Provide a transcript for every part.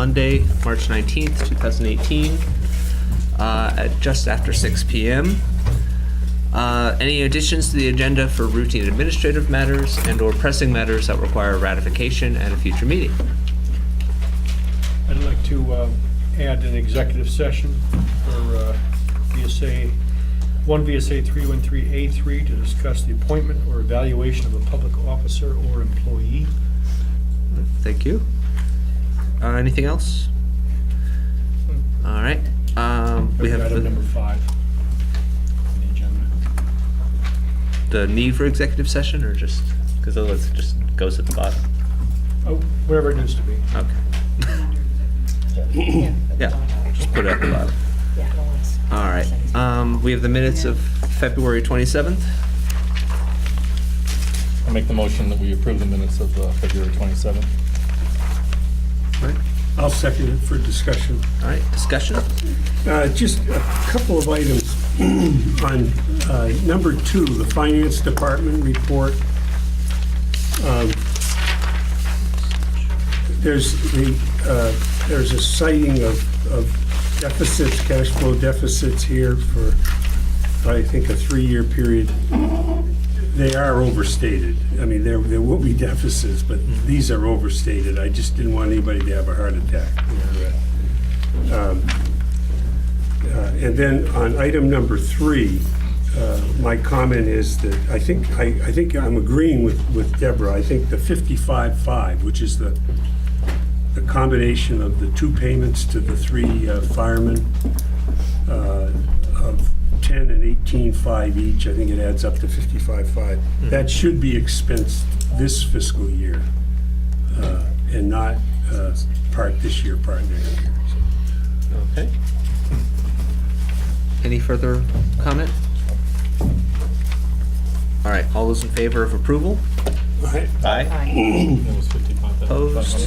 Monday, March 19th, 2018, at just after 6 p.m. Any additions to the agenda for routine administrative matters and/or pressing matters that require ratification at a future meeting? I'd like to add an executive session for VSA 1 VSA 313A3 to discuss the appointment or evaluation of a public officer or employee. Thank you. Anything else? All right. We have Item number 5 on the agenda. the need for executive session, or just because otherwise it just goes at the bottom. Oh, whatever it needs to be. Okay. Yeah, just put it at the bottom. All right. We have the minutes of February 27th. I'll make the motion that we approve the minutes of February 27th. All right. I'll second it for discussion. All right. Discussion. Just a couple of items on number 2, the Finance Department report. There's a citing of deficits, cash flow deficits here for, I think, a 3-year period. They are overstated. I mean, there will be deficits, but these are overstated. I just didn't want anybody to have a heart attack. And then on item number 3, my comment is that I think I'm agreeing with Deborah. I think the 55.5, which is the combination of the 2 payments to the 3 firemen of 10 and 18.5 each, I think it adds up to 55.5. That should be expensed this fiscal year and not part this year, part next year. Okay. Any further comment? All right. All those in favor of approval? Right. Aye. It was 55,500. Opposed?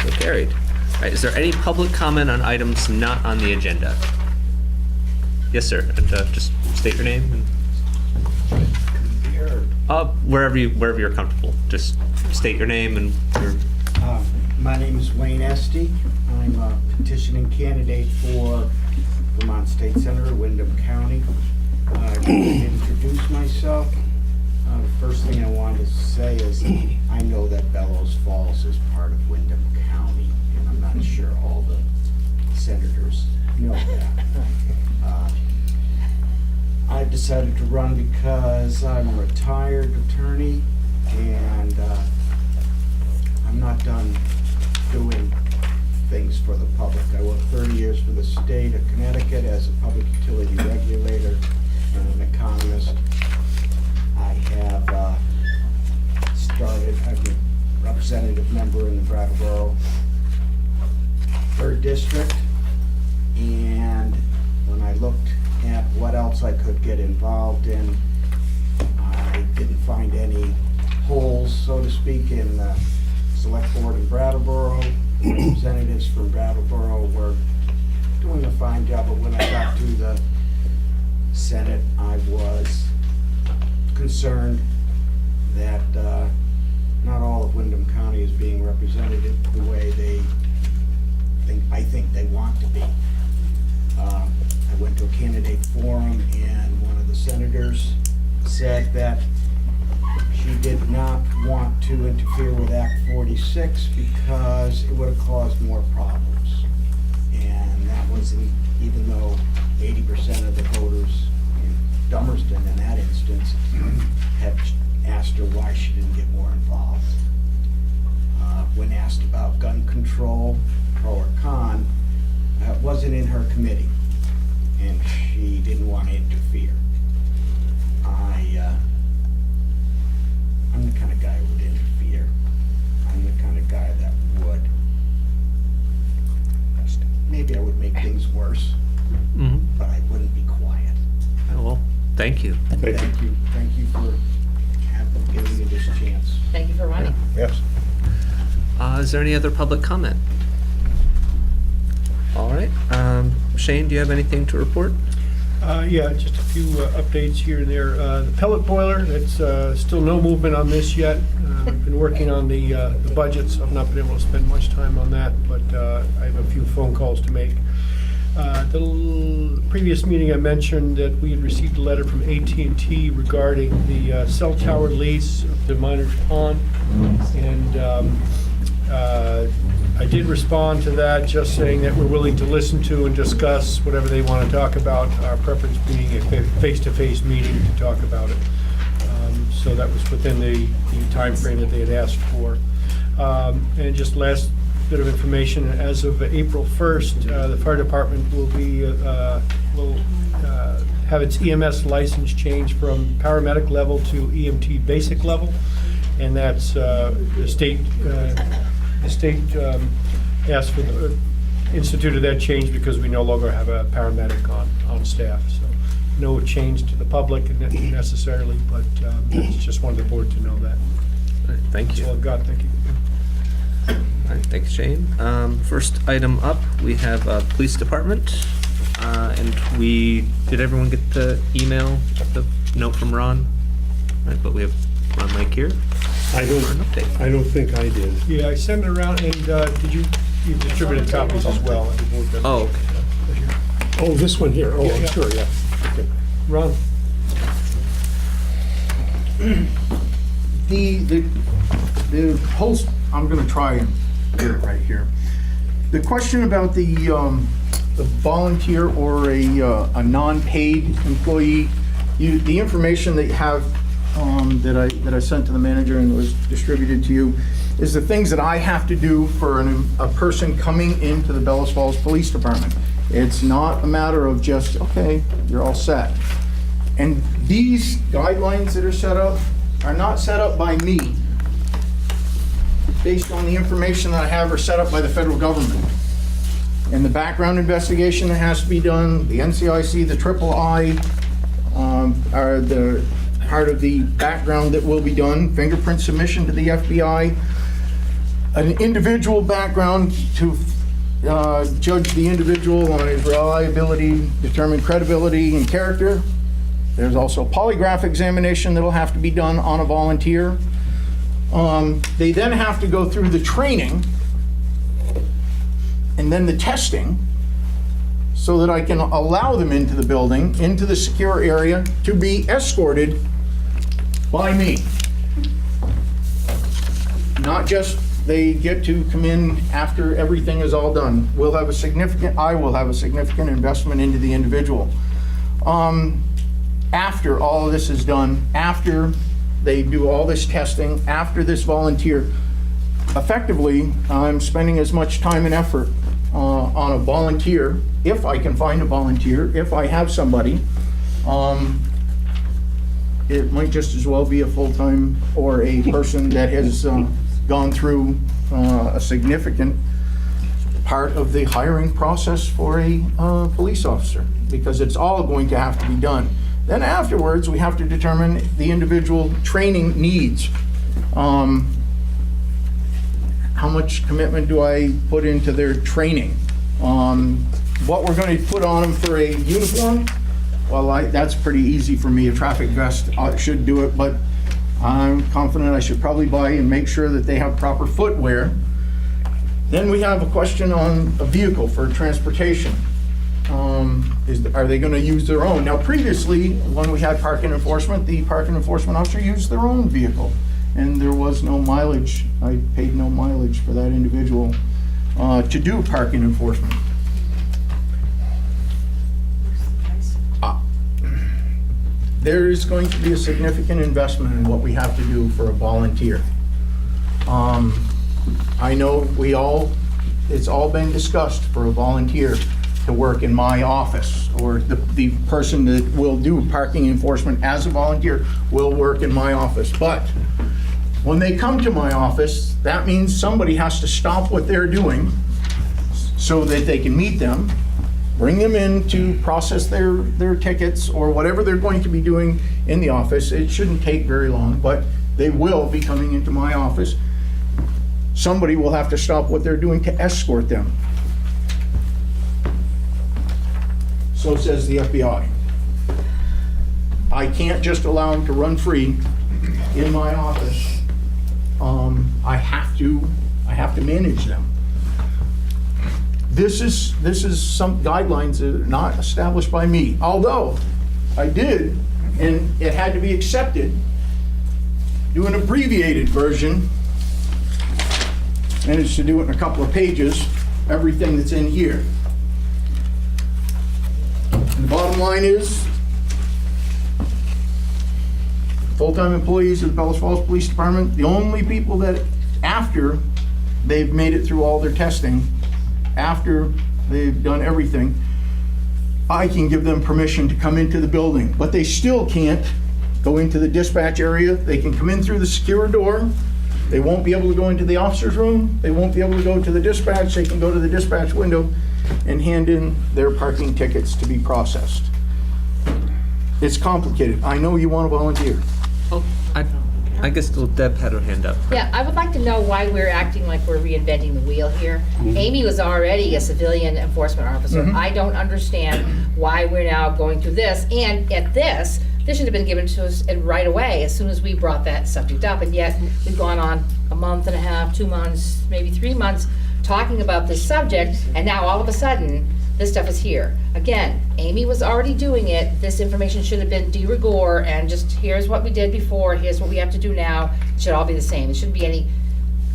So carried. All right. Is there any public comment on items not on the agenda? Yes, sir. And just state your name and wherever you're comfortable. Just state your name and your. My name is Wayne Estey. I'm a petitioning candidate for Vermont State Senator, Windham County. I want to introduce myself. The first thing I wanted to say is I know that Bellows Falls is part of Windham County, and I'm not sure all the senators know that. I've decided to run because I'm a retired attorney and I'm not done doing things for the public. I worked 30 years for the state of Connecticut as a public utility regulator and an economist. I have I'm a representative member in the Brattleboro 3rd District, and when I looked at what else I could get involved in, I didn't find any holes, so to speak, in the select board in Brattleboro. Representatives from Brattleboro were doing a fine job, but when I got to the Senate, I was concerned that not all of Windham County is being represented the way I think they want to be. I went to a candidate forum and one of the senators said that she did not want to interfere with Act 46 because it would have caused more problems. And that was even though 80% of the voters in Dummerston in that instance had asked her why she didn't get more involved. When asked about gun control, pro or con, it wasn't in her committee, and she didn't want to interfere. I'm the kind of guy who would interfere. I'm the kind of guy that would, maybe I would make things worse, but I wouldn't be quiet. Oh, well, thank you. Thank you. Thank you for giving me this chance. Thank you for running. Yes. Is there any other public comment? All right. Shane, do you have anything to report? Yeah, just a few updates here and there. The pellet boiler, that's still no movement on this yet. I've been working on the budgets. I've not been able to spend much time on that, but I have a few phone calls to make. The previous meeting I mentioned that we had received a letter from AT&T regarding the cell tower lease of the Miners Pond. And I did respond to that, just saying that we're willing to listen to and discuss whatever they want to talk about, our preference being a face-to-face meeting to talk about it. So that was within the timeframe that they had asked for. And just last bit of information, as of April 1st, the fire department will have its EMS license changed from paramedic level to EMT basic level, and that's the state asked for instituted that change because we no longer have a paramedic on staff. So no change to the public necessarily, but it's just wanted the board to know that. All right, thank That's you. all I've got. Thank you. All right, thanks, Shane. First item up, we have police department, and did everyone get the email, the note from Ron? Right, but we have Ron Lake here I for an update. don't think I did. Yeah, I sent it around, and you distributed copies as well? The board does. Oh, okay. Oh, this one here. Oh, Yeah, I'm yeah. sure, yeah. Okay. Ron? The post, I'm gonna try and get it right here. The question about the volunteer or a non-paid employee, the information that you have, that I sent to the manager and was distributed to you, is the things that I have to do for a person coming into the Bellows Falls Police Department. It's not a matter of just, okay, you're all set. And these guidelines that are set up are not set up by me. Based on the information that I have are set up by the federal government. And the background investigation that has to be done, the NCIC, the III, are the part of the background that will be done, fingerprint submission to the FBI, an individual background to judge the individual on his reliability, determine credibility and character. There's also a polygraph examination that'll have to be done on a volunteer. They then have to go through the training and then the testing so that I can allow them into the building, into the secure area, to be escorted by me. Not just they get to come in after everything is all done. I will have a significant investment into the individual. After all of this is done, after they do all this testing, after this volunteer, effectively, I'm spending as much time and effort on a volunteer, if I can find a volunteer, if I have somebody. It might just as well be a full-time or a person that has gone through a significant part of the hiring process for a police officer, because it's all going to have to be done. Then afterwards, we have to determine the individual training needs. How much commitment do I put into their training? What we're going to put on them for a uniform, well, that's pretty easy for me. A traffic vest should do it, but I'm confident I should probably buy and make sure that they have proper footwear. Then we have a question on a vehicle for transportation. Are they going to use their own? Now, previously, when we had parking enforcement, the parking enforcement officer used their own vehicle, and there was no mileage. I paid no mileage for that individual to do parking enforcement. There is going to be a significant investment in what we have to do for a volunteer. I know it's all been discussed for a volunteer to work in my office, or the person that will do parking enforcement as a volunteer will work in my office. But when they come to my office, that means somebody has to stop what they're doing so that they can meet them, bring them in to process their tickets or whatever they're going to be doing in the office. It shouldn't take very long, but they will be coming into my office. Somebody will have to stop what they're doing to escort them. So says the FBI. I can't just allow them to run free in my office. I have to manage them. This is some guidelines that are not established by me, although I did, and it had to be accepted, do an abbreviated version, managed to do it in a couple of pages, everything that's in here. And the bottom line is, full-time employees of the Bellows Falls Police Department, the only people that, after they've made it through all their testing, after they've done everything, I can give them permission to come into the building, but they still can't go into the dispatch area. They can come in through the secure door. They won't be able to go into the officer's room. They won't be able to go to the dispatch. They can go to the dispatch window and hand in their parking tickets to be processed. It's complicated. I know you want to volunteer. Oh, I guess Deb had her hand up. Yeah, I would like to know why we're acting like we're reinventing the wheel here. Amy was already a civilian enforcement officer. I don't understand why we're now going through this, and at this should have been given to us right away as soon as we brought that subject up, and yet we've gone on a month and a half, 2 months, maybe 3 months talking about this subject, and now all of a sudden, this stuff is here. Again, Amy was already doing it. This information should have been de rigueur, and just here's what we did before, here's what we have to do now. It should all be the same. There shouldn't be any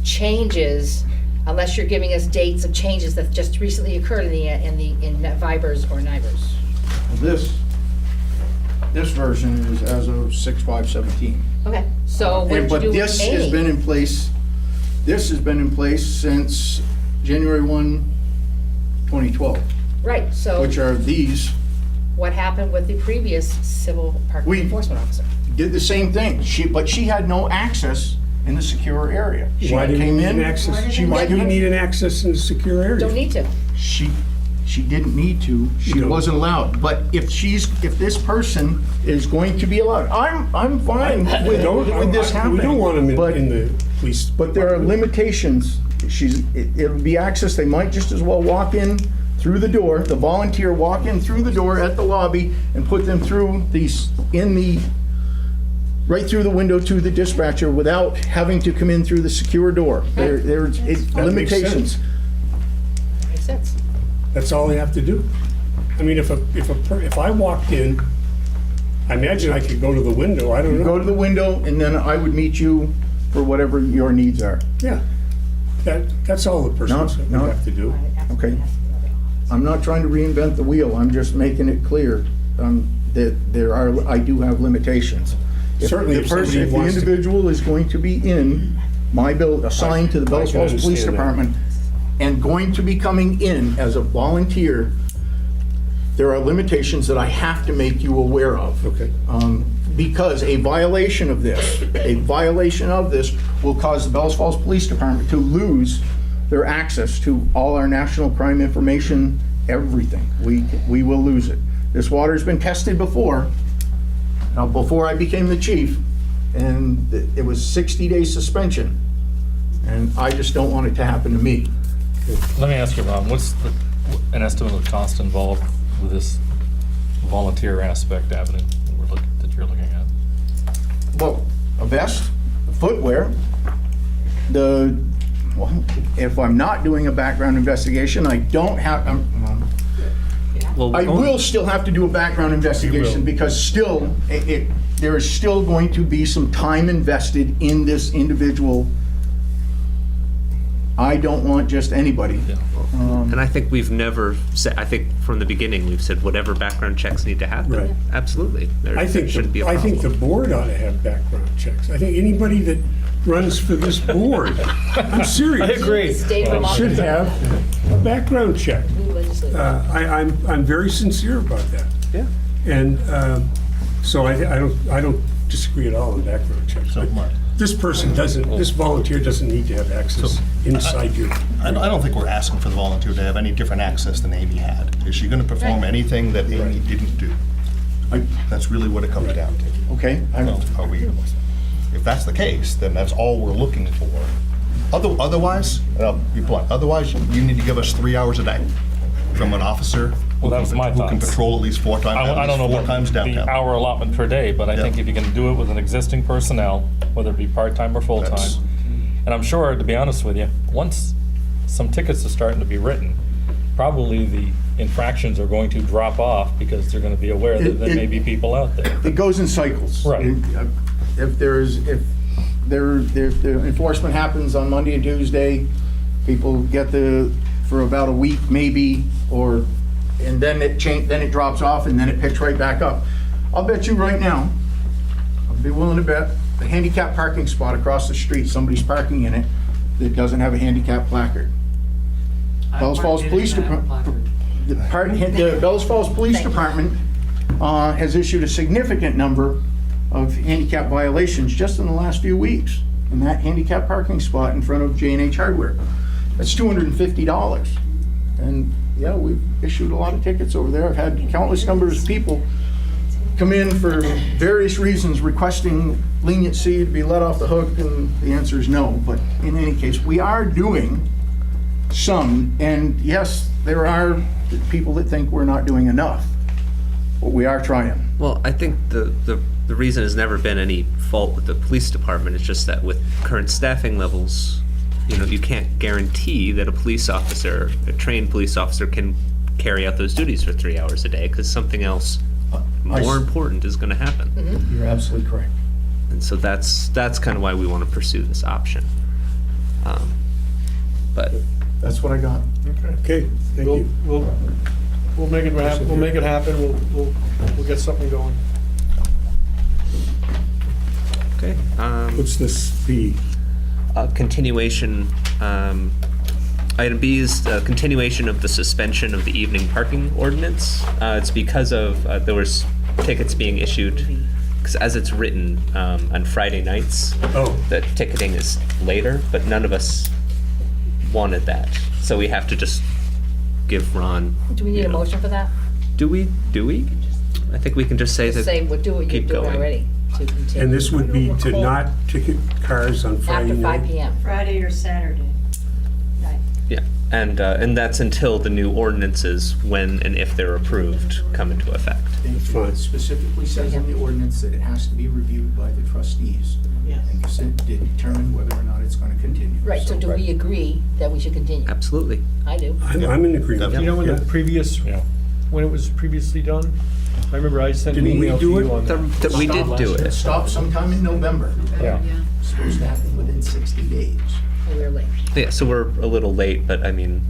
changes unless you're giving us dates of changes that just recently occurred in Vibers or NIBers. This version is as of 6/5/17. Okay, so what did you But do with this has Amy? been in place, since January 1, 2012, Right, so which are these. what happened with the previous civil parking We- enforcement officer? Did the same thing. But she had no access in the secure area. She Why do you came need in. an access? She Why might do you have- need an access in a secure area? Don't need to. She didn't need to. She No. wasn't allowed. But if this person is going to be allowed, I'm fine with this happening. We don't want them But- in the police. But there are limitations. It'll be access, they might just as well walk in through the door, the volunteer walk in through the door at the lobby and put them through right through the window to the dispatcher without having to come in through the secure door. There's makes limitations. sense. Makes sense. That's all they have to do. I mean, if I walked in, I imagine I could go to the window, I don't know. Go to the window and then I would meet you for whatever your needs are. Yeah. That's all the person would No. have to do. Okay. I'm not trying to reinvent the wheel, I'm just making it clear that I do have limitations. Certainly, if somebody If the wants to- individual is going to be in my assigned to the I Bellows can Falls Police understand that. Department, and going to be coming in as a volunteer, there are limitations that I have to make you aware of. Okay. Because a violation of this will cause the Bellows Falls Police Department to lose their access to all our national crime information, everything. We will lose it. This water's been tested before I became the chief, and it was 60-day suspension. And I just don't want it to happen to me. Let me ask you, Ron, what's an estimate of the cost involved with this volunteer aspect avenue that you're looking at? Well, a vest, footwear, if I'm not doing a background investigation, I don't have, Well, I will still have to do a background investigation because still, there is still going to be some time invested in this individual. I don't want just anybody. Yeah. And I think we've never said, I think from the beginning, we've said whatever background checks need to happen. Right. Absolutely. There I think shouldn't be a I problem. think the board ought to have background checks. I think anybody that runs for this board, I'm serious. I agree. State of Vermont. Should have a background check. New legislature. I'm very sincere about that. Yeah. And so I don't disagree at all on background checks. So, But Mark. this volunteer doesn't need to have access inside your. I don't think we're asking for the volunteer to have any different access than Amy had. Is she going to perform Right. anything that Amy didn't do? That's really what it comes down to. Okay? So, if that's the case, then that's all we're looking for. Otherwise, and I'll be blunt, otherwise, you need to give us 3 hours a day. from an officer. Well, that was my Who can thoughts. patrol at least four times, I don't know four about times the downtown. hour allotment per day, but I think Yeah. if you can do it with an existing personnel, whether it be part-time or full-time, That's- and I'm sure, to be honest with you, once some tickets are starting to be written, probably the infractions are going to drop off because they're going to be aware that there may be people out there. It goes in cycles. Right. If the enforcement happens on Monday and Tuesday, people get for about a week maybe, and then it drops off and then it picks right back up. I'll bet you right now, I'd be willing to bet, the handicap parking spot across the street, somebody's parking in it that doesn't have a handicap placard. Bellows Falls Police Department. The Bellows Falls Police Department has issued a significant number of handicap violations just in the last few weeks in that handicap parking spot in front of J&H Hardware. That's $250. And yeah, we've issued a lot of tickets over there. I've had countless numbers of people come in for various reasons requesting leniency to be let off the hook, and the answer is no. But in any case, we are doing some, and yes, there are people that think we're not doing enough, but we are trying. Well, I think the reason has never been any fault with the police department. It's just that with current staffing levels, you can't guarantee that a police officer, a trained police officer, can carry out those duties for 3 hours a day because something else more important is going to happen. You're absolutely correct. And so that's kind of why we want to pursue this option. But That's what I got. Okay, thank you. We'll make it happen. We'll make it happen. We'll get something going. okay, What's this B? continuation. Item B is continuation of the suspension of the evening parking ordinance. It's because of there was tickets being issued, because as it's written on Friday nights, Oh, the ticketing is later, but none of us wanted that. So we have to just give Ron. Do we need a motion for that? Do we? I think we can just say that. Say, we'll do what you're keep doing going. already, to continue. and this would be to not ticket cars on Friday After night? 5 PM. Friday or Saturday night. Yeah, and that's until the new ordinances, when and if they're approved, come into effect. That's fine. It specifically says in the ordinance that it has to be reviewed by the trustees. Yes. And to determine whether or not it's going to continue. Right, so do we agree that we should continue? Absolutely. I do. I'm in agreement. You know, when Yeah. the previous, Yeah. when it was previously done, I remember I sent an Didn't we email to do you it? on that. That we did do It it. stopped sometime in November. Yeah. It's supposed to happen within 60 days. Oh, we're late. Yeah, so we're a little late, but I mean,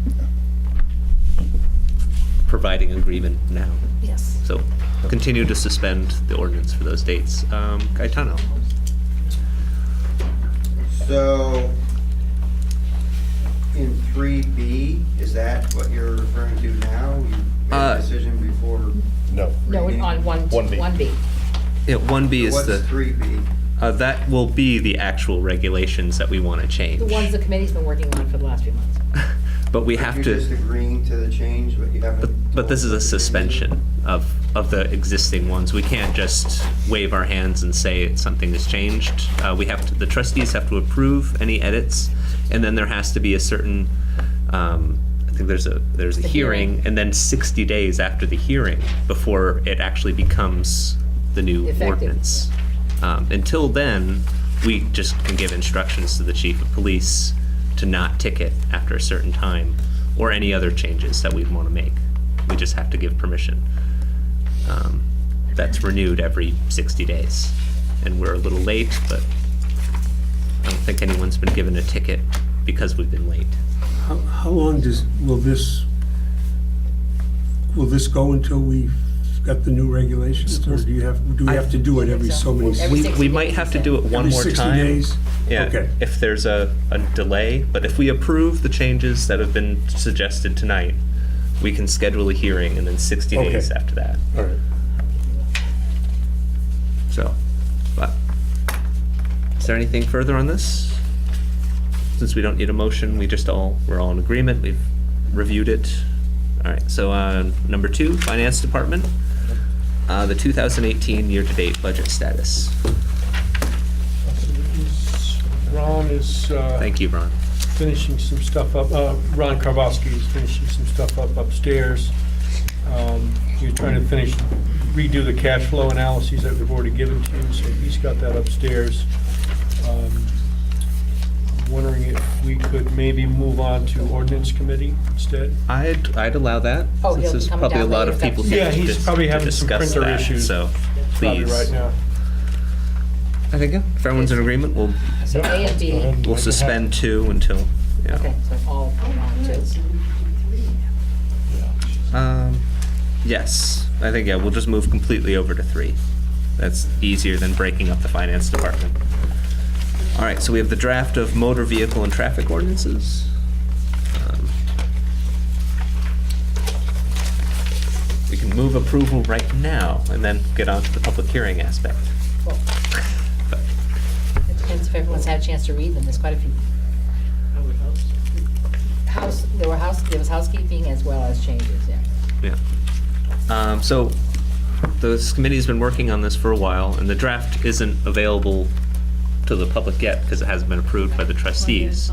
providing agreement now. Yes. So continue to suspend the ordinance for those dates. Gaetano? So, in 3B, is that what you're referring to now? You made a decision before? No. No, reading? on 1B. 1B. Yeah, 1B is What's the, 3B? that will be the actual regulations that we want to change. The ones the committee's been working on for the last few months. But we have You're just to, agreeing to the change, but you haven't. but this is a told us what you're changing? suspension of the existing ones. We can't just wave our hands and say something has changed. We have to, the trustees have to approve any edits, and then there has to be a certain, I think there's a The hearing, hearing. and then 60 days after the hearing before it actually becomes the new Effective, ordinance. Until then, we just can give instructions to the chief of police to not ticket after a certain time, or any other changes that we want to make. We just have to give permission. That's renewed every 60 days. And we're a little late, but I don't think anyone's been given a ticket because we've been late. How long will this go until we've got the new regulations? Or do we have to do it every so many? Every We 60 might days, have to you do said. it one Every more 60 time. days? Yeah, Okay. if there's a delay, but if we approve the changes that have been suggested tonight, we can schedule a hearing and then 60 Okay. days after that. All right. So, but, is there anything further on this? Since we don't need a motion, we're all in agreement, we've reviewed it. All right, so, number 2, Finance Department, the 2018 year-to-date budget status. Ron is, Thank you, Ron. finishing some stuff up, Ron Karbowski is finishing some stuff up upstairs. He's trying to redo the cash flow analyses that we've already given to you, so he's got that upstairs. Wondering if we could maybe move on to ordinance committee instead? I'd allow that. Oh, since he'll there's be coming probably a down lot later, of is that people what here you're Yeah, to he's probably to having some discuss printer that, issues. so Probably please. right now. I think if everyone's in agreement, So A and B. we'll suspend 2 until, yeah. Okay, so all on two. Yes, I think, yeah, we'll just move completely over to 3. That's easier than breaking up the finance department. All right, so we have the draft of motor vehicle and traffic ordinances. We can move approval right now and then get on to the public hearing aspect. Well, But it depends if everyone's had a chance to read them. There's quite a few. There was housekeeping as well as changes, yeah. Yeah. So this committee's been working on this for a while, and the draft isn't available to the public yet because it hasn't been approved by the trustees.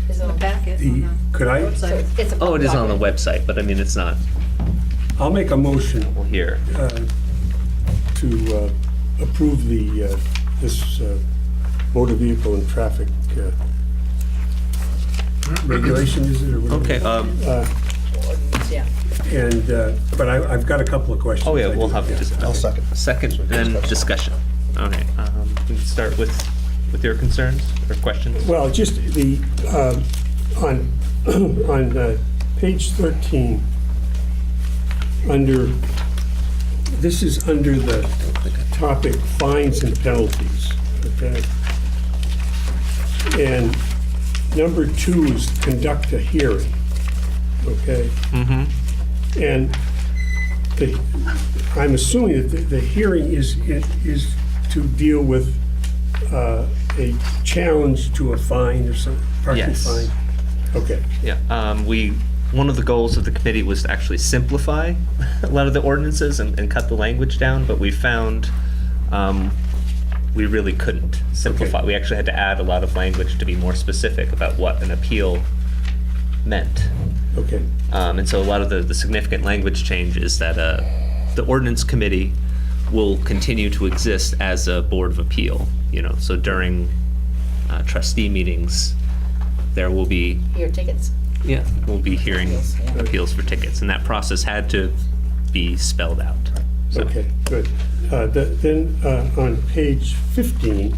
Is it The on- packet The, on the could I, website. It's a Oh, it is on the document. website, but I mean, it's not I'll make a motion here. to approve this motor vehicle and traffic regulation, is it? or whatever? Okay, Yeah. And, but I've got a couple of questions. oh yeah, I we'll do, have yeah. just I'll second. second, then discussion. Okay, we can start with your concerns or questions? Well, just the, on, on page 13, this is under the topic fines and penalties, okay? And number 2 is conduct a hearing, okay? Mm-hmm. And I'm assuming that the hearing is to deal with a challenge to a fine or some parking Yes. fine? Okay, Yeah, one of the goals of the committee was to actually simplify a lot of the ordinances and cut the language down, but we found we really couldn't simplify. Okay. We actually had to add a lot of language to be more specific about what an appeal meant. okay, And so a lot of the significant language change is that the ordinance committee will continue to exist as a board of appeal, so during trustee meetings, there will be, Here, tickets. we'll be hearing Appeals, yeah. appeals for tickets, and that process had to be spelled out. So- okay, good. Then on page 15,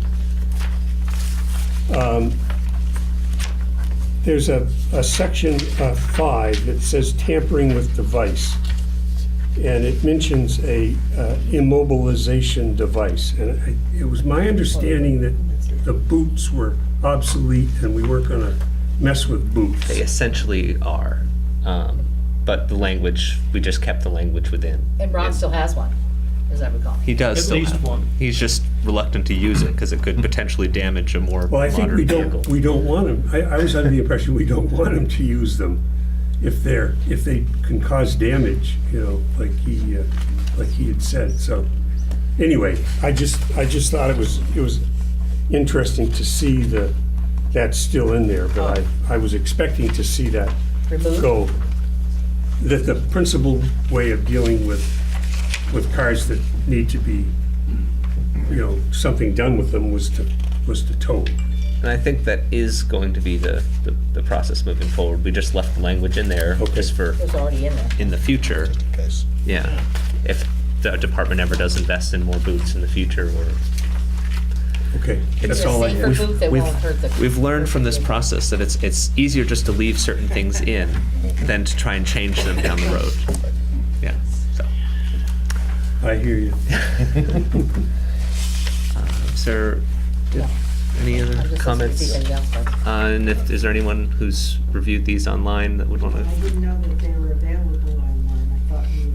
there's a section 5 that says tampering with device. And it mentions a immobilization device. And it was my understanding that the boots were obsolete and we weren't gonna mess with boots. They essentially are, but the language, we just kept the language within. And Ron Yeah. still has one, as I recall. He does At still least have one. He's just reluctant to use it because it could potentially damage a more Well, I think modern vehicle. we don't want them, I was under the impression we don't want them to use them if they can cause damage, like he had said, so. Anyway, I just thought it was interesting to see that's still in there, but I was expecting to see that Removed? go. That the principal way of dealing with cars that need to be, something done with them was to tow. And I think that is going to be the process moving forward. We just left the language in there Okay. just for It was already in there. in the future. Case. Yeah, if the department ever does invest in more boots in the future, or Okay, that's Yeah, all I safer had. boot that won't hurt the. we've learned from this process that it's easier just to leave certain things in than to try and change them down the road. Yeah. So, I hear you. is there any I'm other just listening to comments? see if anybody else does. And is there anyone who's reviewed these online that would want I to? didn't know that they were available online. I thought you.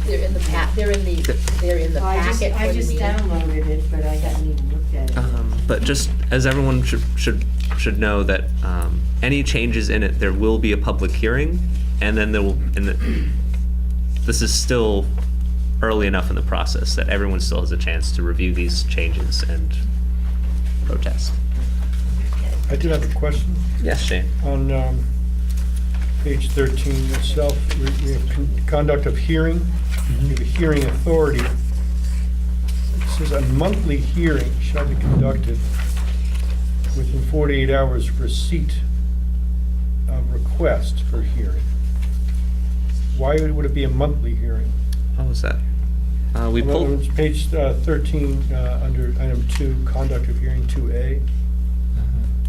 They're in the they're in the I packet for I the just meeting. downloaded it, but I hadn't even looked at it. But just as everyone should know that any changes in it, there will be a public hearing, and then there will. This is still early enough in the process that everyone still has a chance to review these changes and protest. I do have a question. Yes, Shane. On page 13 itself, we have conduct of hearing. We have a hearing authority. It says a monthly hearing shall be conducted within 48 hours of receipt of request for hearing. Why would it be a monthly hearing? What was that? We pulled. On page 13, under item 2, conduct of hearing 2A.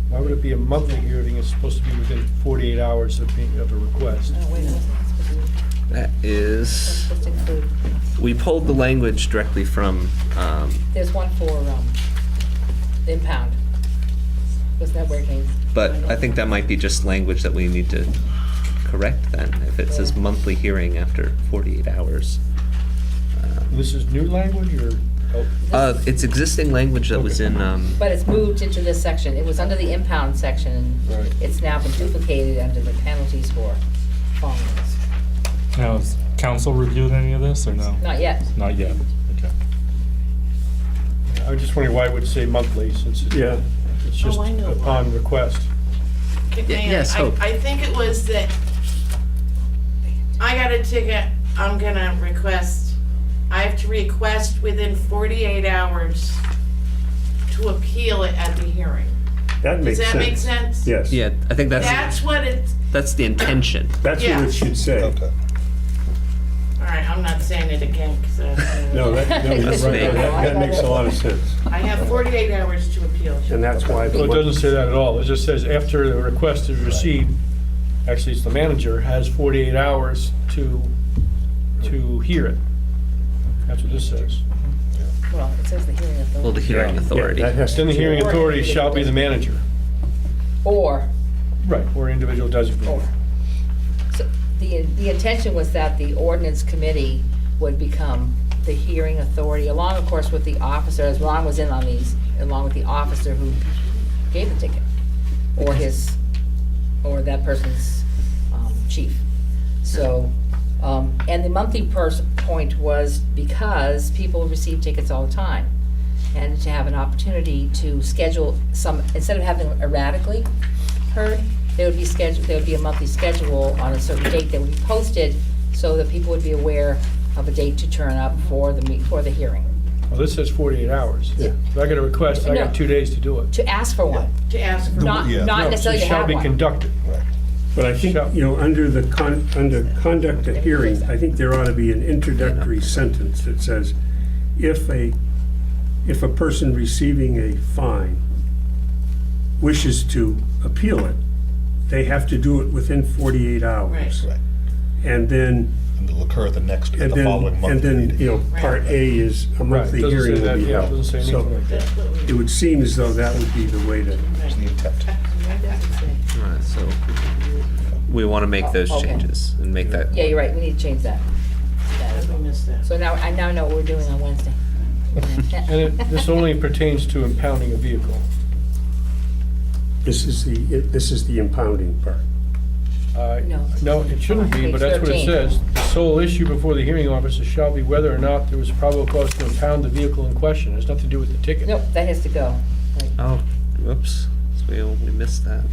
Why would it be a monthly hearing? It's supposed to be within 48 hours of a request. No, wait a minute. That That's is. supposed to include, We pulled the language directly from. there's one for impound. Wasn't that where it came? But I think that might be just language that we need to correct then. If it says Yeah. monthly hearing after 48 hours. This is new language, or? Oh, It's existing language that was in. But it's moved into this section. It was under the impound section. Right. It's now been duplicated under the penalties for felonies. Now, has council reviewed any of this, or no? Not yet. Not yet, okay. I was just wondering why it would say monthly, since Yeah. it's just I know upon request. yes, Hope. I think it was that I got a ticket, I'm gonna request, I have to request within 48 hours to appeal it at the hearing. That Does makes sense. that make sense? Yes. Yeah, I think That's what it's, that's the intention. That's what Yeah. it should say. Okay. all right, I'm not saying it again, because No, you're That's right. me. That makes a lot of sense. I have 48 hours to appeal. And that's why. Well, it doesn't say that at all. It just says after the request is received, actually, it's the manager, has 48 hours to hear it. That's what this says. Well, it says the hearing authority. Well, the hearing authority. Yeah, that has to Then the hearing change. authority shall be the manager. Or, Right. Or individual designated. so the intention was that the ordinance committee would become the hearing authority, along, of course, with the officer, as Ron was in on these, along with the officer who gave the ticket, or or that person's chief. So, and the monthly point was because people receive tickets all the time. And to have an opportunity to schedule some, instead of having them erratically heard, there would be a monthly schedule on a certain date that would be posted so that people would be aware of a date to turn up for the hearing. Well, this says 48 hours. Yeah. If I get a request, I No. got 2 days to do it. To ask for one, To ask for. not yeah. not No, necessarily to it shall have be one. conducted. But I think, under the under conduct of hearing, I think there ought to be an introductory sentence that says, if a person receiving a fine wishes to appeal it, they have to do it within 48 hours. Right. And then, And it'll occur the following month. and then, meeting. part A is a monthly Right, doesn't say hearing will that, be yeah, it held. doesn't say So anything like that. That's what we. it would seem as though that would be the way to, That's the intent. Alright, so we want to make those Okay. changes and make that. Yeah, you're right, we need to change that. We missed that. So I now know what we're doing on Wednesday. And this only pertains to impounding a vehicle. this is the impounding part. No. No, it shouldn't be, but that's what it Page 13. says. The sole issue before the hearing officer shall be whether or not there was probable cause to impound the vehicle in question. It has nothing to do with the ticket. Nope, that has to go. Right. Oh, whoops. So we missed that.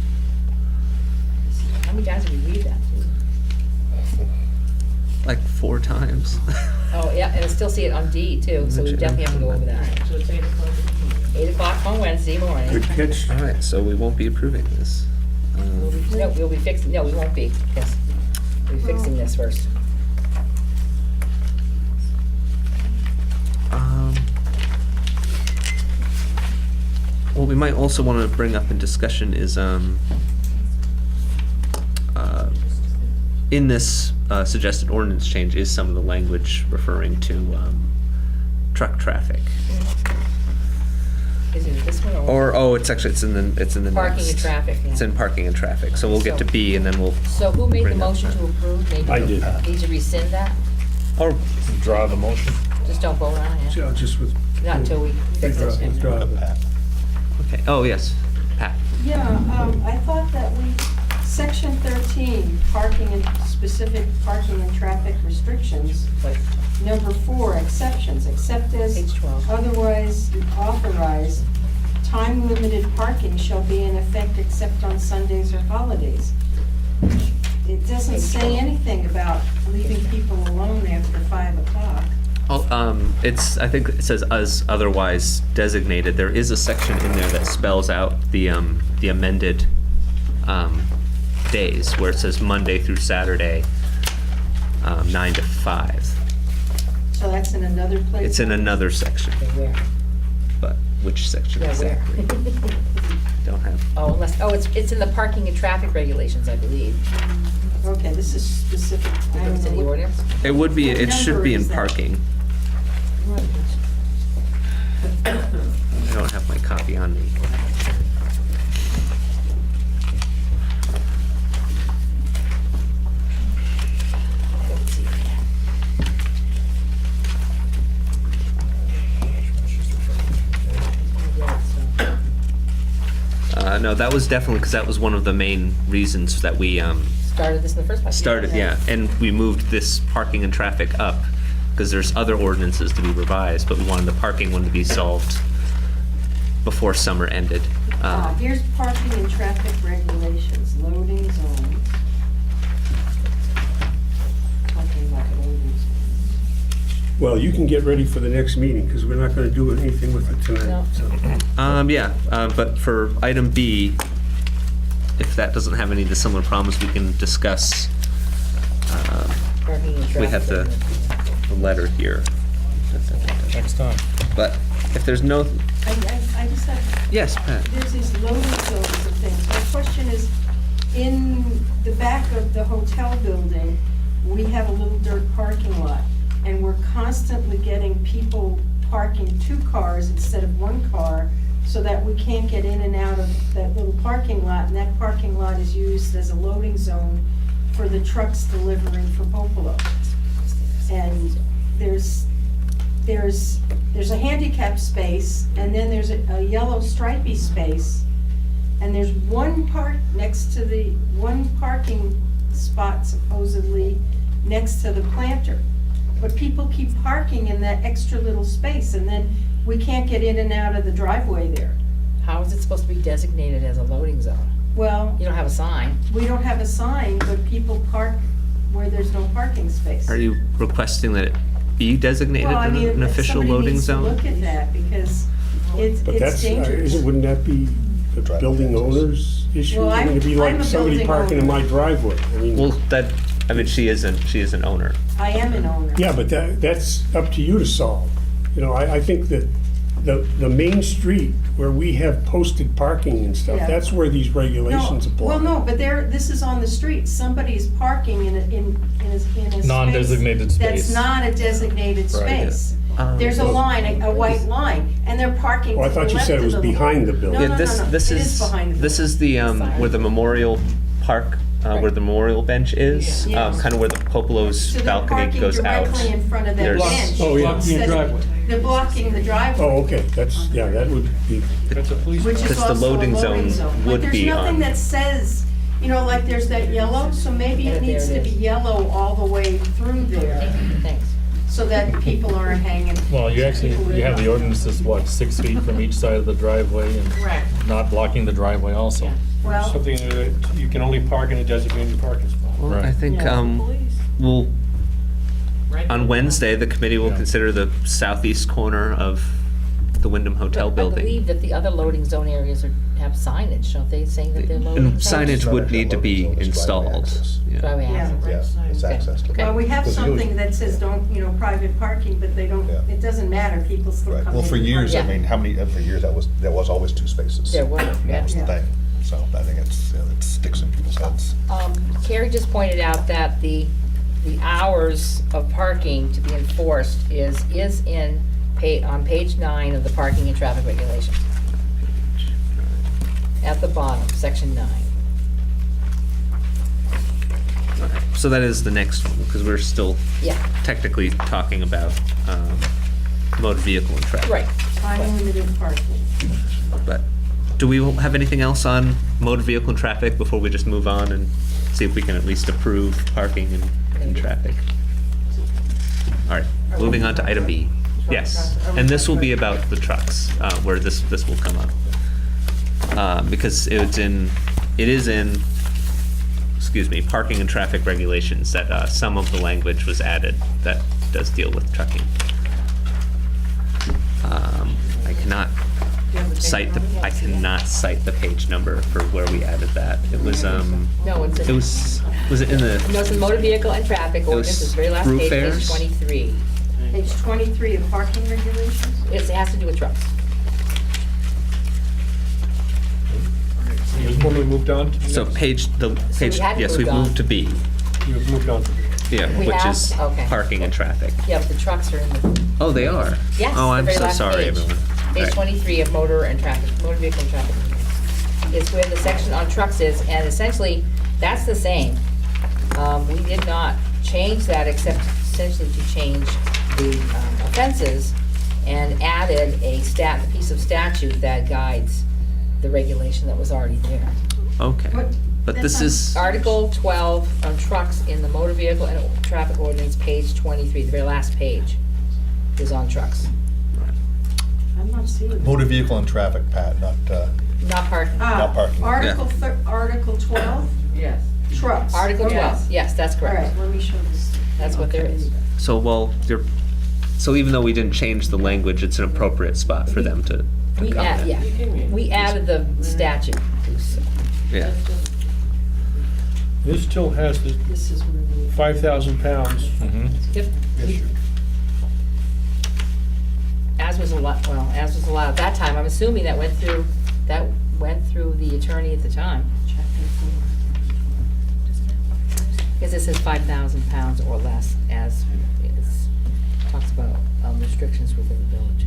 How many times did we read that? Like 4 times. Oh, yeah, and I still see it on D too, so we definitely have to go over that. So it's 8 o'clock. 8 o'clock on Wednesday morning. Good catch. Alright, so we won't be approving this. No, we'll be fixing, no, we won't be, yes. We'll be fixing this first. What we might also want to bring up in discussion is, in this suggested ordinance change is some of the language referring to truck traffic. Is it this one or? It's in the Parking next. and traffic, yeah. It's in parking and traffic, so we'll get to B and then we'll. So who made the bring up motion that. to approve? Maybe I did. Need to rescind that? Or, Draw the motion. Just don't vote on it, So just with. not until we fix it. Withdraw Good, the- Pat. okay, oh, yes, Pat. Yeah, I thought that section 13, parking and specific parking and traffic restrictions, Wait, number 4, exceptions, except as Page 12. otherwise authorized, time-limited parking shall be in effect except on Sundays or holidays. It doesn't say anything about leaving people alone after 5 o'clock. I think it says as otherwise designated. There is a section in there that spells out the amended days, where it says Monday through Saturday, 9 to 5. So that's in another place? It's in another section, Where? but which section Yeah, where? exactly? Don't have. It's in the parking and traffic regulations, I believe. Okay, this is specific. I don't It's in know the what- ordinance. It would be. What It should number be in is that? parking. I don't have my copy on me. No, that was definitely because that was one of the main reasons that we Started this in the first place. started, yeah, and we moved this parking and traffic up because there's other ordinances to be revised, but we wanted the parking one to be solved before summer ended. Here's parking and traffic regulations, loading zones. Talking about loading zones. Well, you can get ready for the next meeting, because we're not gonna do anything with it tonight, No. so. But for item B, if that doesn't have any of the similar problems, we can discuss. Parking and We have traffic. the letter here. Next time. But if there's no, I just have, yes, Pat. there's these loading zones and things. My question is, in the back of the hotel building, we have a little dirt parking lot, and we're constantly getting people parking 2 cars instead of 1 car, so that we can't get in and out of that little parking lot, and that parking lot is used as a loading zone for the trucks delivering for Popolo. And there's a handicap space, and then there's a yellow stripy space, and there's one parking spot supposedly next to the planter. But people keep parking in that extra little space, and then we can't get in and out of the driveway there. How is it supposed to be designated as a loading zone? Well, You don't have a sign. we don't have a sign, but people park where there's no parking space. Are you requesting that it be designated Well, I mean, an official loading zone? Somebody needs to look at that, because But it's that's, dangerous. wouldn't that be the building owner's issue? Well, I mean, it'd be I'm like a somebody building parking in owner. my driveway. I mean, Well, she is an owner. I am an owner. yeah, but that's up to you to solve. You know, I think that the main street where we have posted parking and stuff, Yeah. that's where these regulations apply. Well, no, but this is on the street. Somebody's parking in a space. Non-designated space. That's not a designated Right. space. There's a line, a white line, and they're parking Oh, I to the thought you left said it of was the behind the line. building. No, Yeah, no, this no, no. this It is behind the this building. is the where the memorial park where the memorial bench is, Yeah. kind of where the Popolo's So they're balcony goes out. parking directly in front of that There's- bench. Oh, yeah. Blocking your driveway. They're blocking the driveway. Oh, okay, that would be, That's a police. Which is Because the also a loading zone would But be there's on- nothing that says, like there's that yellow, so maybe Yeah, it there needs it to be is. yellow all the way through there, Thanks. so that people aren't hanging. Well, you have the ordinances, 6 feet from each side of the driveway and Correct. not blocking the driveway also. Well, Something that you can only park in a designated parking spot. Well, I Right. think Yeah. we'll Right. on Wednesday the committee will Yeah. consider the southeast corner of the Wyndham Hotel But I building. believe that the other loading zone areas have signage, don't they, saying that they're loading And zones? signage would need to be installed. Yeah. Driveway Yeah. access. Yeah, it's access to. well, we have Because you- something that says private parking, but they don't, Yeah. it doesn't matter, people still Right, come in. well, for and years, park. I mean, for years, there was always 2 spaces. There were, That was the yeah. thing, so I think it sticks in people's heads. Carrie just pointed out that the hours of parking to be enforced is on page 9 of the parking and traffic regulations. At the bottom, section 9. So that is the next one because we're still Yeah, technically talking about motor vehicle and traffic. right. Time limited parking. But do we have anything else on motor vehicle and traffic before we just move on and see if we can at least approve parking and traffic? All right, moving on to item B. Yes, and this will be about the trucks, where this will come up. because it is in, excuse me, parking and traffic regulations that some of the language was added that does deal with trucking. I cannot cite the page number for where we added that. It was, No, was it in the, no, it's in motor vehicle and traffic ordinance, it's the very last roof page, page airs? 23. Page 23 of parking regulations? It has to do with trucks. This one we moved on to? so page, hadn't yes, we moved on. moved to B, You've moved on to B. yeah, We which have? is Okay. parking and traffic. Yeah, but the trucks are in the, Oh, they are? yes, Oh, the I'm very so last sorry, page. everyone. Page Alright. 23 of motor vehicle and traffic. Is where the section on trucks is, and essentially, that's the same. We did not change that except essentially to change the offenses and added a piece of statute that guides the regulation that was already there. Okay, What- but that's this on- is, Article 12 on trucks in the motor vehicle and traffic ordinance, page 23, the very last page is on trucks, I'm not seeing it. Motor vehicle and traffic, Pat, not, not parking. Not parking. Article 12, Yes. trucks. Article Okay. 12, yes, that's All correct. right, let me show this. That's what there is. so so even though we didn't change the language, it's an appropriate spot for them to We add, comment. yeah, we added the statute. Yeah, This still has the This is where the. 5,000 pounds Mhm. Yep. issue. As was allowed at that time, I'm assuming that went through the attorney at the time. Because it says 5,000 pounds or less, as it talks about restrictions within the village.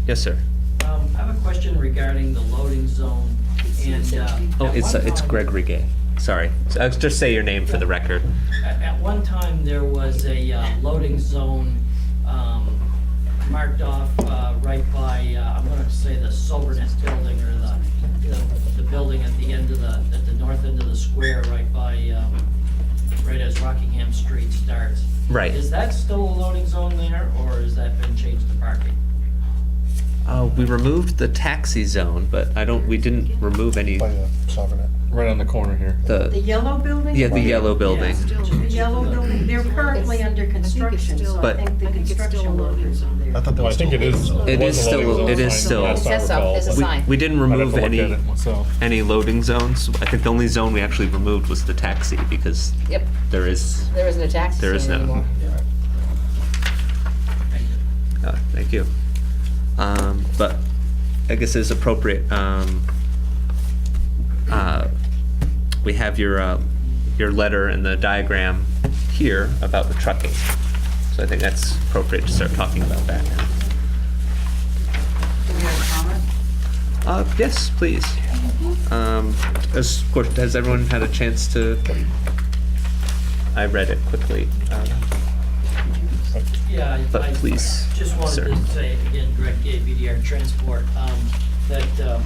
yes, sir. I have a question regarding the loading zone and. Oh, at it's one time- Gregory Gay, sorry. So, just say your name for the record. At one time, there was a loading zone marked off right by, I'm gonna say the Soberness building or the building at the end of at the north end of the square, right by, right as Rockingham Street starts. Right. Is that still a loading zone there, or has that been changed to parking? We removed the taxi zone, but we didn't remove any, by Sovereign. Right on the corner here. The the yellow building? yeah, the yellow building. The yellow building, they're currently under construction, so I But- think the construction workers are there. I thought that Well, I was think it is. It was is a loading still- zone it is sign, still- last I It says so, recall, there's a but sign. We didn't I'd have remove to look any, at it myself. any loading zones. I think the only zone we actually removed was the taxi, because Yep, there is, there isn't a taxi There is stand no- anymore. thank you. But I guess it's appropriate, we have your letter and the diagram here about the trucking. So I think that's appropriate to start talking about that now. Do we have a comment? Yes, please. Of course, has everyone had a chance to? I read it quickly. Yeah, But I please, just wanted sir. to say, again, Greg Gay, BDR Transport, that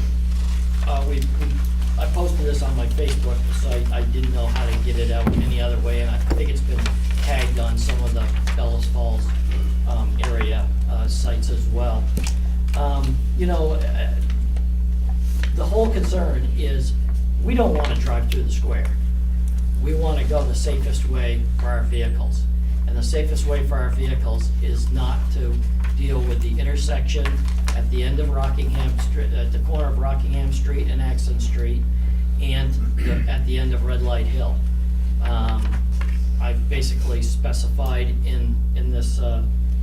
I posted this on my Facebook site. I didn't know how to get it out any other way, and I think it's been tagged on some of the Bellows Falls area sites as well. You know, the whole concern is, we don't want to drive through the square. We want to go the safest way for our vehicles. And the safest way for our vehicles is not to deal with the intersection at the end of Rockingham Street, at the corner of Rockingham Street and Axon Street, and at the end of Red Light Hill. I've basically specified in this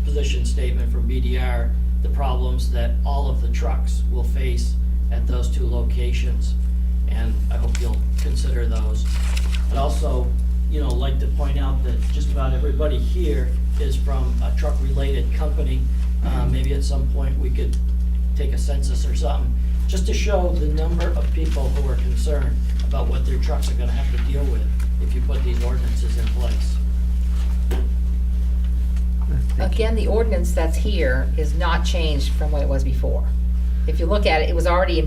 position statement from BDR the problems that all of the trucks will face at those two locations, and I hope you'll consider those. I'd also, like to point out that just about everybody here is from a truck-related company. Maybe at some point we could take a census or something, just to show the number of people who are concerned about what their trucks are gonna have to deal with if you put these ordinances in place. Again, the ordinance that's here is not changed from what it was before. If you look at it, it was already,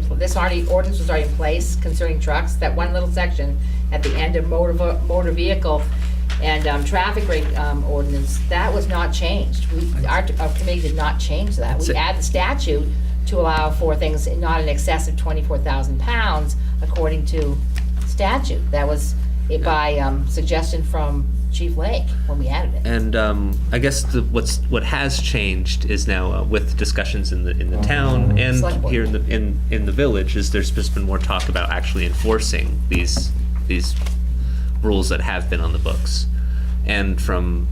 ordinance was already in place concerning trucks. That one little section at the end of motor vehicle and traffic rate ordinance, that was not changed. Our committee did not change that. We add the statute to allow for things not in excess of 24,000 pounds according to statute. That was by suggestion from Chief Lake when we added it. And I guess what has changed is now with discussions in the town and Select board. here in the village is there's just been more talk about actually enforcing these rules that have been on the books. And from,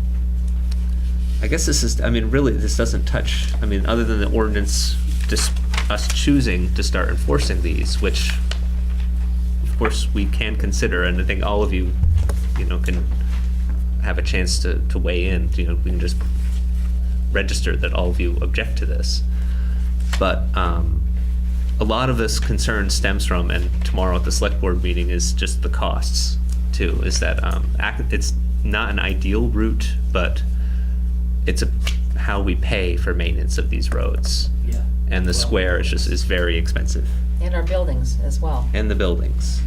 I guess this is, I mean, really this doesn't touch, I mean, other than the ordinance, just us choosing to start enforcing these, which of course we can consider, and I think all of you, can have a chance to weigh in. We can just register that all of you object to this. But a lot of this concern stems from, and tomorrow at the select board meeting is just the costs too, is that it's not an ideal route, but it's how we pay for maintenance of these roads. Yeah. And the square is very expensive. And our buildings as well. And the buildings.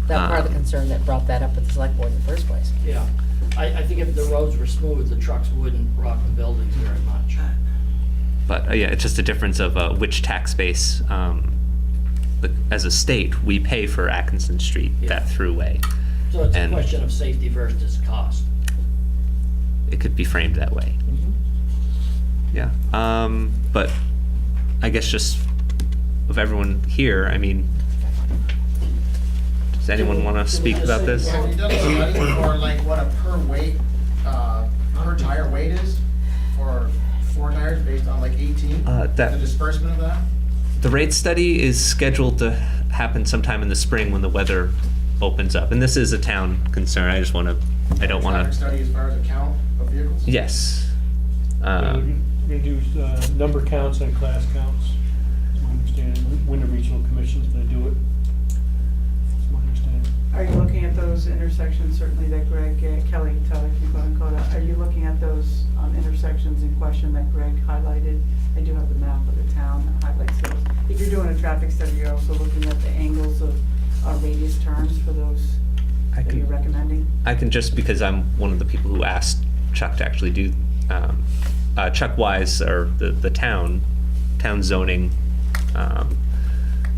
That part of the concern that brought that up at the select board in the first place. Yeah, I think if the roads were smooth, the trucks wouldn't rock the buildings very much. But yeah, it's just a difference of which tax base, as a state, we pay for Atkinson Street, that throughway. So it's a And- question of safety versus cost. It could be framed that way. Yeah, but I guess just of everyone here, I mean, does anyone want to speak about this? Have you done a study for like what a per weight, per tire weight is for 4 tires based on like 18? The disbursement of that? The rate study is scheduled to happen sometime in the spring when the weather opens up, and this is a town concern. I just want to, I don't want Traffic to. study as far as a count of vehicles? Yes. They do number counts and class counts, is my understanding. When the regional commission's gonna do it, is my understanding. Are you looking at those intersections, certainly that Greg, Kelly, Tyler, quote unquote, are you looking at those intersections in question that Greg highlighted? I do have the map of the town that highlights those. If you're doing a traffic study, you're also looking at the angles of radius turns for those that you're recommending? I can, just because I'm one of the people who asked Chuck to actually do, Chuck Wise, or the town zoning,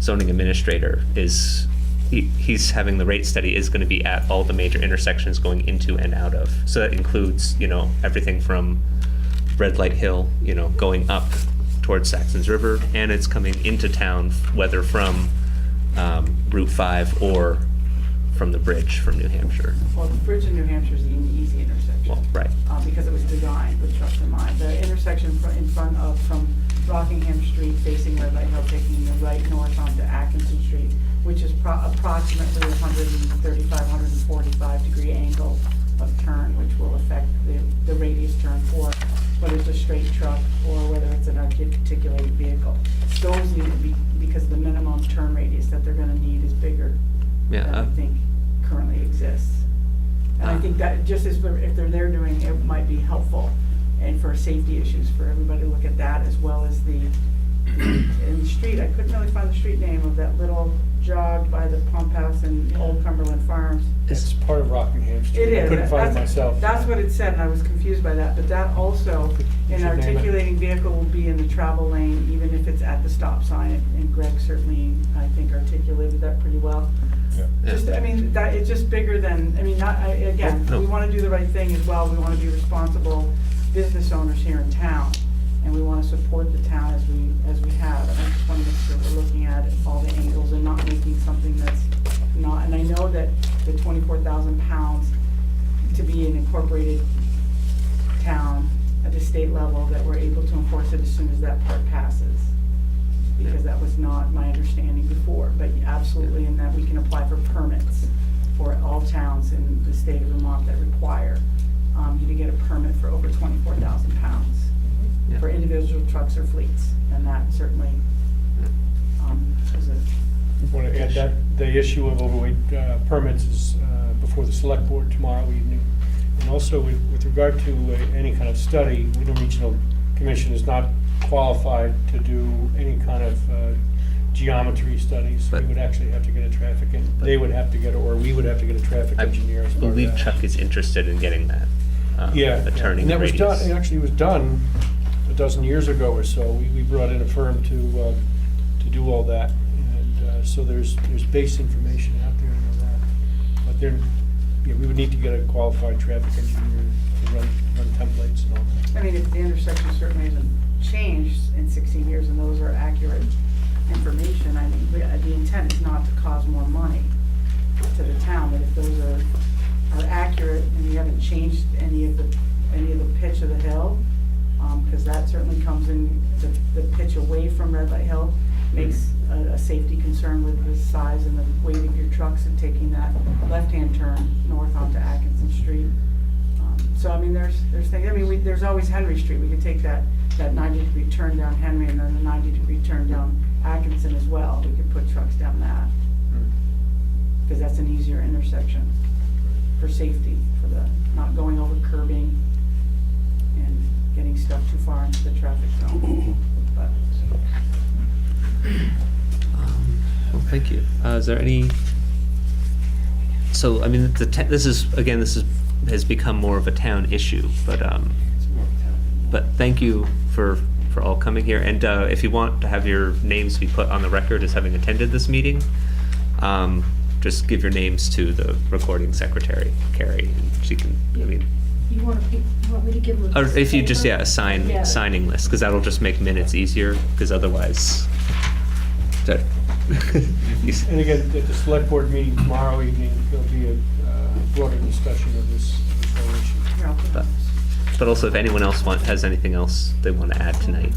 zoning administrator is, he's having the rate study is gonna be at all the major intersections going into and out of. So that includes, everything from Red Light Hill, going up towards Saxon's River, and it's coming into town, whether from Route 5 or from the bridge from New Hampshire. Well, the bridge in New Hampshire is an easy intersection. Well, right. Because it was designed with trucks in mind. The intersection in front of, from Rockingham Street facing Red Light Hill, taking the right north onto Atkinson Street, which is approximately 135, 145 degree angle of turn, which will affect the radius turn for whether it's a straight truck or whether it's an articulated vehicle. Those need to be, because the minimum turn radius that they're gonna need is bigger than I think currently exists. And I think that just as, if they're there doing, it might be helpful, and for safety issues, for everybody to look at that, as well as in the street, I couldn't really find the street name of that little jog by the pump house in Old Cumberland Farms. It's part of Rockingham Street. It is. I couldn't find it That's- myself. That's what it said, and I was confused by that, but that also, You an should name it. articulating vehicle will be in the travel lane, even if it's at the stop sign, and Greg certainly, I think, articulated that pretty well. Just, I mean, that, it's just bigger than, I mean, again, No. we wanna do the right thing as well, we wanna be responsible business owners here in town, and we wanna support the town as we have, and I just wanna make sure we're looking at all the angles and not making something that's not, and I know that the 24,000 pounds to be an incorporated town at the state level, that we're able to enforce it as soon as that part passes. Because that was not my understanding before, but absolutely, in that we can apply for permits for all towns in the state of Vermont that require you to get a permit for over 24,000 pounds for individual trucks or fleets, and that certainly is a. Want to add that the issue of overweight permits is before the select board tomorrow evening. And also with regard to any kind of study, the regional commission is not qualified to do any kind of geometry studies. We would actually have to get a traffic, they would have to get, or we would have to get a traffic engineer as I part of believe that. Chuck is interested in getting that. Yeah, a turning and that was done, radius. it actually was done a dozen years ago or so, we brought in a firm to do all that. And so there's base information out there, I know that. But there, yeah, we would need to get a qualified traffic engineer to run templates and all that. I mean, if the intersection certainly hasn't changed in 16 years and those are accurate information, I mean, the intent is not to cause more money to the town, but if those are accurate and you haven't changed any of the pitch of the hill, because that certainly comes in, the pitch away from Red Light Hill makes a safety concern with the size and the weight of your trucks and taking that left-hand turn north onto Atkinson Street. So, I mean, there's things, I mean, there's always Henry Street. We could take that 90-degree turn down Henry and then the 90-degree turn down Atkinson as well. We could put trucks down that, because that's an easier intersection for safety, for the not going over curbing and getting stuck too far into the traffic zone. But Well, thank you. Is there any? So, I mean, this has become more of a town issue, but thank you for all coming here. And if you want to have your names be put on the record as having attended this meeting, just give your names to the recording secretary, Carrie, and she can. I mean. You want me to give them a Or if you just, paper? a signing list, because that'll just make minutes easier, because otherwise. And again, at the select board meeting tomorrow evening, there'll be a broader discussion of this whole issue. But also, if anyone else has anything else they want to add tonight.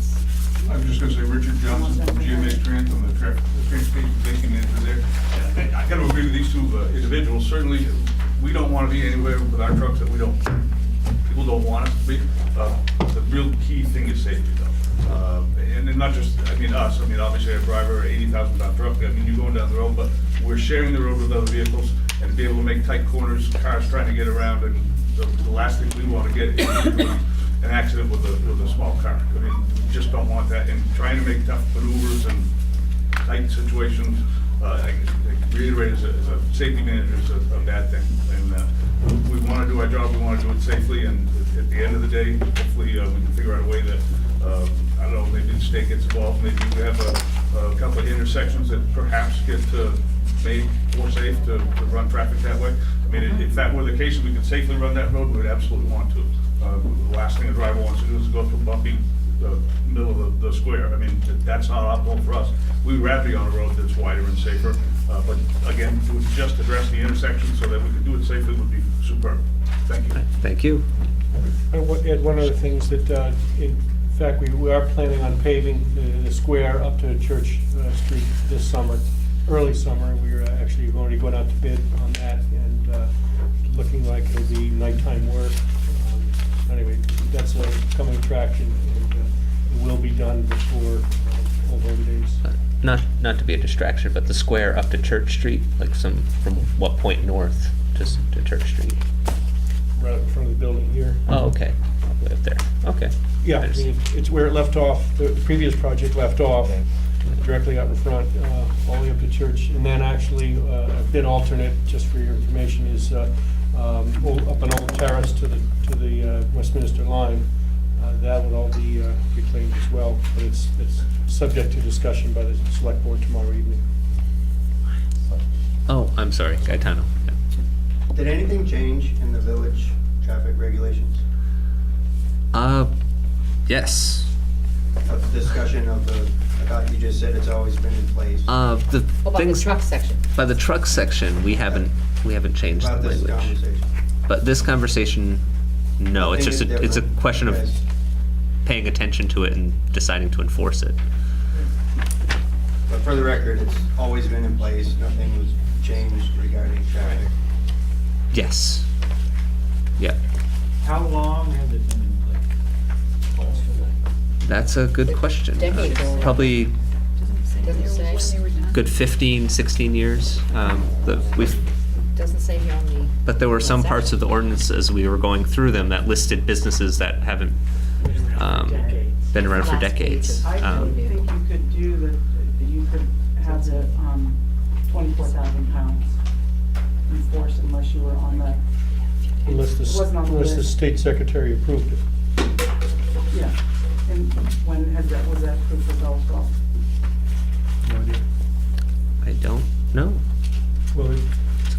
I'm just gonna say, Richard Johnson, GMA Trans, I'm the transportation safety manager there. I gotta agree with these two individuals. Certainly, we don't wanna be anywhere with our trucks that people don't want us to be. The real key thing is safety though. And not just, us, obviously a driver, 80,000 pound truck, you're going down the road, but we're sharing the road with other vehicles and to be able to make tight corners, cars trying to get around, and the last thing we wanna get is an accident with a small car. We just don't want that, and trying to make tough maneuvers and tight situations, I reiterate, as a safety manager, is a bad thing. And we want to do our job, we want to do it safely, and at the end of the day, hopefully we can figure out a way that, I don't know, maybe the state gets involved, maybe we have a couple of intersections that perhaps get made more safe to run traffic that way. If that were the case, and we could safely run that road, we would absolutely want to. The last thing a driver wants to do is go through bumpy middle of the square. That's not optimal for us. We'd rather be on a road that's wider and safer. But again, to just address the intersection so that we can do it safely would be superb. Thank you. Thank you. I want to add one other thing is that, in fact, we are planning on paving the square up to Church Street this summer, early summer. We're actually already going out to bid on that, and looking like it'll be nighttime work. Anyway, that's a coming attraction, and it will be done before Old Home Days. Not to be a distraction, but the square up to Church Street, from what point north to Church Street? Right in front of the building here. Oh, okay. All the way up there. Okay. Yeah, it's where it left off, the previous project left off, directly out in front, all the way up to Church. And then actually, a bid alternate, just for your information, is up an old terrace to the Westminster line. That would all be reclaimed as well, but it's subject to discussion by the select board tomorrow evening. Oh, I'm sorry, Gaetano. Yeah. Did anything change in the village traffic regulations? Yes. Of the discussion of I thought you just said it's always been in place. About the truck section. By the truck section, we haven't changed About the this language. conversation. But this conversation, no, it's Nothing just is it's a different. question of Yes. paying attention to it and deciding to enforce it. But for the record, it's always been in place, nothing was changed regarding traffic. Yes. Yeah. How long has it been in place? That's a good question. Decade ago. Probably Doesn't say. good 15, 16 years. We've Doesn't say here on the. But there were some What's that? parts of the ordinance as we were going through them that listed businesses that haven't been around for Last decades. page. I don't think you could do that you could have the 24,000 pounds enforced unless you were on the, Unless it wasn't on the the list. state secretary approved it. Yeah, And when was that approved for Bellows Falls? No idea. I don't know. Well,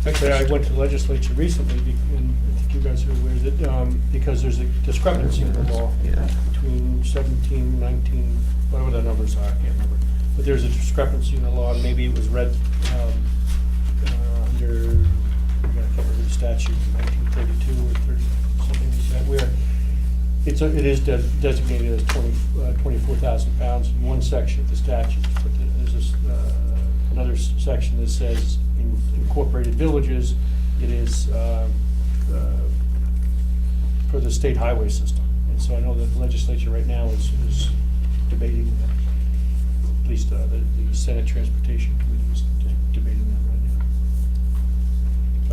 actually, I went to the legislature recently, and I think you guys are aware that, because there's a discrepancy in the law Yeah. between 17, 19, whatever the numbers are, I can't remember. But there's a discrepancy in the law, and maybe it was read under, I can't remember the statute, 1932 or 30, something like that, where it is designated as 24,000 pounds in one section of the statute. But there's this, another section that says in incorporated villages, it is for the state highway system. And so I know that the legislature right now is debating that. At least the Senate Transportation Committee is debating that right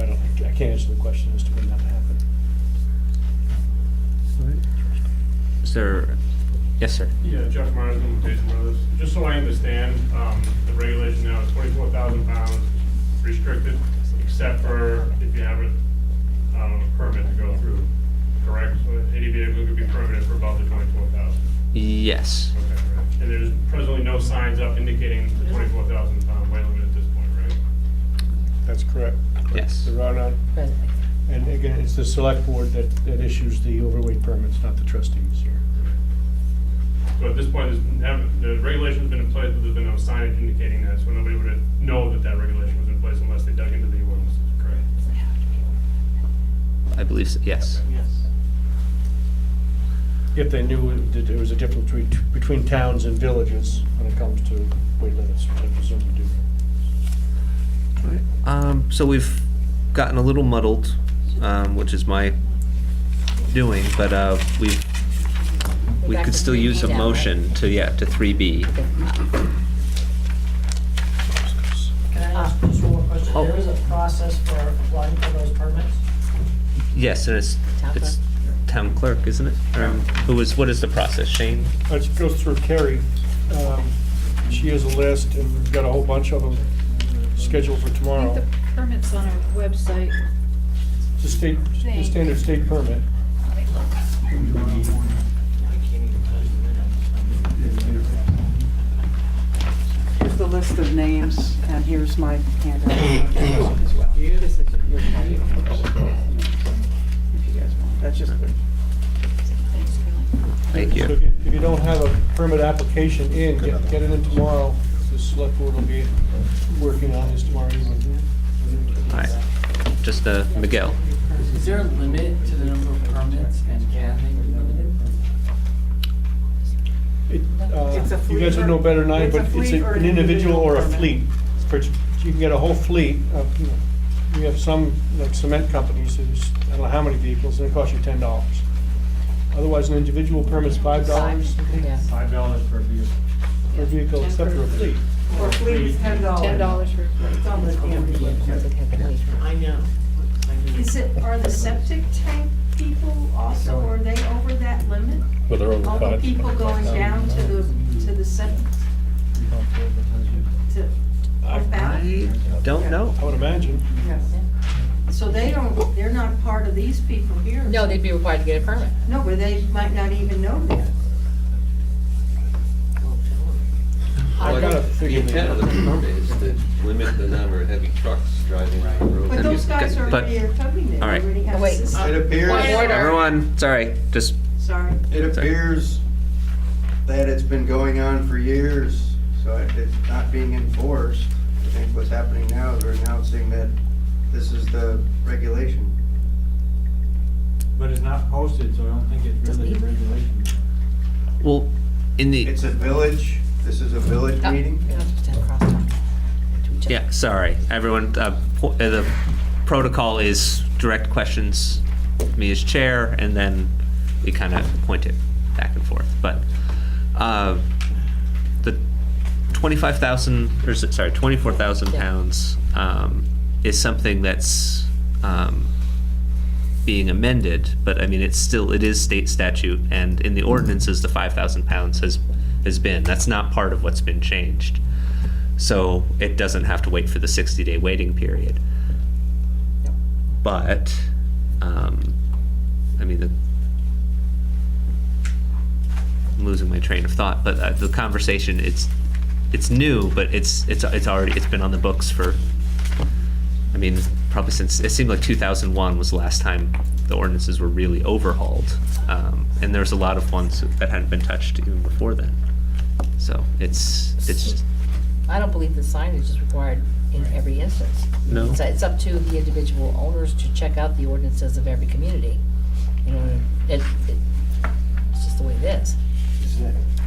now. So I can't answer the question as to when that happened. Is there, yes, sir? Yeah, Jeff Myers, Limitation Brothers. Just so I understand, the regulation now is 24,000 pounds restricted, except for if you have a permit to go through, correct? So any vehicle could be permitted for above the 24,000. Yes. Okay, right. And there's presently no signs up indicating the 24,000 pound weight limit at this point, right? That's correct. Yes. There are none. Presently. And again, it's the select board that issues the overweight permits, not the trustees here. So at this point, the regulation's been in place, but there's been no signage indicating that, so nobody would know that that regulation was in place unless they dug into the ordinances, correct? I believe so, yes. Yes. If they knew that there was a difference between towns and villages when it comes to weight limits, which I presume we do. So we've gotten a little muddled, which is my doing, but we back could to still 3B use a now, right? motion to 3B. Can I ask just one more question? Oh. There is a process for applying for those permits? Yes, and it's town clerk, isn't it? What is the process, Shane? It goes through Carrie. She has a list, and we've got a whole bunch of them scheduled for I tomorrow. think the permit's on our website. It's a standard state permit. Here's the list of names, and here's my handout. This is your copy. If you guys want, that's just the. Thank So you. if you don't have a permit application in, get it in tomorrow. The select board will be working on this tomorrow evening. All right, just Miguel. Is there a limit to the number of permits, and can they be limited? It's a You fleet guys would or- know better than I, it's a but it's fleet or an individual or a permit. fleet. You can get a whole fleet. We have some, like cement companies, there's, I don't know how many vehicles, and it costs you $10. Otherwise, an individual permit's $5 Yeah. $5 per vehicle. per vehicle, except for a fleet. For fleet is $10. $10 for. It's on the damn. I know. Are the septic tank people also, are they over that limit? Well, they're over All the 5. people going down to the septic, to pump out? I don't know. I would imagine. Yes. So they're not part of these people here? No, they'd be required to get a permit. No, but they might not even know that. I gotta figure The that intent of the out. permit is to limit the number of heavy trucks driving on the road. But those guys But- already are coming there, all right. already have Wait. systems. It appears, Order. Everyone, sorry, just, Sorry. it appears that it's been going on for years, so it's not being enforced. I think what's happening now is we're announcing that this is the regulation. But it's not posted, so I don't think it's really a regulation. well, in the, It's a village, this is a village Oh, meeting. you don't have to stand crosstalk. yeah, sorry, everyone, the protocol is direct questions, me as chair, and then we kind of point it back and forth, but, the 24,000 pounds, is something that's, being amended, but I mean, it is state statute, and in the ordinances, the 5,000 pounds has been, that's not part of what's been changed. So it doesn't have to wait for the 60-day waiting period. But, I mean, I'm losing my train of thought, but the conversation, it's new, but it's been on the books for, I mean, probably since, it seemed like 2001 was the last time the ordinances were really overhauled. And there's a lot of ones that hadn't been touched even before then. So it's just, I don't believe the signage is required in every instance. No. It's up to the individual owners to check out the ordinances of every community. You know, it's just the way it is.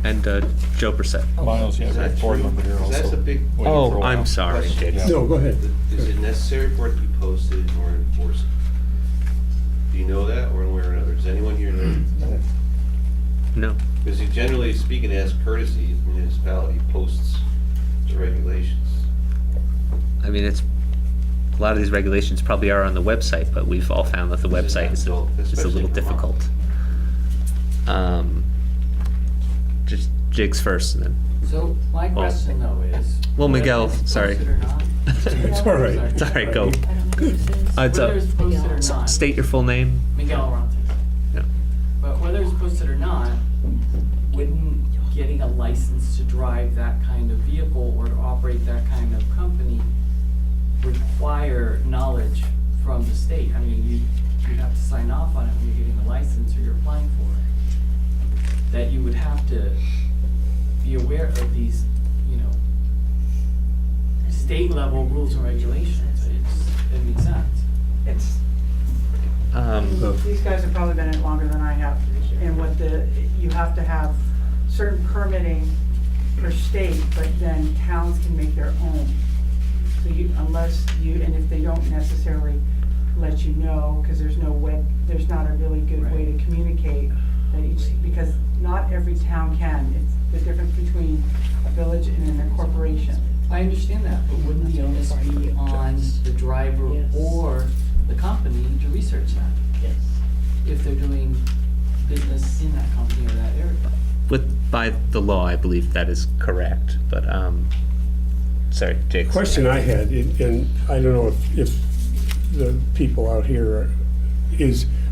and Joe Brissett. Miles, you have a board member here also. That's a big. waiting for a Oh, while. I'm sorry, Question. Dick. No, go ahead. Is it necessary for it to be posted or enforced? Do you know that, or one way or another? Does anyone here know? No. Because generally speaking, as courtesy, the municipality posts the regulations. I mean, a lot of these regulations probably are on the website, but we've all found that the website is a little difficult. Just Jigs first, and then. So my question though is. Well, Miguel, whether it's sorry. posted or not- It's all right. It's all right, go. Whether it's posted or not. State your full name. Miguel Rontes. Yeah. But whether it's posted or not, wouldn't getting a license to drive that kind of vehicle or to operate that kind of company require knowledge from the state? I mean, you'd have to sign off on it when you're getting a license or you're applying for it. That you would have to be aware of these, you know, state level rules and regulations. It makes sense. It's, these guys have probably been in it longer than I have, and you have to have certain permitting for state, but then towns can make their own. So and if they don't necessarily let you know, because there's there's not a really good way to communicate that because not every town can. It's the difference between a village and a corporation. I understand that, but wouldn't the onus be on the driver or the company to research that? Yes. If they're doing business in that company or that area? By the law, I believe that is correct, but, sorry, Jake. Question I had, and I don't know if the people out here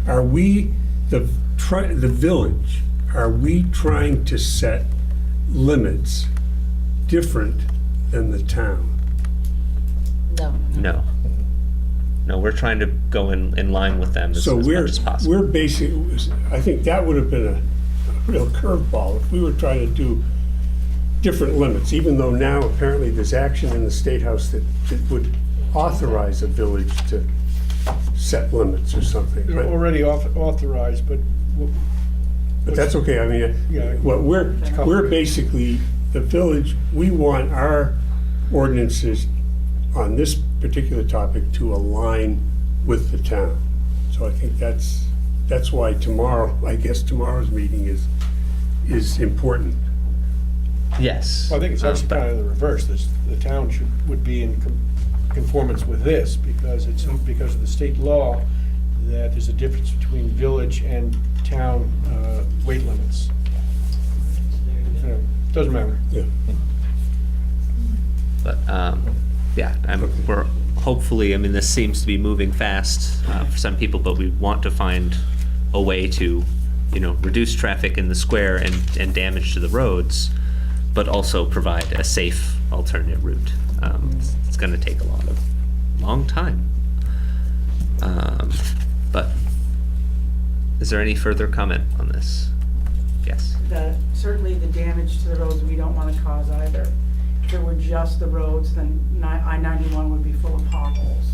are we, the village, are we trying to set limits different than the town? No. No, we're trying to go in line with them as much as possible. We're basically, I think that would have been a real curveball if we were trying to do different limits, even though now apparently there's action in the State House that would authorize a village to set limits or something. They're already authorized, but. But that's okay, I mean, what we're basically, the village, we want our ordinances on this particular topic to align with the town. So I think that's why tomorrow's meeting is important. Yes. Well, I think it's actually kind of the reverse. The town would be in conformance with this because of the state law that there's a difference between village and town weight limits. Doesn't matter. Yeah. But, yeah, we're hopefully, I mean, this seems to be moving fast for some people, but we want to find a way to, reduce traffic in the square and damage to the roads, but also provide a safe alternate route. It's going to take a long time. But is there any further comment on this? Yes. Certainly the damage to the roads we don't want to cause either. If it were just the roads, then I-91 would be full of potholes.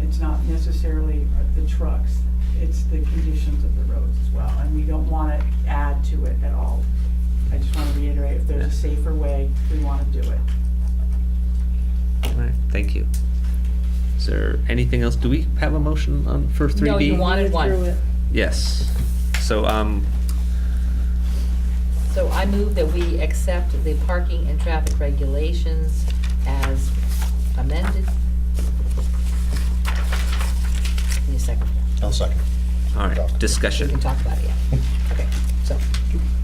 It's not necessarily the trucks, it's the conditions of the roads as well, and we don't want to add to it at all. I just want to reiterate, if there's a safer way, we want to do it. All right, thank you. Is there anything else? Do we have a motion for 3B? No, you wanted one. Yes. So, So I move that we accept the parking and traffic regulations as amended. Give me a second. I'll second. all right, We discussion. can talk about it, yeah. Okay, so,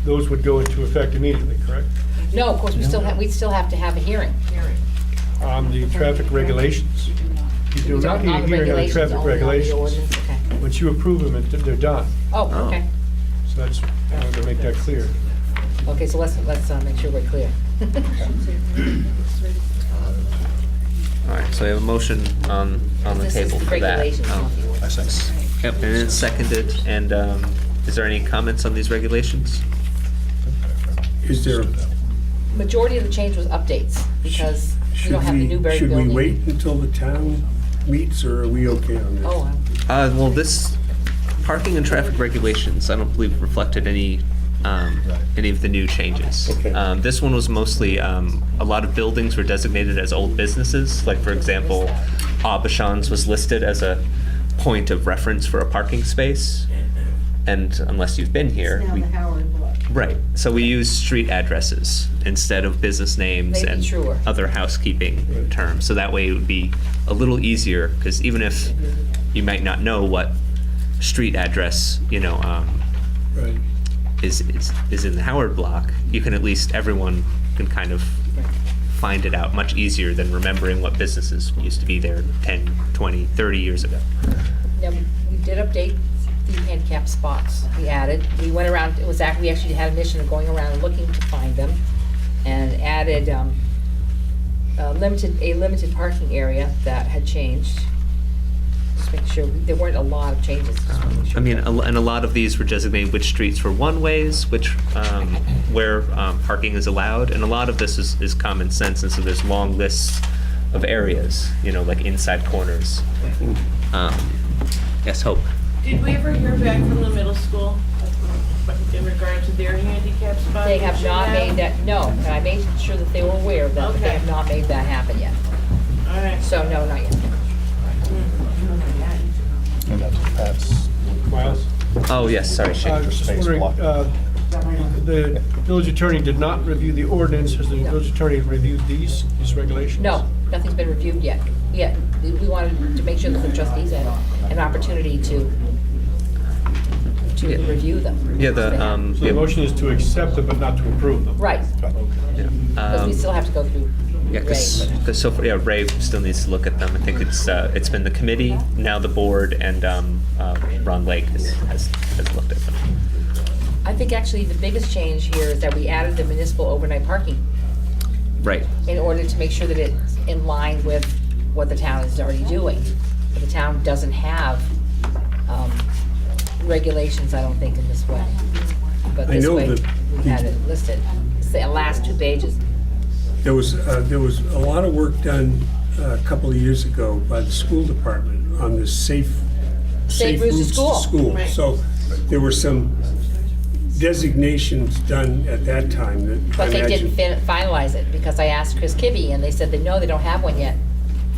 Those would go into effect immediately, correct? no, of course, we'd still have to have a hearing. On the traffic regulations. You do not need a hearing on the traffic regulations. Okay. Once you approve them, they're done. Oh, okay. So that's, I wanted to make that clear. Okay, so let's make sure we're clear. All right, so we have a motion on the This is table the for that. regulations, not the ordinance. I second. Yep, and it's seconded, and is there any comments on these regulations? Is there, Majority of the change was updates, because we don't have the Newberry should building. we wait until the town meets, or are we okay on this? Oh, Well, this parking and traffic regulations, I don't believe reflected any of the new changes. Okay. This one was mostly, a lot of buildings were designated as old businesses. Like, for example, Aubuchon's was listed as a point of reference for a parking space. And unless you've been here, Now the Howard block. right. So we use street addresses instead of business names Maybe and truer. other housekeeping terms. So that way it would be a little easier, because even if you might not know what street address, Right. is in the Howard block, you can at least, everyone can kind of find it out much easier than remembering what businesses used to be there 10, 20, 30 years ago. yeah, we did update the handicap spots. We went around, we actually had a mission of going around and looking to find them, and added a limited parking area that had changed. Just make sure, there weren't a lot of changes. Just wanna make sure. I mean, and a lot of these were designated which streets were one-ways, where parking is allowed, and a lot of this is common sense, and so there's long lists of areas, like inside corners. Yes, Hope? Did we ever hear back from the middle school in regard to their handicap spot? They have not made that, no, and I made sure that they were aware of that, but they Okay. have not made that happen yet. All right. So, no, not yet. And that's Miles? Oh, yes, sorry, Shane. Just space wondering, block. the village attorney did not review the ordinance. Has the village attorney reviewed these regulations? No, nothing's been reviewed yet. We wanted to make sure that the trustees had an opportunity to review them. Yeah, So the motion is to accept them, but not to approve them? Right, because we still have to go through Yeah, Ray. because so far, Ray still needs to look at them. I think it's been the committee, now the board, and Ron Lake has looked at them. I think actually the biggest change here is that we added the municipal overnight parking Right. in order to make sure that it's in line with what the town is already doing. But the town doesn't have regulations, I don't think, in this way. But I this know way, that we had it listed. It's the last 2 pages. There was a lot of work done a couple of years ago by the school department on the safe routes to school. Right. So there were some designations done at that time that I But they imagine. didn't finalize it, because I asked Chris Kibbe, and they said that, no, they don't have one yet.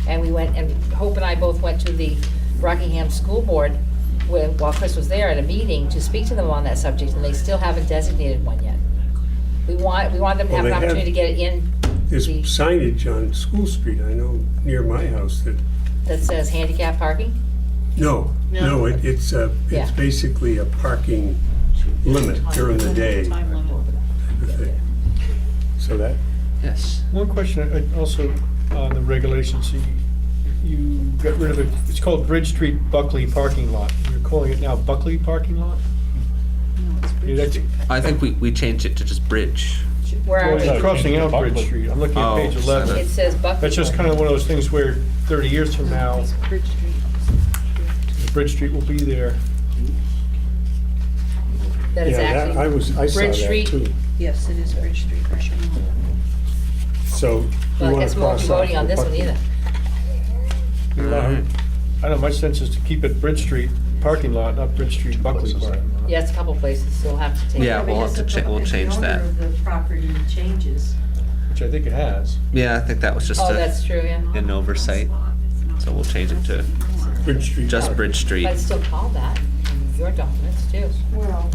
And we went, and Hope and I both went to the Rockingham School Board while Chris was there at a meeting to speak to them on that subject, and they still haven't designated one yet. We want them to have Well, an they have- opportunity to get it in There's signage on School Street, I know, near my house that says handicap parking. no, it's Yeah. basically a parking limit during the day. Time limit. type of thing. So that, Yes. One question also on the regulations, you got rid of it, it's called Bridge Street Buckley parking lot. You're calling it now Buckley parking lot? No, it's Bridge Yeah, that's- Street. I think we changed it to just Bridge. Where are Well, we? it's crossing out Bridge Buckley. Street. I'm looking at Oh, page so 11. It says Buckley. That's just kind of one of those things where 30 years from now, It's Bridge Street. Bridge Street will be there. That is yeah, that, actually I saw Bridge that Street. too. Yes, it is Bridge Street. So you Well, I want guess to we won't be cross off voting on the this one Buckley. either. I don't know, my sense is to keep it Bridge Street parking lot, not Bridge Street Buckley parking lot. Yeah, it's a couple places, so we'll have to take. Yeah, we'll have to we'll change that. If the owner of the property changes. Which I think it has. Yeah, I think that was just Oh, that's true, yeah. an oversight. So we'll change it to Bridge Street. just Park. Bridge Street. But it's still called that in your documents too. Well,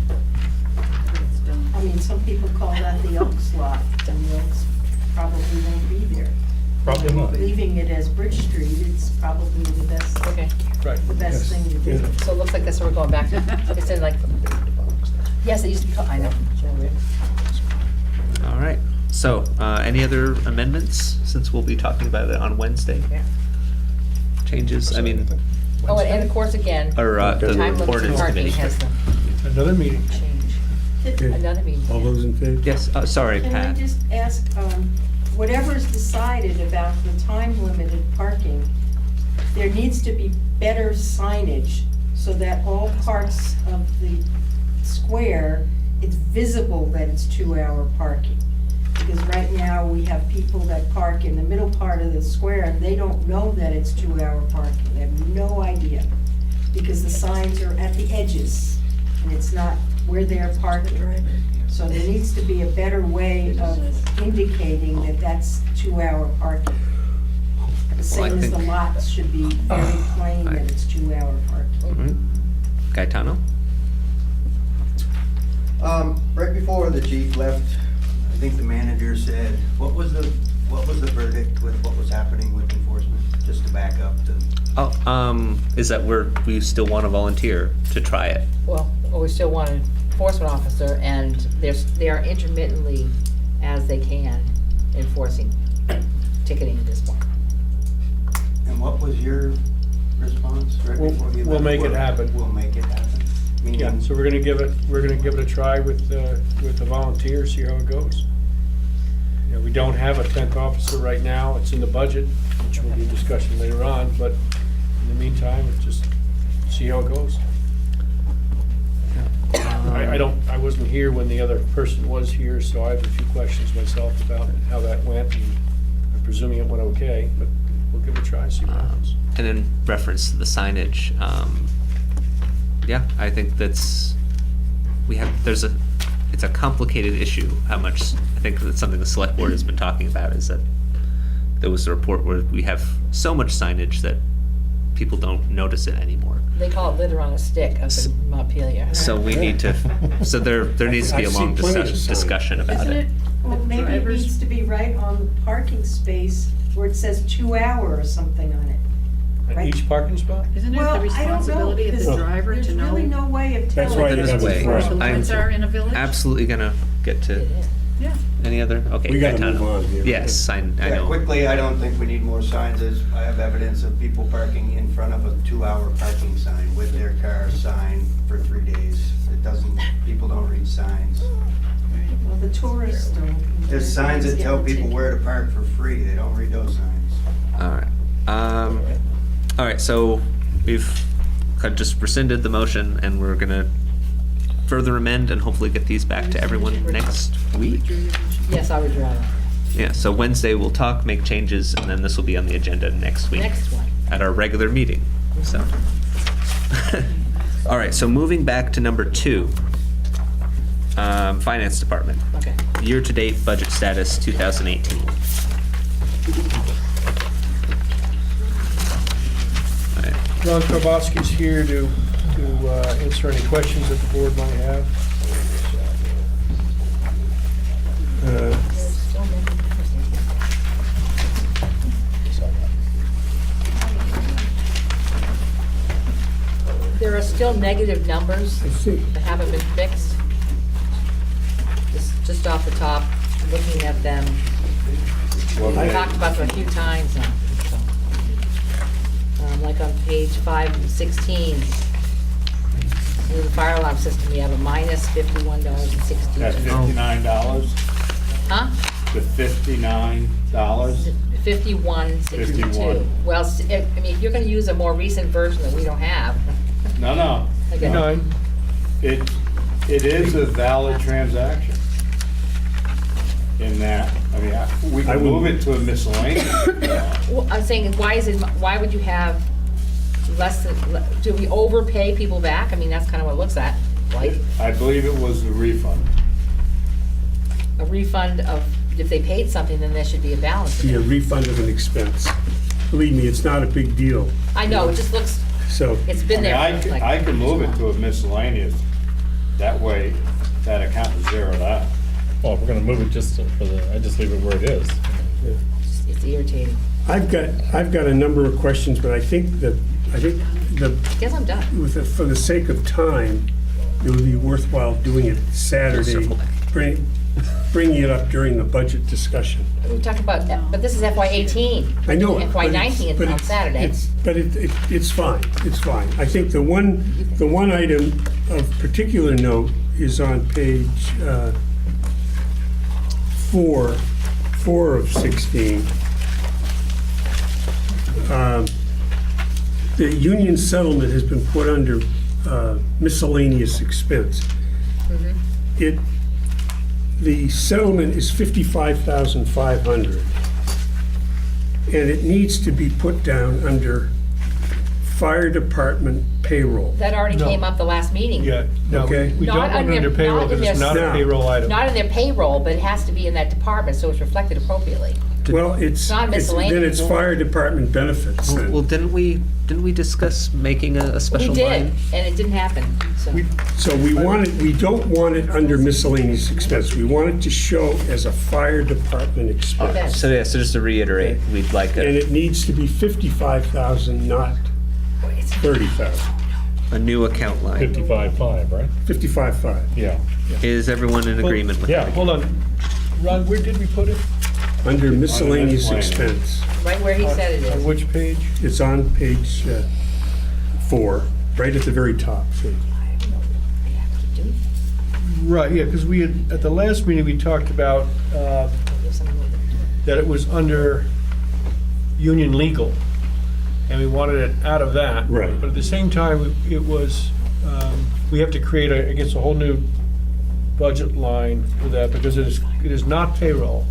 I mean, some people call that the Elks lot, and the Elks probably won't be there. Probably not. Leaving it as Bridge Street, it's probably the best, Okay, Right. the best thing to do. Yeah. so it looks like that's what we're going back to. It said like, yes, it used to be called, I know. All right. So, any other amendments, since we'll be talking about it on Wednesday? Yeah. Changes, I mean, Oh, and of course, again, or the time limits ordinance and parking committee. has the Another meeting. change. Okay. Another meeting. All those in favor? Yes, sorry, Can I Pat. just ask, whatever's decided about the time-limited parking, there needs to be better signage so that all parts of the square, it's visible that it's 2-hour parking. Because right now, we have people that park in the middle part of the square, and they don't know that it's 2-hour parking. They have no idea, because the signs are at the edges, and it's not where they're parking. So there needs to be a better way of indicating that that's 2-hour parking. The same as the lots should be very plain that it's 2-hour parking. Gaetano? Right before the chief left, I think the manager said, what was the verdict with what was happening with enforcement? Just to back up to. Oh, is that we still want to volunteer to try it? Well, we still want an enforcement officer, and they are intermittently, as they can, enforcing ticketing at this point. And what was your response right before he left? We'll make it happen. We'll make it happen. Meaning- Yeah, so we're gonna give it a try with the volunteers, see how it goes. You know, we don't have a 10th officer right now, it's in the budget, which will be a discussion later on, but in the meantime, it's just see how it goes. I wasn't here when the other person was here, so I have a few questions myself about how that went, and I'm presuming it went okay, but we'll give it a try, see what happens. And in reference to the signage, yeah, I think it's a complicated issue, how much, I think that's something the select board has been talking about, is that there was a report where we have so much signage that people don't notice it anymore. They call it litter on a stick up in Montpelier. So we need to, so there needs to be a I've long seen plenty of discussion about Isn't it. it, well, maybe it needs to be right on the parking space where it says 2-hour or something on it. At Right. each parking spot? Isn't it Well, the I don't know, responsibility of the because driver to there's know really no way of That's telling. why you This have way, the what the limits are in a village? Absolutely gonna get to, Yeah. any other, okay. We gotta Gaetano. move on here. Yes, I Yeah, know. quickly, I don't think we need more signs. I have evidence of people parking in front of a 2-hour parking sign with their car signed for 3 days. People don't read signs. Well, the tourists don't. There's signs that tell Everybody's people getting where to park for free. They don't read those signs. All right, so we've kind of just rescinded the motion, and we're gonna further amend and hopefully get these back to everyone next week. Yes, I'll withdraw that. Yeah, so Wednesday we'll talk, make changes, and then this will be on the agenda next week. Next one. At our regular meeting, so. All right, so moving back to number 2. Finance Department. Okay. Year-to-date budget status 2018. All right. Ron Kowalski's here to answer any questions that the board might have. There are still negative numbers I see. that haven't been fixed. Just off the top, looking at them. We talked about them a few times now. so. Like on page 5 and 16, in the fire alarm system, we have a minus $51.62. That's $59? Huh? The $59? 51.62. 51. Well, I mean, if you're gonna use a more recent version that we don't have. No. Okay. It is a valid transaction. In that, I mean, we I can would- move it to a miscellaneous. Well, I'm saying, why would you have less than, do we overpay people back? I mean, that's kind of what it looks at, like, I believe it was a refund. a refund of, if they paid something, then there should be a balance. Be a refund of an expense. Believe me, it's not a big deal. I know, it just looks, So, it's been there. I for, like, can move it to a miscellaneous. That way, that account is zeroed out. Well, if we're gonna move it I just leave it where it is. It's irritating. I've got a number of questions, but I think the, Guess I'm done. for the sake of time, it would be worthwhile doing it Saturday, Circle back. bringing it up during the budget discussion. We talked about, but this is FY18. I know it. FY19 is on Saturday. But it's fine, it's fine. I think the one item of particular note is on page 4 of 16. The union settlement has been put under miscellaneous expense. The settlement is $55,500, and it needs to be put down under fire department payroll. That already came up the last meeting. Yeah, no, Okay. we don't Not want it under their- payroll not in because it's their- not a payroll item. Not in their payroll, but it has to be in that department, so it's reflected appropriately. Well, Not then it's miscellaneous. fire department benefits then. Well, didn't we discuss making a We special did, line? and it didn't happen, so. So we don't want it under miscellaneous expense. We want it to show as a fire department expense. So yeah, so just to reiterate, we'd like And a it needs to be 55,000, not 30,000. new account line. 55.5, right? 55,500. Yeah. Is everyone in agreement with that? Hold on. Ron, where did we put it? Under miscellaneous miscellaneous. expense. Right where he said it On is. which page? It's on page 4, right at the very top. See? Right, yeah, because we had, at the last meeting, we talked about that it was under union legal, and we wanted it out of that. Right. But at the same time, it was, we have to create, I guess, a whole new budget line for that, because it is not payroll.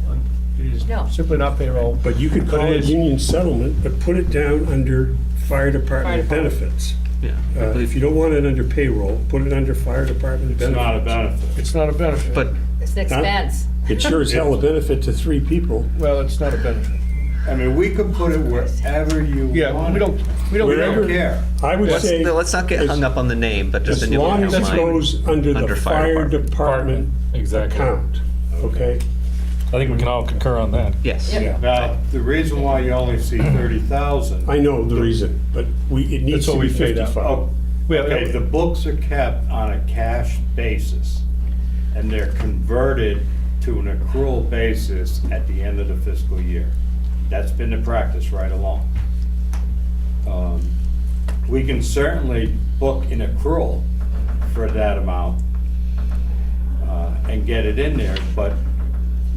It is No. simply not payroll. But you could call But it is- union settlement, but put it down under fire department department. benefits. Yeah. If you don't want it under payroll, put it under fire department It's benefits. not a benefit. It's not a benefit. But It's an expense. It sure is hell a benefit to 3 people. Well, it's not a benefit. I mean, we could put it wherever you want. Yeah, we don't Wherever. Care. I would say, let's not get hung up on the name, but just a as new long account as it line. goes under the fire department Exactly. account, okay? I think we can all concur on that. Yes. Now, the reason why you only see 30,000. I know the reason, but it needs That's what to be we paid out. 55. Oh, Well, okay, the books are kept on a cash basis, and they're converted to an accrual basis at the end of the fiscal year. That's been the practice right along. We can certainly book an accrual for that amount and get it in there, but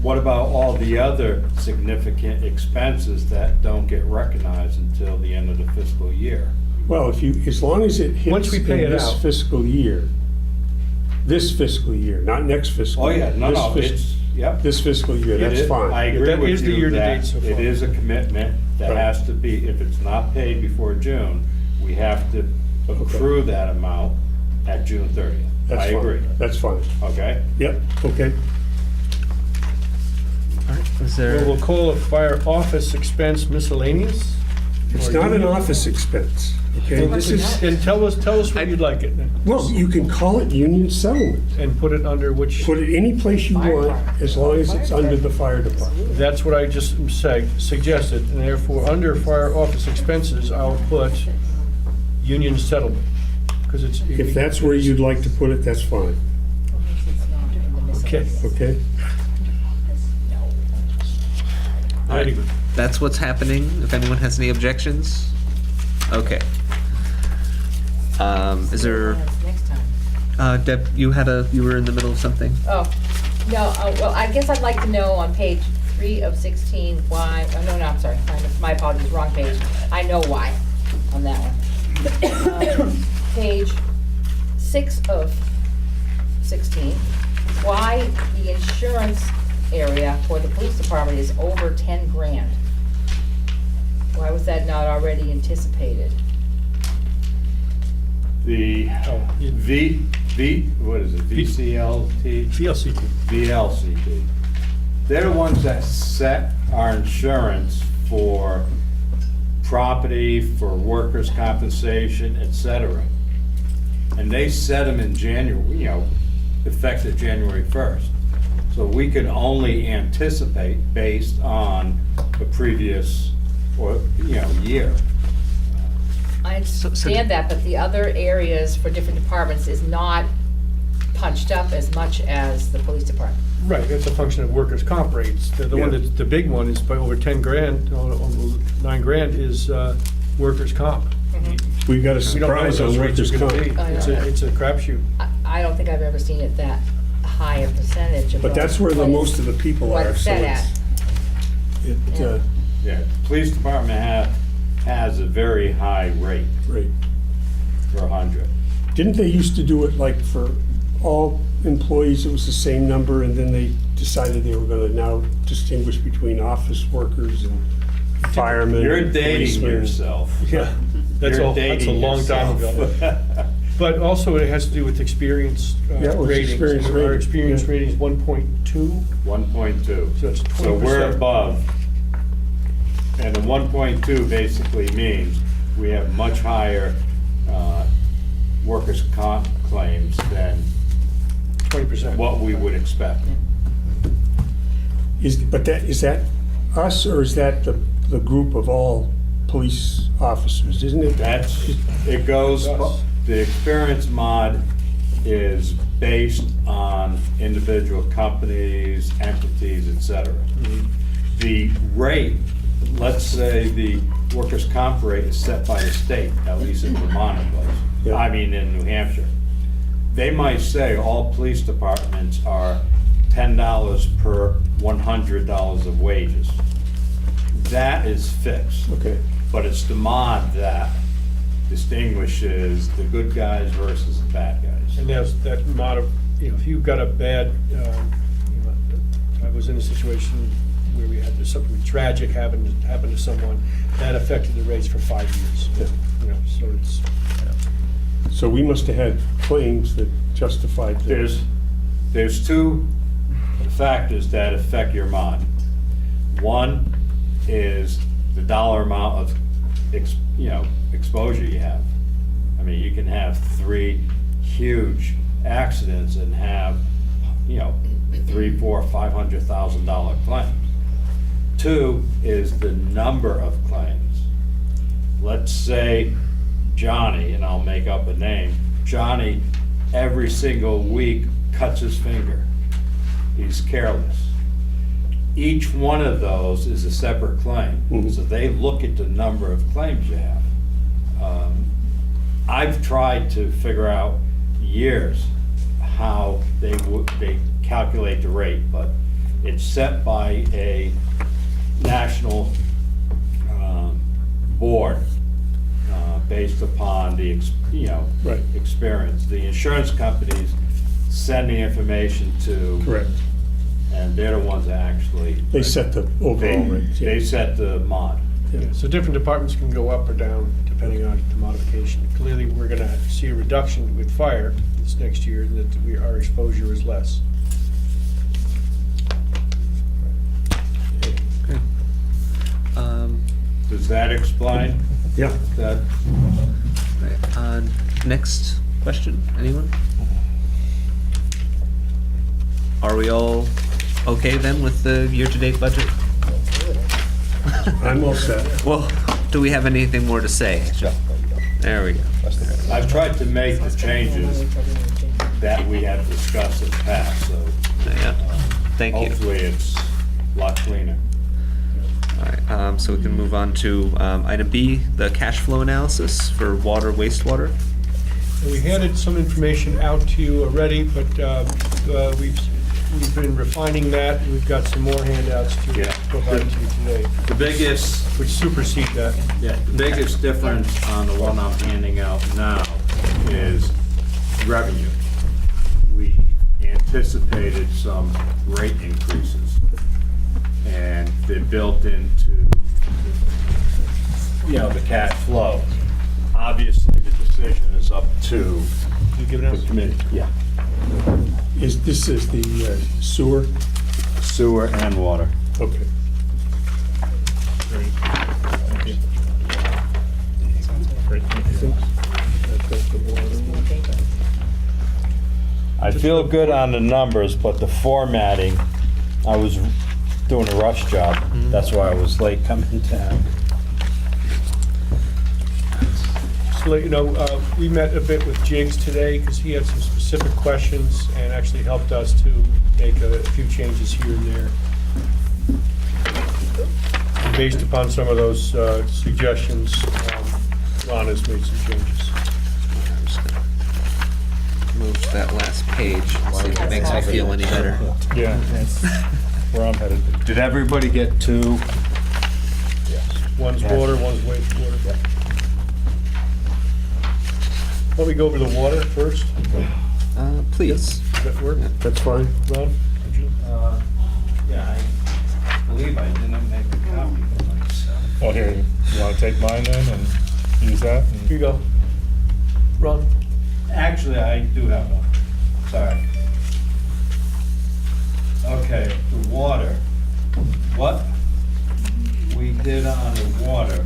what about all the other significant expenses that don't get recognized until the end of the fiscal year? Well, as long as it hits Once we pay in it this out. fiscal year, not next fiscal Oh, year. yeah, no, This it's, yep. This fiscal year, It that's is- fine. I agree That with is the you year-to-date that so far. it is a commitment that Right. has to be, if it's not paid before June, we have to accrue that amount at June 30th. That's I fine. agree, That's fine. okay? Yep, okay. All right. Is Well, there? we'll call it fire office expense miscellaneous? It's Or not an union? office expense, okay? This is, Then tell us what you'd like it, then. well, you can call it union settlement. And put it under which, Put it any place you want, as long as it's under the fire department. that's what I just suggested, and therefore, under fire office expenses, I'll put union settlement, because it's. If that's where you'd like to put it, that's fine, Okay. okay? Very good. That's what's happening. If anyone has any objections, okay. Is there? Next time. Deb, you were in the middle of something. Oh, no, well, I guess I'd like to know on page 3 of 16 why, oh, no, I'm sorry, my apologies, wrong page. I know why on that one. Page 6 of 16, why the insurance area for the police department is over 10 grand. Why was that not already anticipated? The what is it, VCLT? VLCT. VLCT. They're the ones that set our insurance for property, for workers' compensation, et cetera. And they set them in January, effective January 1st. So we could only anticipate based on the previous, year. I understand that, but the other areas for different departments is not punched up as much as the police department. Right, that's a function of workers' comp rates. The one that's, the big one is by over 10 grand, almost 9 grand is workers' comp. We've got a We don't know what surprise those on rates workers' are comp. gonna be. It's a crapshoot. I don't think I've ever seen it that high a percentage of. But that's where the most of the people what are, it's so set at. Yeah, the police department has a very high rate Right. for 100. Didn't they used to do it like for all employees, it was the same number, and then they decided they were gonna now distinguish between office workers and firemen? You're and dating policemen? yourself. Yeah, that's You're all, that's a dating long time yourself. ago. But also it has to do with experience Yeah, it was ratings. experience Our rating, experience yeah. rating is 1.2. 1.2. So it's So we're 20%. above. And the 1.2 basically means we have much higher workers' comp claims than 20%. what we would expect. Is that us, or is that the group of all police officers, isn't it? It goes, Us. the experience mod is based on individual companies, entities, et cetera. The rate, let's say the workers' comp rate is set by the state, at least in Vermont it was. Yeah. I mean, in New Hampshire. They might say all police departments are $10 per $100 of wages. That is fixed. Okay. But it's the mod that distinguishes the good guys versus the bad guys. And there's that amount of, if you've got a bad, I was in a situation where we had something tragic happen to someone, that affected the rates for 5 years. Yeah. So it's. So we must have had claims that justified this. There's two factors that affect your mod. One is the dollar amount of exposure you have. I mean, you can have 3 huge accidents and have, $300,000, $400,000, $500,000 claims. 2 is the number of claims. Let's say Johnny, and I'll make up a name, Johnny every single week cuts his finger. He's careless. Each one of those is a separate claim. So they look at the number of claims you have. I've tried to figure out years how they calculate the rate, but it's set by a national board based upon the experience. The insurance companies send the information to. Correct. And they're the ones that actually. They set the overall rates. They set the mod. Yeah, so different departments can go up or down depending on the modification. Clearly, we're gonna see a reduction with fire this next year, and that our exposure is less. Does that explain? Yeah. That? Right. Next question, anyone? Are we all okay then with the year-to-date budget? I'm all set. Well, do we have anything more to say? There we go. I've tried to make the changes that we have discussed in the past, so. Yeah. Thank you. Hopefully it's a lot cleaner. All right, so we can move on to item B, the cash flow analysis for water, wastewater. And we handed some information out to you already, but we've been refining that. We've got some more handouts to provide to you today. The biggest. Which supersede that. Yeah, the biggest difference on the one I'm handing out now is revenue. We anticipated some rate increases, and they're built into, the cash flow. Obviously, the decision is up to the committee. Yeah. This is the sewer? Sewer and water. Okay. Great. Thank you. Great. I feel good on the numbers, but the formatting, I was doing a rush job. That's why I was late coming down. Just to let you know, we met a bit with Jiggs today because he had some specific questions and actually helped us to make a few changes here and there. And based upon some of those suggestions, Ron has made some changes. move to that last page, see if it makes me feel any better. Yeah, that's where I'm headed. Did everybody get two? One's water, one's wastewater. Let me go over the water first. Please. Does that work? That's fine. Ron, would you? Yeah, I believe I didn't make a copy for myself. Well, here, you want to take mine then and use that? and- Here you go. Ron? Actually, I do have one. Sorry. Okay, the water. What we did on the water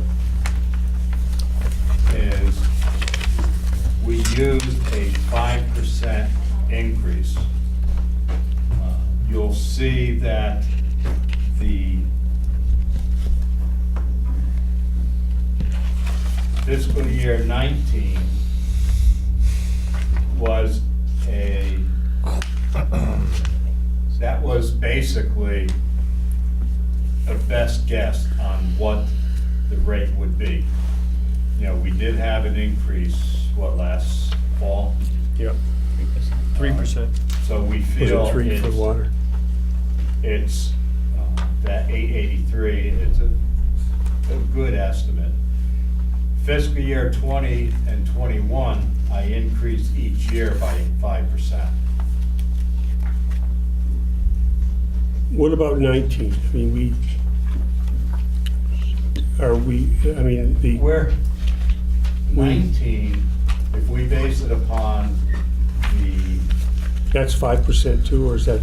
is we used a 5% increase. You'll see that the fiscal year 19 was that was basically a best guess on what the rate would be. You know, we did have an increase, last fall? Yep. 3%. So we Was feel it 3 for water? it's that 883, it's a good estimate. Fiscal year 20 and 21, I increased each year by 5%. What about 19? I mean, We're 19, if we base it upon the, that's 5% too, or is that?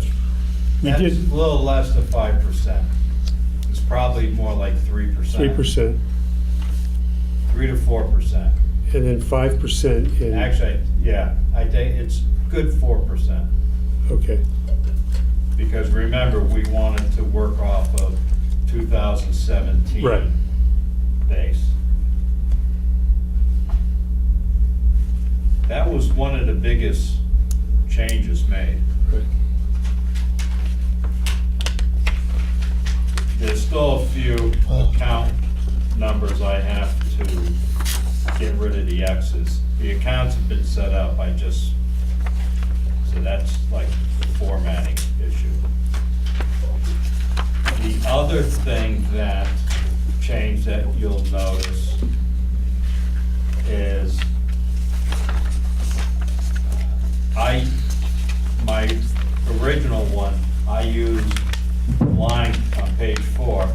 We that's did a little less than 5%. It's probably more like 3%. 3%, 3 to 4%. and then 5% in. Actually, yeah, I think it's good 4%. Okay, Because remember, we wanted to work off of 2017 Right. base. That was one of the biggest changes made. right. There's still a few account numbers I have to get rid of the X's. The accounts have been set up, so that's like the formatting issue. The other thing that changed that you'll notice is my original one, I used the line on page 4,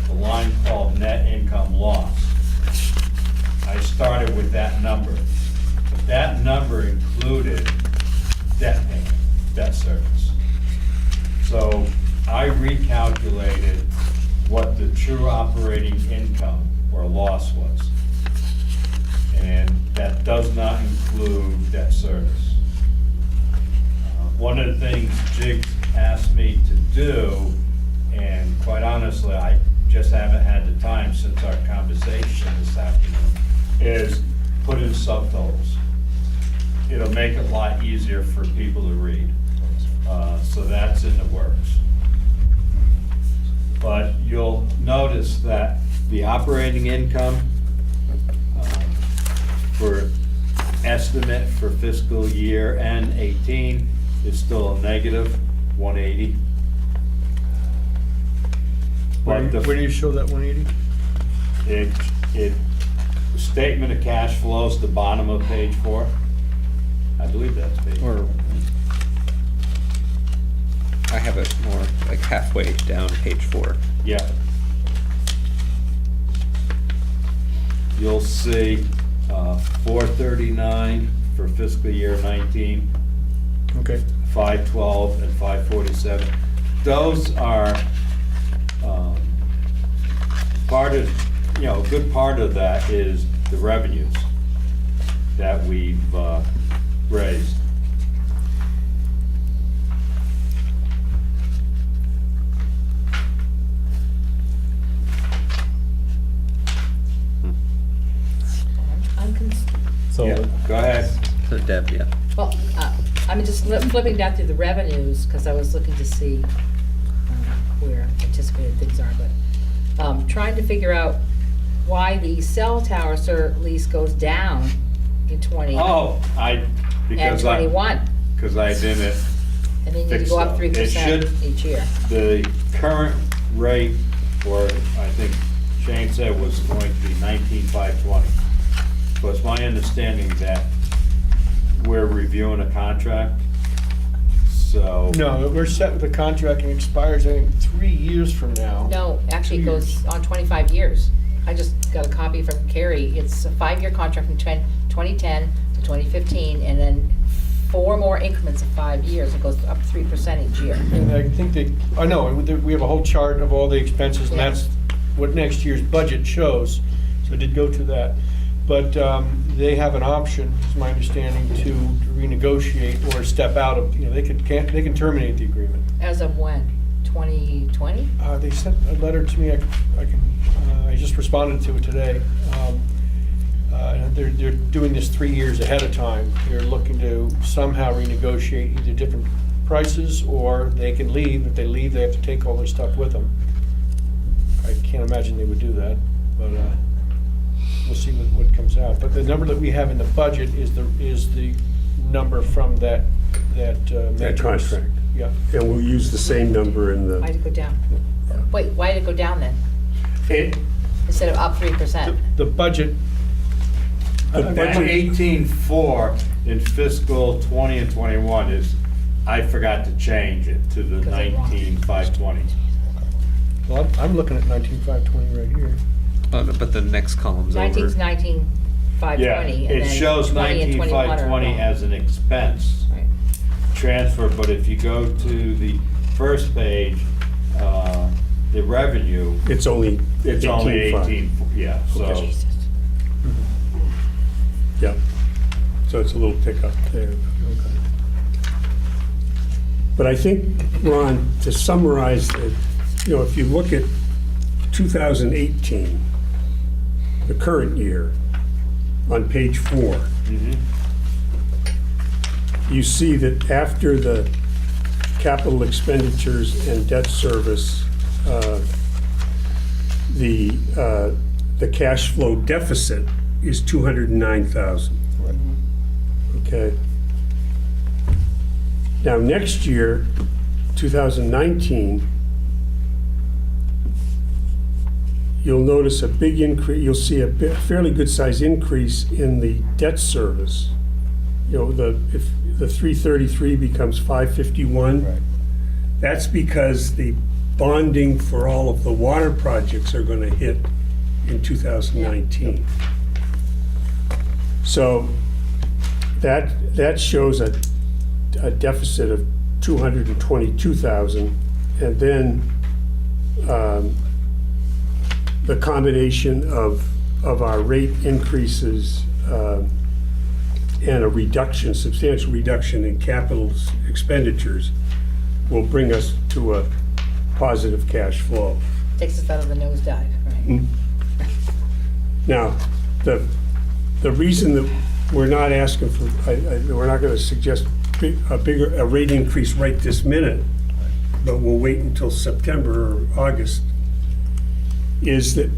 the line called net income loss. I started with that number. That number included debt payment, debt service. So I recalculated what the true operating income or loss was. And that does not include debt service. One of the things Jig asked me to do, and quite honestly, I just haven't had the time since our conversation this afternoon, is put in subtotals. It'll make it a lot easier for people to read. So that's in the works. But you'll notice that the operating income for estimate for fiscal year end 18 is still a negative 180. Where do you show that 180? It statement of cash flows, the bottom of page 4. I believe that's page 4. Or I have it more like halfway down page 4. Yeah. You'll see 439 for fiscal year 19. Okay. 512 and 547. Those are part of, a good part of that is the revenues that we've raised. I'm So, Yeah, go ahead. So Deb, yeah. Well, I'm just flipping down through the revenues, because I was looking to see where anticipated things are, but trying to figure out why the cell tower lease goes down in 20 Oh, and because 21. because I didn't And then you fix go up those. It 3% should- each year. The current rate, or I think Shane said was going to be 19,520. So it's my understanding that we're reviewing a contract, so. No, we're set with the contract and expires, I think, 3 years from now. No, actually it 2 goes on 25 years. I just got a copy from Carrie. It's a 5-year contract from 2010 to 2015, and then 4 more increments of 5 years. It goes up 3% each year. And I think I know, we have a whole chart of all the expenses, and Yeah. that's what next year's budget shows. So I did go to that. But they have an option, is my understanding, to renegotiate or step out of, they can terminate the agreement. As of when? 2020? They sent a letter to me, I just responded to it today. They're doing this 3 years ahead of time. They're looking to somehow renegotiate either different prices, or they can leave. If they leave, they have to take all their stuff with them. I can't imagine they would do that, but we'll see what comes out. But the number that we have in the budget is the number from that matrix. contract. Yeah. And we'll use the same number in the. Why did it go down? Wait, why did it go down then? It- Instead of up 3%? The budget. That 18.4 in fiscal 20 and 21 is, I forgot to change it to the 19,520. Well, I'm looking at 19,520 right here. But the next column's over. 19's 19,520. Yeah, and it then shows 20 and 21 are 19,520 wrong. as an expense Right. transfer, but if you go to the first page, the revenue, It's only. it's only 18.5. 18, yeah, so. Jesus. Yeah. So it's a little pickup there. But I think, Ron, to summarize, if you look at 2018, the current year, on page 4, Mhm. you see that after the capital expenditures and debt service, the cash flow deficit is 209,000. Okay. Now, next year, 2019, you'll notice a big increase, you'll see a fairly good size increase in the debt service. If the 333 becomes 551, that's because the bonding for all of the water projects are going to hit in 2019. So that shows a deficit of 222,000, and then the combination of our rate increases and a reduction, substantial reduction in capital expenditures will bring us to a positive cash flow. Takes us out of the nosedive, right? Now, the reason that we're not asking for, we're not going to suggest a rate increase right this minute, but we'll wait until September or August, is that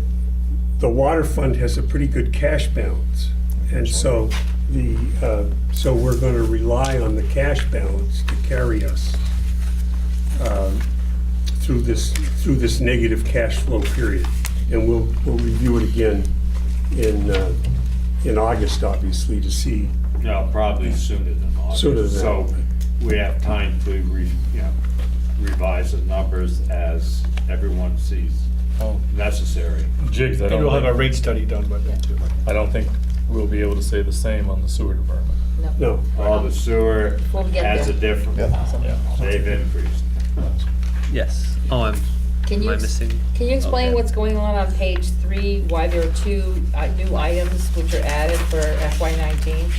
the water fund has a pretty good cash balance. And so so we're going to rely on the cash balance to carry us through this negative cash flow period. And we'll review it again in August, obviously, to see. No, probably sooner than August. Sooner than So that. we have time to revise the numbers as everyone sees necessary. Jigs, And we'll have a rate study done by then, too. I don't think we'll be able to say the same on the sewer department. No. All the sewer Before we get has a there. different, Yeah. they've increased. Yes. Oh, am I missing? Can you explain Okay. what's going on page 3, why there are 2 new items which are added for FY19?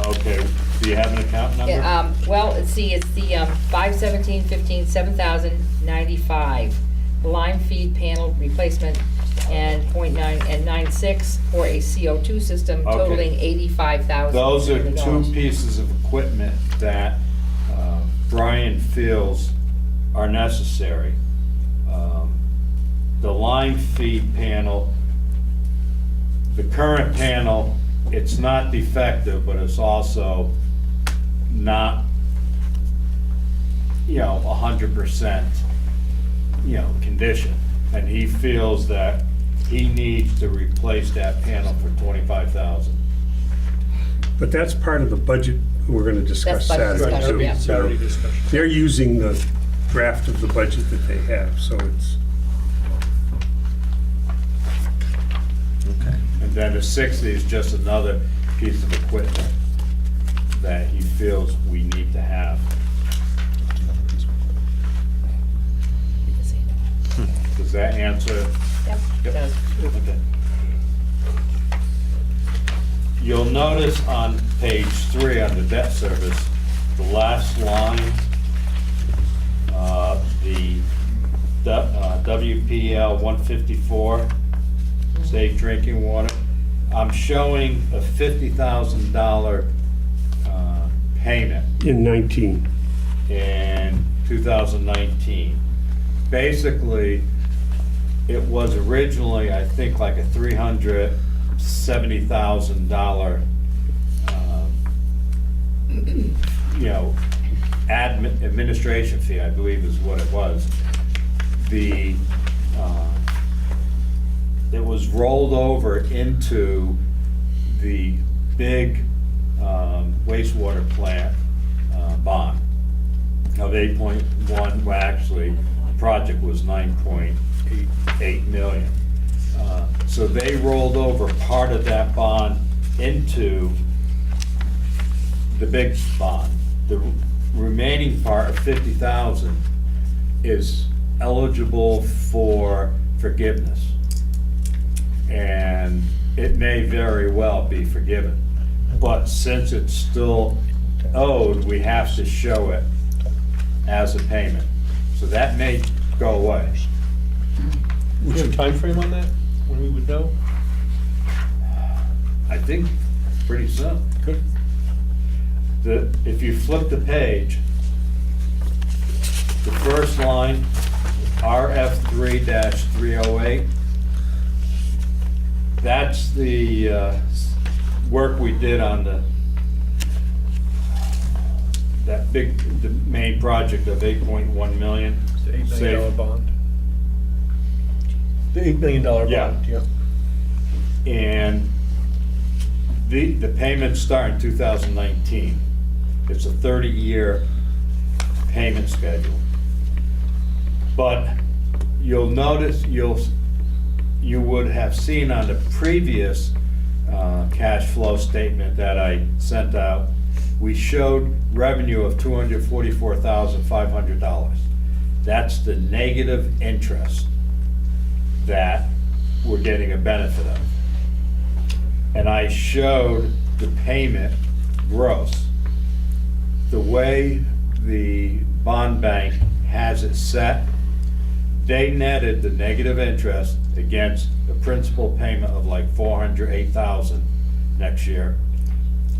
Okay, do you have an account number? Well, let's see, it's the 5/17/15, 7,095. Line feed panel replacement and .9 and 9.6 for a CO2 system Okay. totaling 85,000. Those are two pieces of equipment that Brian feels are necessary. The line feed panel, the current panel, it's not defective, but it's also not 100%, condition. And he feels that he needs to replace that panel for $25,000. But that's part of the budget we're gonna discuss That's budget Saturday discussion, too. yeah. Saturday discussion. They're using the draft of the budget that they have, so it's, Okay. And then the 60 is just another piece of equipment that he feels we need to have. Does that answer? Yep, it does. Okay. You'll notice on page 3 on the debt service, the last line, the WPL 154, safe drinking water, I'm showing a $50,000 payment in 19. in 2019. Basically, it was originally, I think, like a $370,000, administration fee, I believe is what it was. It was rolled over into the big wastewater plant bond of 8.1, well, actually, the project was 9.8 million. So they rolled over part of that bond into the big bond. The remaining part of 50,000 is eligible for forgiveness. And it may very well be forgiven. But since it's still owed, we have to show it as a payment. So that may go away. What's your time frame on that? When we would know? I think pretty soon. Good. If you flip the page, the first line, RF3-308, that's the work we did on the main project of 8.1 million. The $8 million Safe. bond. The $8 million bond, Yeah. yeah. And the payments start in 2019. It's a 30-year payment schedule. But you'll notice, you would have seen on the previous cash flow statement that I sent out, we showed revenue of $244,500. That's the negative interest that we're getting a benefit of. And I showed the payment gross. The way the bond bank has it set, they netted the negative interest against the principal payment of like $408,000 next year.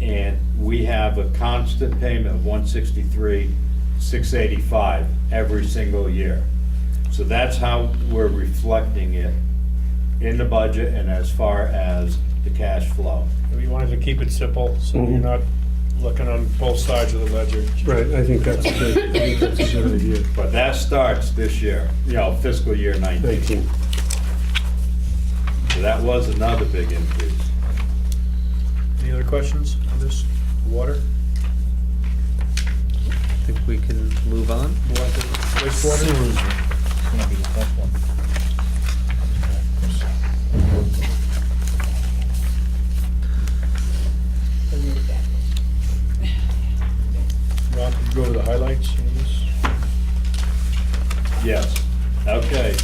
And we have a constant payment of $163,685 every single year. So that's how we're reflecting it in the budget and as far as the cash flow. We wanted to keep it simple, so you're not looking on both sides of the ledger. Right, I think that's good. I think that's a good idea. But that starts this year, fiscal year 19. So that was another big increase. Any other questions on this water? I think we can move on. Move on to wastewater? It's gonna be the tough one. Ron, could you go over the highlights on this? Yes, okay.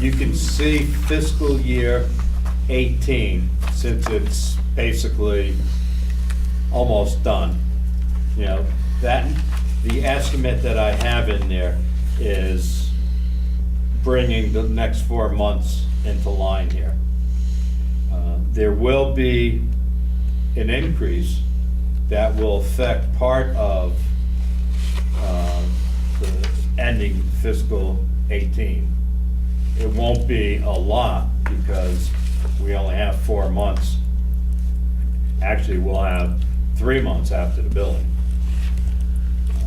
You can see fiscal year 18, since it's basically almost done. The estimate that I have in there is bringing the next 4 months into line here. There will be an increase that will affect part of the ending fiscal 18. It won't be a lot because we only have 4 months. Actually, we'll have 3 months after the billing.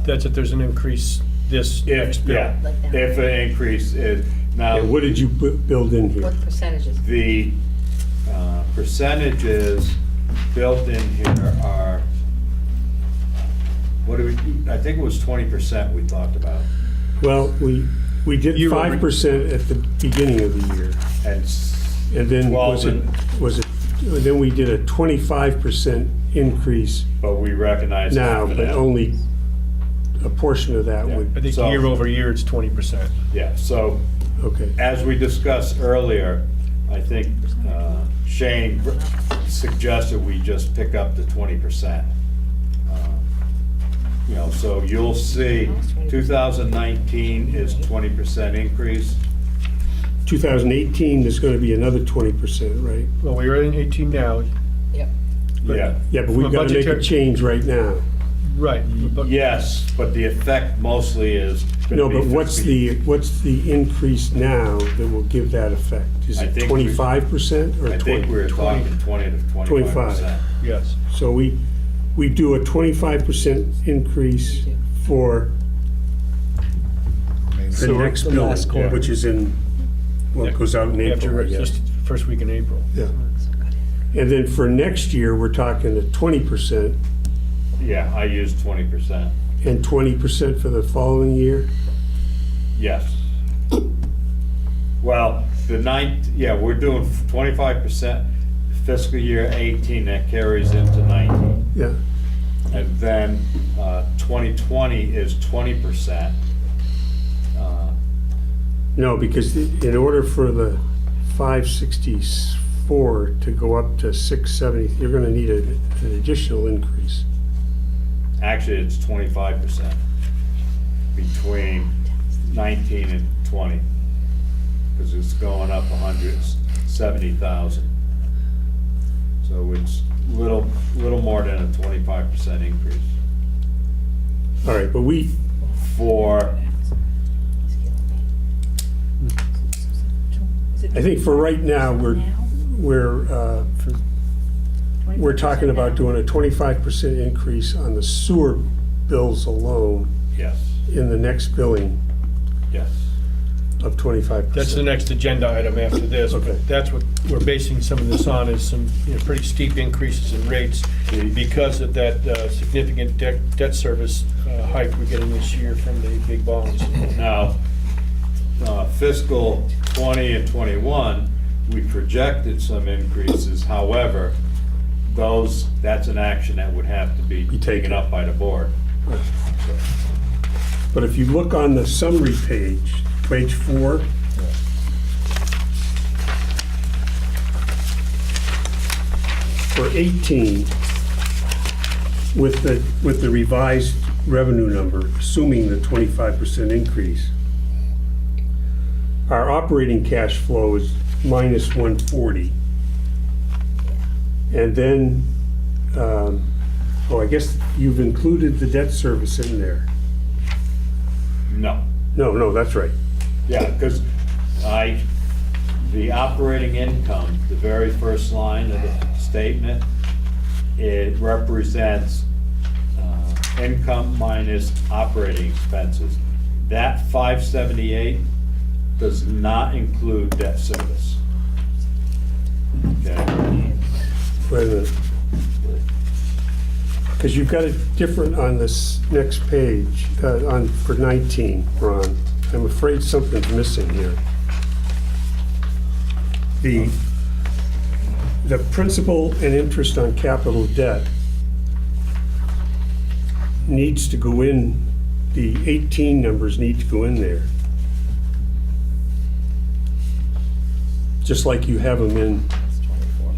That's if there's an increase this next bill. Yeah, if an increase is, now. What did you build in here? What percentages? The percentages built in here are, what do we, I think it was 20% we talked about. Well, we did 5% at the beginning of the year. And then then we did a 25% increase But we recognize. now, but only a portion of that would. I think So- year over year, it's 20%. Yeah, so. Okay. As we discussed earlier, I think Shane suggested we just pick up the 20%. You know, so you'll see 2019 is 20% increase. 2018, there's going to be another 20%, right? Well, we're in 18 now. Yep. Yeah. Yeah, but we've got to make a change right now. Right. But Yes, but the effect mostly is. gonna No, be but what's the increase now that will give that effect? Is I it think 25% or 20? I think we were talking 20 to 25%. yes. So we do a 25% increase for the next the bill, last quarter. which is in, well, it goes out in April, I guess. Just first week in April. Yeah. And then for next year, we're talking a 20% Yeah, I used 20%. and 20% for the following year? Yes. Well, we're doing 25% fiscal year 18, that carries into 19. Yeah. And then 2020 is 20%. No, because in order for the 564 to go up to 670, you're going to need an additional increase. Actually, it's 25% between 19 and 20, because it's going up 170,000. So it's little more than a 25% increase. All right, but For, I think for right now, we're talking about doing a 25% increase on the sewer bills alone yes, in the next billing yes. of 25%. That's the next agenda item after this. Okay. But that's what we're basing some of this on, is some pretty steep increases in rates because of that significant debt service hike we're getting this year from the big bonds. Now, fiscal 20 and 21, we projected some increases. However, that's an action that would have to be taken up by the board. But if you look on the summary page, page 4, for 18, with the revised revenue number, assuming the 25% increase, our operating cash flow is minus 140. And then, I guess you've included the debt service in there. No. No, that's right. Yeah, because the operating income, the very first line of the statement, it represents income minus operating expenses. That 578 does not include debt service. Okay? Wait a minute. Because you've got it different on this next page, for 19, Ron. I'm afraid something's missing here. The principal and interest on capital debt needs to go in, the 18 numbers need to go in there. Just like you have them in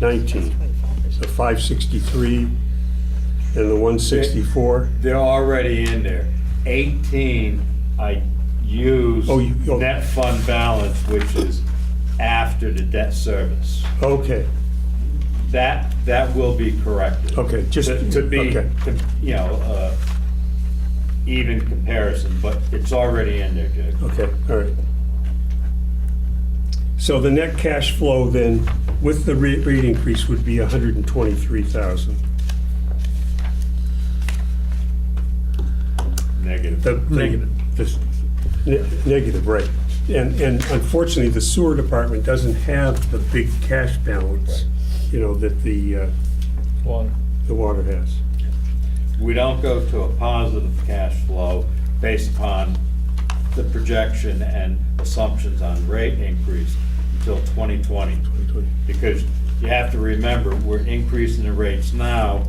19. The 563 and the 164. They're already in there. 18, I use net fund balance, which is after the debt service. Okay. That will be corrected. Okay, just to be, okay. Even comparison, but it's already in there, Jake. Okay, all right. So the net cash flow then, with the rate increase, would be 123,000. Negative. Negative. Negative, right. And unfortunately, the sewer department doesn't have the big cash balance, that the water has. We don't go to a positive cash flow based upon the projection and assumptions on rate increase until 2020. Because you have to remember, we're increasing the rates now.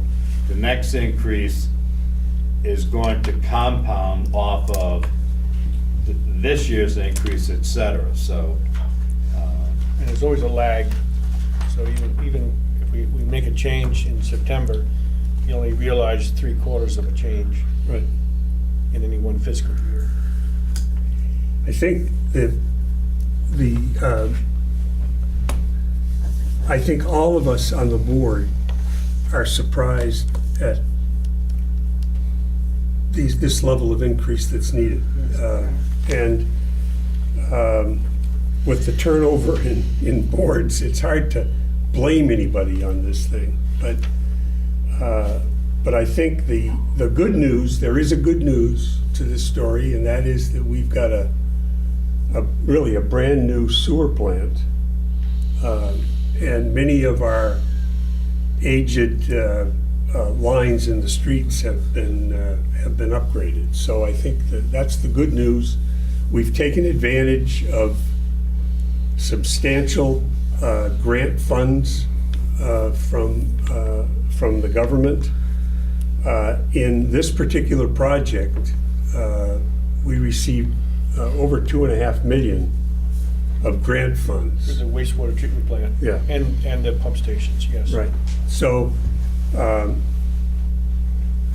The next increase is going to compound off of this year's increase, et cetera, so. And there's always a lag, so even if we make a change in September, you only realize 3/4 of a change. Right. In any one fiscal year. I think that I think all of us on the board are surprised at this level of increase that's needed. And with the turnover in boards, it's hard to blame anybody on this thing. But I think the good news, there is a good news to this story, and that is that we've got really a brand new sewer plant. And many of our aged lines in the streets have been upgraded. So I think that's the good news. We've taken advantage of substantial grant funds from the government. In this particular project, we received over $2.5 million of grant funds. For the wastewater treatment plant. Yeah. And the pump stations, yes. Right. So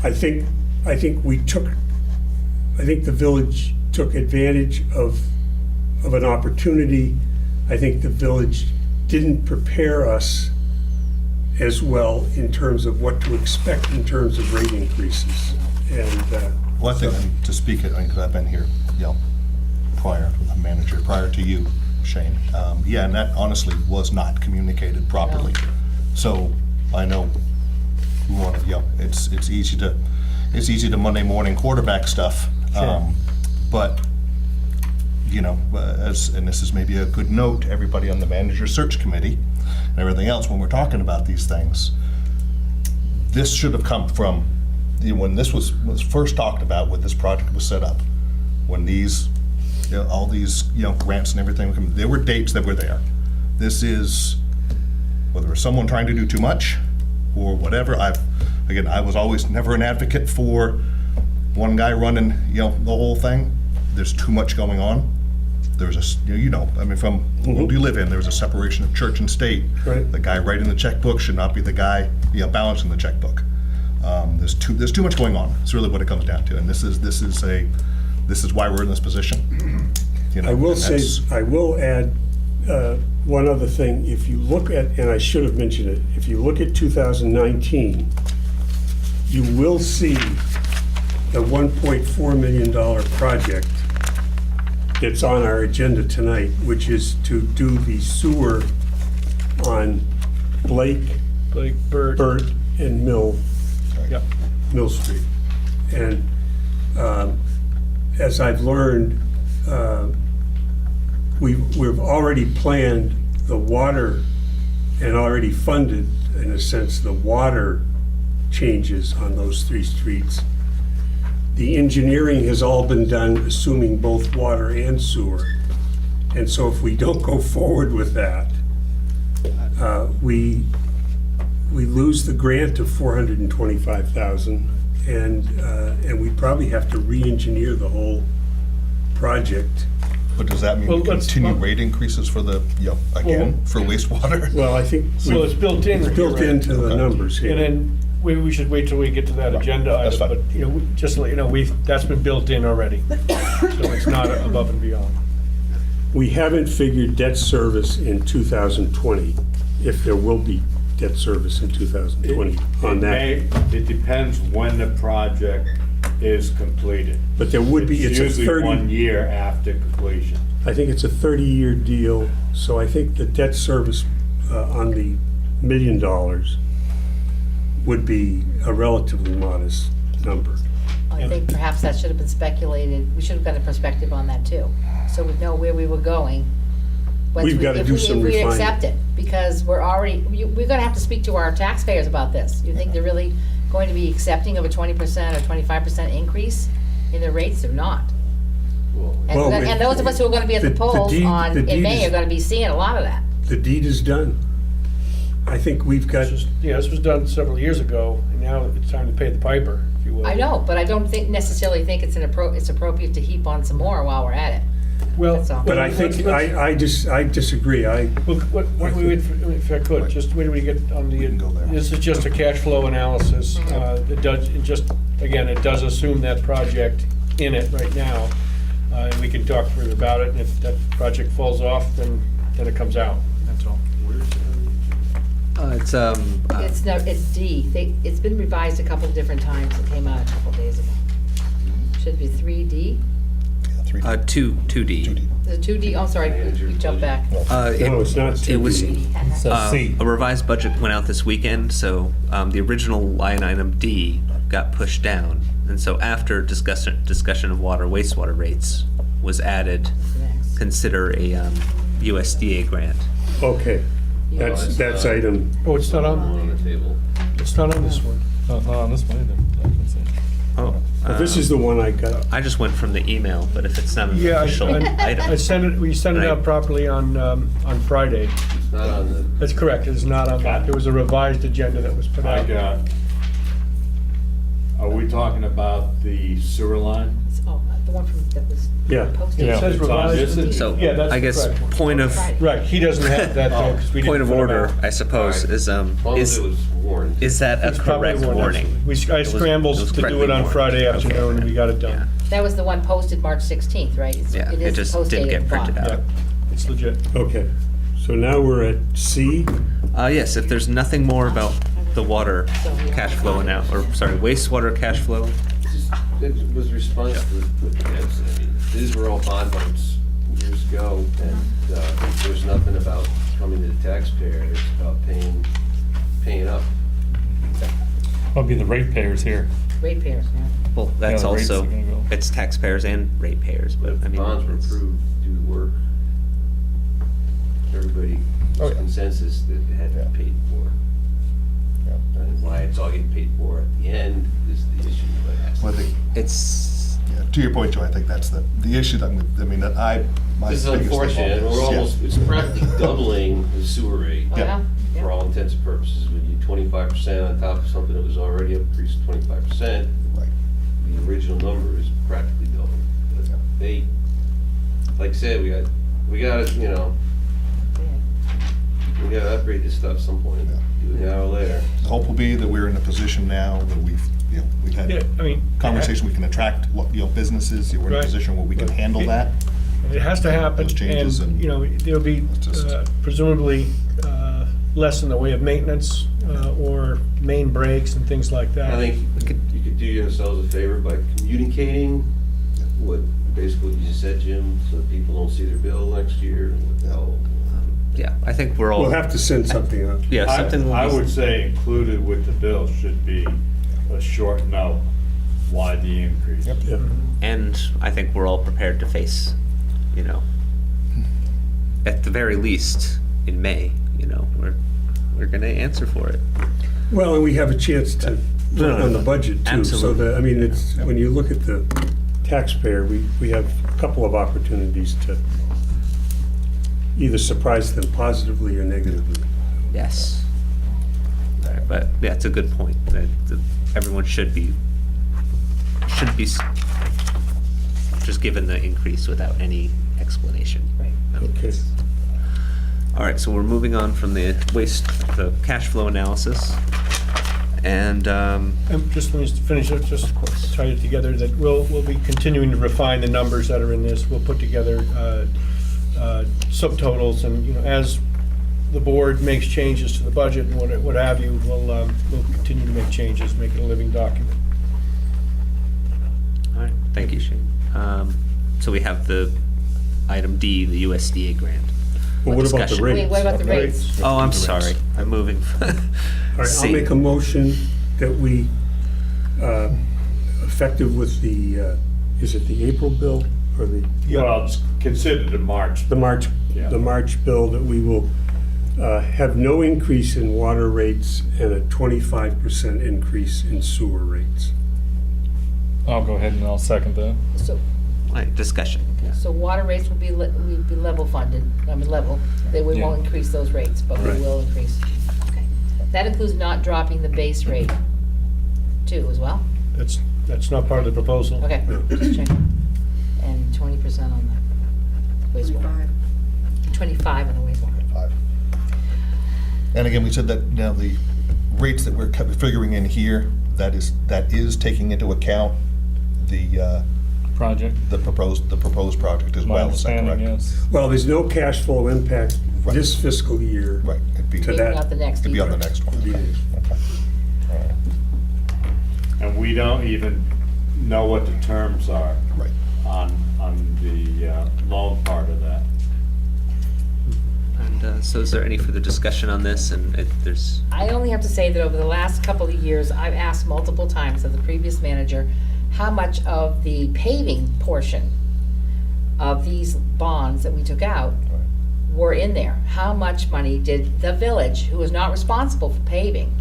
I think the village took advantage of an opportunity. I think the village didn't prepare us as well in terms of what to expect in terms of rate increases. And Well, I think, to speak it, because I've been here, prior to you, Shane. And that honestly was not communicated properly. So I know we want to, it's easy to Monday morning quarterback stuff. Sure. But and this is maybe a good note to everybody on the manager search committee and everything else when we're talking about these things. This should have come from when this was first talked about, when this project was set up, when these all these grants and everything, there were dates that were there. This is whether it's someone trying to do too much or whatever. I was always never an advocate for one guy running the whole thing. There's too much going on. There's from the world you live in, there's a separation of church and state. Right. The guy writing the checkbook should not be the guy balancing the checkbook. There's too much going on. It's really what it comes down to, and this is why we're in this position. I will add one other thing. If you look at, and I should have mentioned it, if you look at 2019, you will see the $1.4 million project that's on our agenda tonight, which is to do the sewer on Blake, Burt, and Mill Street. And as I've learned, we've already planned the water and already funded, in a sense, the water changes on those 3 streets. The engineering has all been done assuming both water and sewer. And so if we don't go forward with that, we lose the grant of $425,000, and we probably have to re-engineer the whole project. But does that mean continue rate increases for the for wastewater? Well, I think it's built in. It's built into the numbers here. And then we should wait till we get to that agenda item. But just to let you know, that's been built in already, so it's not above and beyond. We haven't figured debt service in 2020, if there will be debt service in 2020 on that. It depends when the project is completed. But there would be, it's usually 1 year after completion. I think it's a 30-year deal, so I think the debt service on the $1 million would be a relatively modest number. I think perhaps that should have been speculated, we should have got a perspective on that too, so we'd know where we were going. once We've we- gotta if do we- some If we refining. accept it, because we're already, we're gonna have to speak to our taxpayers about this. You think they're really going to be accepting of a 20% or 25% increase in their rates? They're not. And Well, and those of us who are gonna be at the the polls deed- on, the in deed May is- are gonna be seeing a lot of that. The deed is done. I think we've got, Yeah, this was done several years ago, and now it's time to pay the piper, if you will. I know, but I don't necessarily think it's appropriate to heap on some more while we're at it. Well, That's all. but I think, I disagree. Well, if I could, just wait till we get on the, this is just a cash flow analysis. It does, it just, again, it does assume that project in it right now. And we can talk further about it, and if that project falls off, then it comes out, that's all. It's D. It's been revised a couple of different times. It came out a couple of days ago. Should be 3D. 2D. Is it 2D? Oh, sorry, you jumped back. No, it's not It was, 2D. So C. a revised budget went out this weekend, so the original line item D got pushed down. And so after discussion of water wastewater rates was added, consider a USDA grant. Okay, that's item, Oh, it's not on, the table. it's not on this one. No, not on this one either. I can see. Oh, this is the one I got. I just went from the email, but if it's not an Yeah, official I item. sent it, we sent it out Right. properly on Friday. It's not on the, That's correct, it's not on that. There was a revised agenda that was put I out. got, are we talking about the sewer line? Oh, the one that was Yeah. posted. It says It's on revised. this? So Yeah, that's I the guess correct one. point of Right, he doesn't have that though, because we didn't. point of put it order, out. I suppose, Alright. is as long as it was warned. is that a It's probably correct warned, warning? absolutely. I It was scrambled to do correctly it on warned. Friday afternoon, and we got it Yeah, done. That was the one posted March 16th, right? yeah, it is just post didn't dated get printed bond. out. Yeah, it's legit. Okay, so now we're at C. Yes, if there's nothing more about the water cash flow now, or sorry, wastewater cash flow. It was response to what you guys said. I mean, these were all bond votes years ago, and there's nothing about coming to the taxpayer. It's about paying up. That'll be the ratepayers here. Ratepayers, yeah. Well, that's the rates also, are gonna go. it's taxpayers and ratepayers, but I mean. Bonds were it's- approved to do the work. Everybody Oh, was yeah. consensus that it had to be paid for. And why it's all getting paid for at the end is the issue, but Well, I think, It's, yeah, to your point, Joe, I think that's the issue that, I mean, that my this is biggest thing unfortunate, and is, we're yeah. almost, it's practically doubling the sewer rate. Oh, yeah? For all intents and purposes, when you 25% on top of something that was already increased 25%, Right. the original number is practically double. But they, like I said, we got to, we got to upgrade this stuff at some point. Do it now or later. The hope will be that we're in a position now that we've Yeah, had I mean. conversation, we can attract, businesses, we're in a Right. position where we can Right. handle that. It has to happen, Those changes and, and- there'll be just- presumably less in the way of maintenance or main breaks and things like that. I think you could do yourselves a favor by communicating what, basically what you just said, Jim, so that people don't see their bill next year and what the hell. yeah, I think we're all. We'll have to send something out. Yeah, something will I be- would say included with the bill should be a short note, why the increase. Yeah. And I think we're all prepared to face, at the very least, in May, we're gonna answer for it. Well, and we have a chance to work on the budget too. So Absolutely. that, I mean, it's, when you look at the taxpayer, we have a couple of opportunities to either surprise them positively or negatively. Yes. Right, but yeah, it's a good point that everyone should be just given the increase without any explanation. Right. Okay. All right, so we're moving on from the cash flow analysis, and Just let me finish up, just tie it together, that we'll be continuing to refine the numbers that are in this. We'll put together subtotals, and, as the board makes changes to the budget and what have you, we'll continue to make changes, make it a living document. all right, thank you, Shane. So we have the item D, the USDA grant. Well, what about the Discussion. rates? Wait, what about the rates? Oh, I'm sorry, I'm moving. All right, I'll C. make a motion that we effective with the, is it the April bill or the? Well, it's considered a March. The March, Yeah. the March bill, that we will have no increase in water rates and a 25% increase in sewer rates. I'll go ahead and I'll second that. So, All right, discussion. so water rates will be, will be level funded, I mean, level. We Yeah. won't increase those rates, but we Right. will increase. Okay. That includes not dropping the base rate too, as well? That's not part of the proposal. Okay, just checking. And 20% on the wastewater. 25 on the wastewater. And again, we said that now the rates that we're figuring in here, that is taking into account the Project. the proposed project as My well, is that understanding, correct? yes. Well, there's no cash flow impact Right. this fiscal year. Right, it'd be, To Maybe that- not the next it'd be on the either. next one. Yeah. Okay. All right. And we don't even know what the terms are Right. on the loan part of that. And so is there any further discussion on this? And if there's, I only have to say that over the last couple of years, I've asked multiple times of the previous manager how much of the paving portion of these bonds that we took out were in there. How much money did the village, who is not responsible for paving,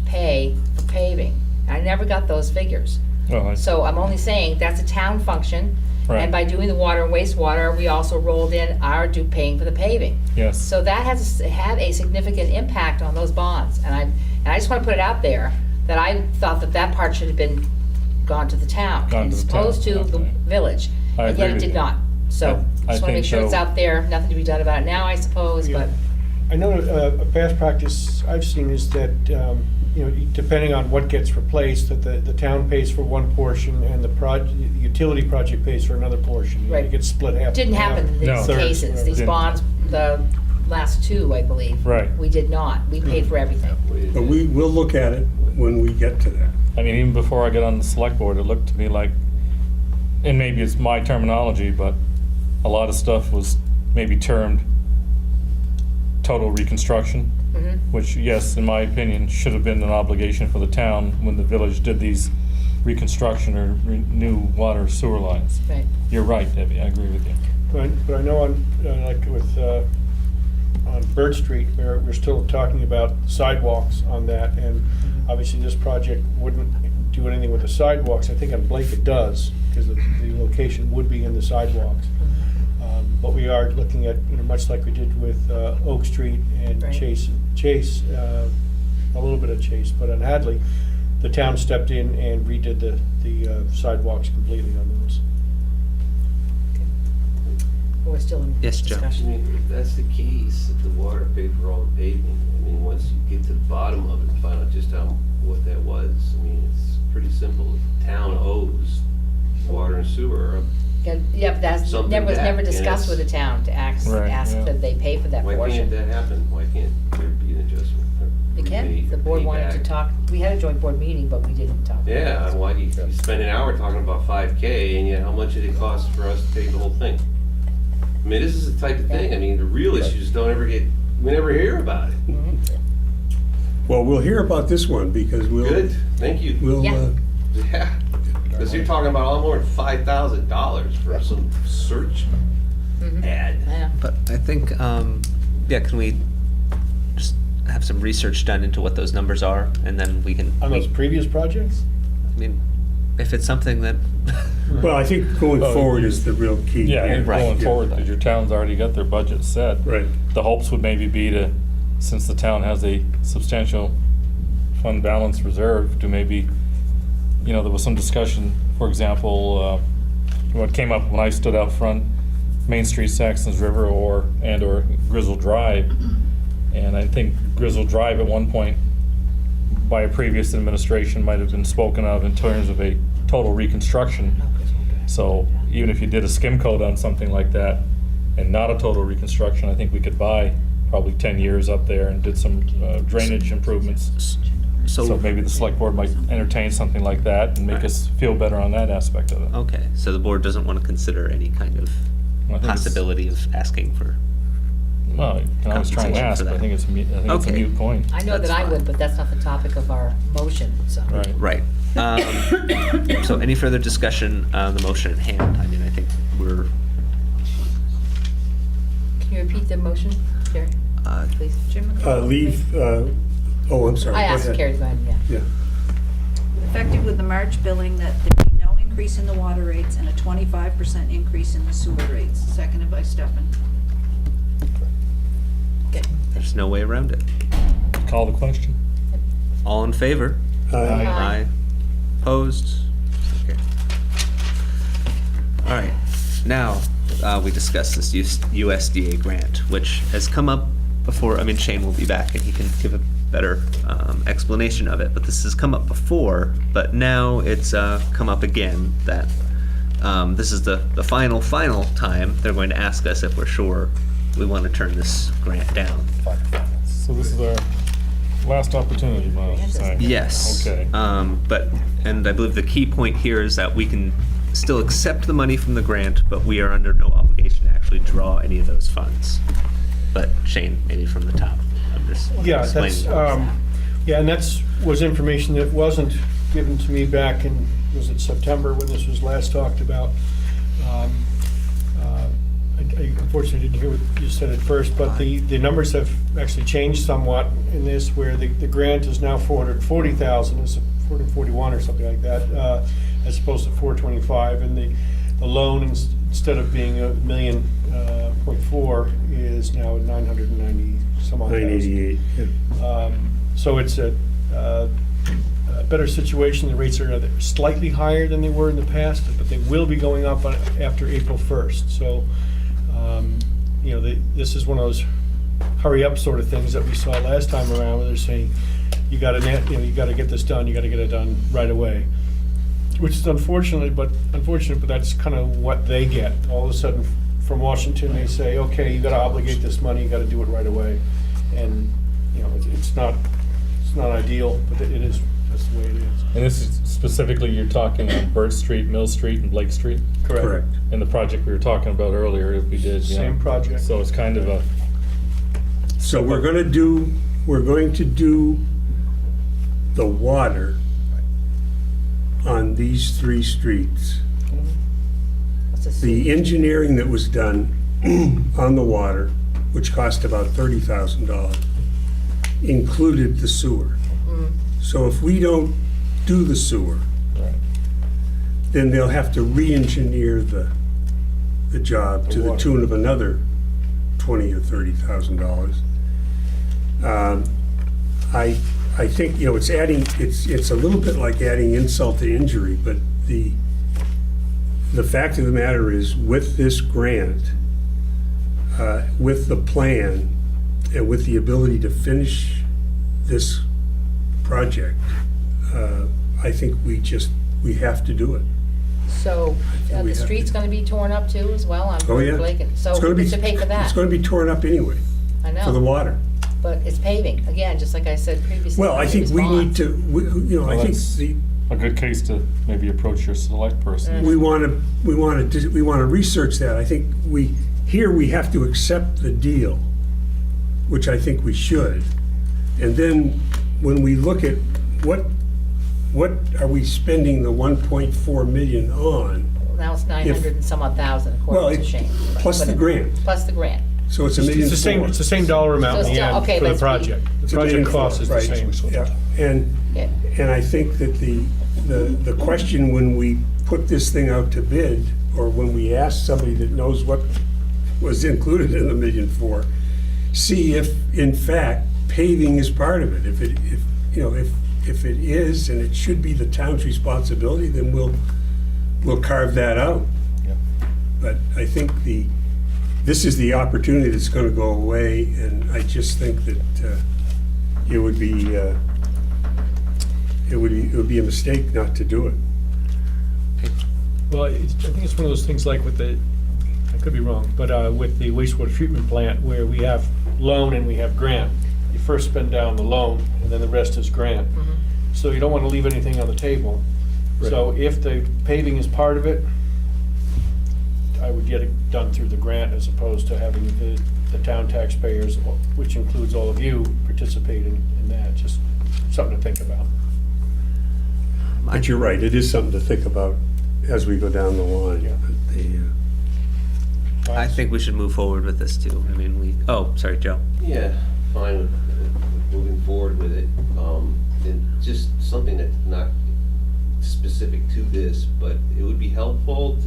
pay for paving? I never got those figures. Oh, I- So I'm only saying that's a town function. Right. And by doing the water and wastewater, we also rolled in our paying for the paving. Yes. So that has had a significant impact on those bonds. And I just want to put it out there that I thought that that part should have been gone to the town Gone to as the town, opposed to the okay. village. I And yet agree it with did you. not. So I just want to make think sure it's so. out there, nothing to be done about it now, I suppose, but. I know a past practice I've seen is that, depending on what gets replaced, that the town pays for one portion and the utility project pays for another portion. Right. It gets split half. Didn't happen in No. these Thirds, cases. whatever. These Didn't. bonds, the last two, I believe. Right. We did not. We paid for everything. But we'll look at it when we get to that. I mean, even before I got on the select board, it looked to me like, and maybe it's my terminology, but a lot of stuff was maybe termed total reconstruction, which, yes, in my opinion, should have been an obligation for the town when the village did these reconstruction or new water sewer lines. Right. You're right, Debbie, I agree with you. But I know on, like with, on Bird Street, we're still talking about sidewalks on that, and obviously this project wouldn't do anything with the sidewalks. I think on Blake it does, because the location would be in the sidewalks. But we are looking at, much like we did with Oak Street and Right. Chase, a little bit of Chase, but on Hadley, the town stepped in and redid the sidewalks completely on those. We're still in Yes, Joe. I discussion. mean, if that's the case, if the water paid for all the paving, I mean, once you get to the bottom of it and find out just what that was, I mean, it's pretty simple. The town owes water and sewer. Yeah, but that's, Something was back, never and discussed it's- with the town to ask Right, yeah. that they pay for that Why portion. can't that happen? Why can't there be an adjustment? They can. The board wanted to talk, we had a joint board meeting, but we didn't talk. Yeah, why do you spend an hour talking about 5K, and yet how much did it cost for us to pay the whole thing? I mean, this is the type of thing, I mean, the real issues don't ever we never hear about it. Well, we'll hear about this one because we'll. Good, thank you. We'll, Yeah. Yeah, because you're talking about all more than $5,000 for some search ad. Yeah. but I think, can we just have some research done into what those numbers are, and then we can. On those previous projects? I mean, if it's something that. well, I think going Oh, forward is the real key. Yeah, here. Right. going Yeah. forward, because your town's already got their budget set. Right. The hopes would maybe be to, since the town has a substantial fund balance reserve, to maybe, there was some discussion, for example, what came up when I stood out front, Main Street, Saxon's River, or Grizzle Drive. And I think Grizzle Drive at one point, by a previous administration, might have been spoken of in terms of a total reconstruction. So even if you did a skim coat on something like that and not a total reconstruction, I think we could buy probably 10 years up there and did some drainage improvements. So maybe the select board might entertain something like that and make us feel better on that aspect of it. Okay, so the board doesn't want to consider any kind of I think it's- possibility of asking for. Well, you can always try and Compensation ask, for but I that. think it's a Okay. mute point. I know that That's I fine. would, but that's not the topic of our motion, so. Right. Right, So any further discussion on the motion at hand? I mean, I think we're, Can you repeat the motion, Carrie, please? Leave, oh, I'm sorry. I Go asked ahead. Carrie to go ahead, yeah. Yeah. Effective with the March billing, that there be no increase in the water rates and a 25% increase in the sewer rates. Seconded by Stefan. there's no way around it. Call the question. All in favor? Aye. Aye. Opposed? Okay. All right, now, we discussed this USDA grant, which has come up before. I mean, Shane will be back and he can give a better explanation of it, but this has come up before, but now it's come up again that this is the final time they're going to ask us if we're sure we want to turn this grant down. So this is our last opportunity, Miles. Yes. Okay. And I believe the key point here is that we can still accept the money from the grant, but we are under no obligation to actually draw any of those funds. But Shane, maybe from the top, I'm just Yeah, explaining. that's, yeah, and was information that wasn't given to me back in, was it September when this was last talked about? I unfortunately didn't hear what you said at first, but the numbers have actually changed somewhat in this, where the grant is now 440,000, it's 441 or something like that, as opposed to 425, and the loan, instead of being $1.4 million, is now 990 some odd thousand. 988, yeah. So it's a better situation. The rates are slightly higher than they were in the past, but they will be going up after April 1st. So, you know, this is one of those hurry up sort of things that we saw last time around, where they're saying, you got to get this done. You got to get it done right away, which is unfortunate, but that's kind of what they get. All of a sudden, from Washington, they say, okay, you got to obligate this money. You got to do it right away, and you know, it's not ideal, but it is. That's the way it is. And this is specifically, you're talking on Burt Street, Mill Street, and Blake Street? Correct. And the project we were talking about earlier, we did, yeah. Same project. So it's kind of a, So we're going to do the water on these three streets. The engineering that was done on the water, which cost about $30,000, included the sewer. So if we don't do the sewer, right. then they'll have to re-engineer the job to the tune of another $20,000 or $30,000. I think, you know, it's a little bit like adding insult to injury, but the fact of the matter is, with this grant, with the plan, and with the ability to finish this project, I think we have to do it. So we the have street's to. gonna be torn up too as well on Oh, yeah. Blake? So It's gonna who be- gets to pay for that? It's going to be torn up anyway, I for the know, water. but it's paving, again, just like I said previously. Well, I think we need to, you know, I think that's a good case to maybe approach your select person. we want to research that. I think we have to accept the deal, which I think we should. And then when we look at what are we spending the 1.4 million on? Now it's 900 and some odd thousand, Well, according to Shane. plus the But- grant. Plus the grant. So it's $1.4 million. It's the same dollar amount in So the still- end okay, for the let's be- project. The It's $1.4 project million, cost is the right. same. Yeah, and I think that the question when we put this thing out to bid, or when we ask somebody that knows what was included in the $1.4 million, see if in fact paving is part of it. If it is, and it should be the town's responsibility, then we'll carve that out. Yep. But I think this is the opportunity that's going to go away, and I just think that it would be a mistake not to do it. Well, I think it's one of those things like with I could be wrong, but with the wastewater treatment plant, where we have loan and we have grant. You first spend down the loan, and then the rest is grant. So you don't want to leave anything on the table. So if the paving is part of it, I would get it done through the grant, as opposed to having the town taxpayers, which includes all of you, participating in that. Just something to think about. But you're right, it is something to think about as we go down the line. I think we should move forward with this too. I mean, oh, sorry, Joe. Yeah, fine with moving forward with it. And just something that's not specific to this, but it would be helpful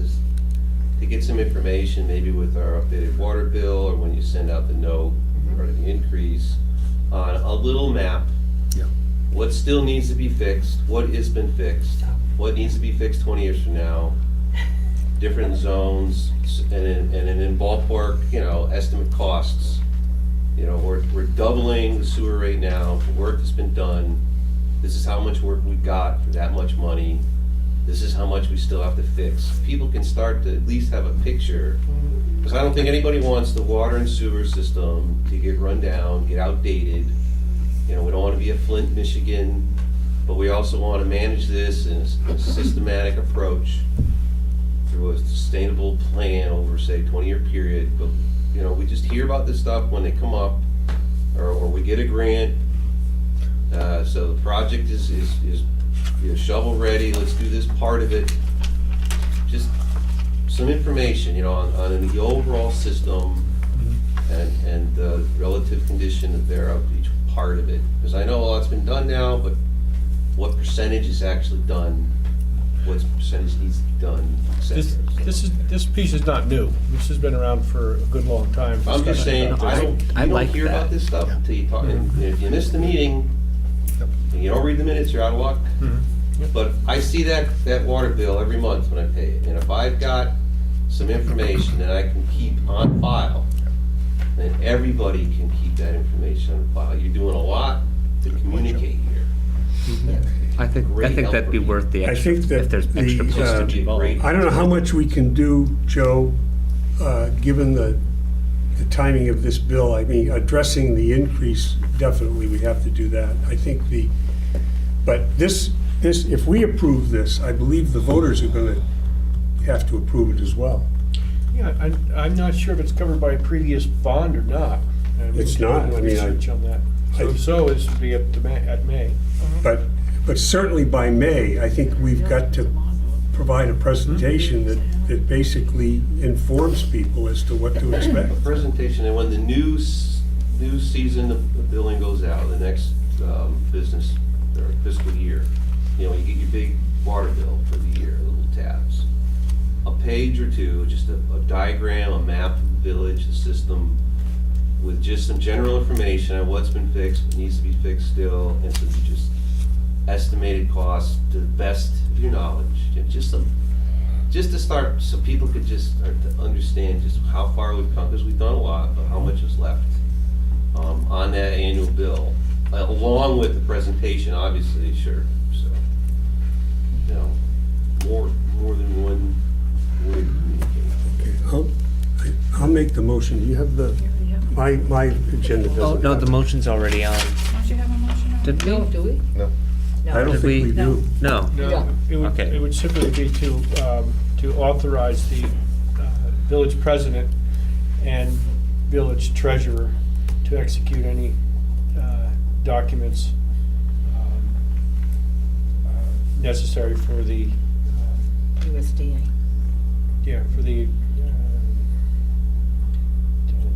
to get some information, maybe with our updated water bill, or when you send out the note or the increase, on a little map. What still needs to be fixed, what has been fixed, what needs to be fixed 20 years from now, different zones, and in ballpark, estimate costs. We're doubling the sewer rate now, the work that's been done. This is how much work we got for that much money. This is how much we still have to fix. People can start to at least have a picture, because I don't think anybody wants the water and sewer system to get run down, get outdated. We don't want to be a Flint, Michigan, but we also want to manage this in a systematic approach through a sustainable plan over, say, 20-year period. But, we just hear about this stuff when they come up, or we get a grant. So the project is shovel ready, let's do this part of it. Just some information, on the overall system and the relative condition of each part of it. Because I know a lot's been done now, but what percentage is actually done? What percentage needs to be done, et cetera. This piece is not new. This has been around for a good long time. I'm just saying, you don't hear about this stuff until you talk, and if you miss the meeting, and you don't read the minutes, you're out of luck. But I see that water bill every month when I pay it, and if I've got some information that I can keep on file, then everybody can keep that information on file. You're doing a lot to communicate here. I think that'd be worth the extra, if there's extra postage involved. I don't know how much we can do, Joe, given the timing of this bill. I mean, addressing the increase, definitely we have to do that. I think but this, if we approve this, I believe the voters are gonna have to approve it as well. Yeah, I'm not sure if it's covered by a previous bond or not. It's not. I mean, research on that. So is to be up to at May. But certainly by May, I think we've got to provide a presentation that basically informs people as to what to expect. A presentation, and when the new season of billing goes out, the next business or fiscal year, you get your big water bill for the year, the little tabs. A page or two, just a diagram, a map of the village, the system, with just some general information on what's been fixed, what needs to be fixed still, and so you just estimated costs to the best of your knowledge, and just to start, so people could just start to understand just how far we've come, because we've done a lot, but how much is left on that annual bill, along with the presentation, obviously, sure. So, more than one way to communicate. Okay, I'll make the motion. Do you have my agenda doesn't. Oh, no, have the motion's already on. Don't you have a motion on? Did we? No, do we? No. I don't Did think we do. No. No, it would simply be to authorize the village president and village treasurer to execute any documents necessary for the USDA.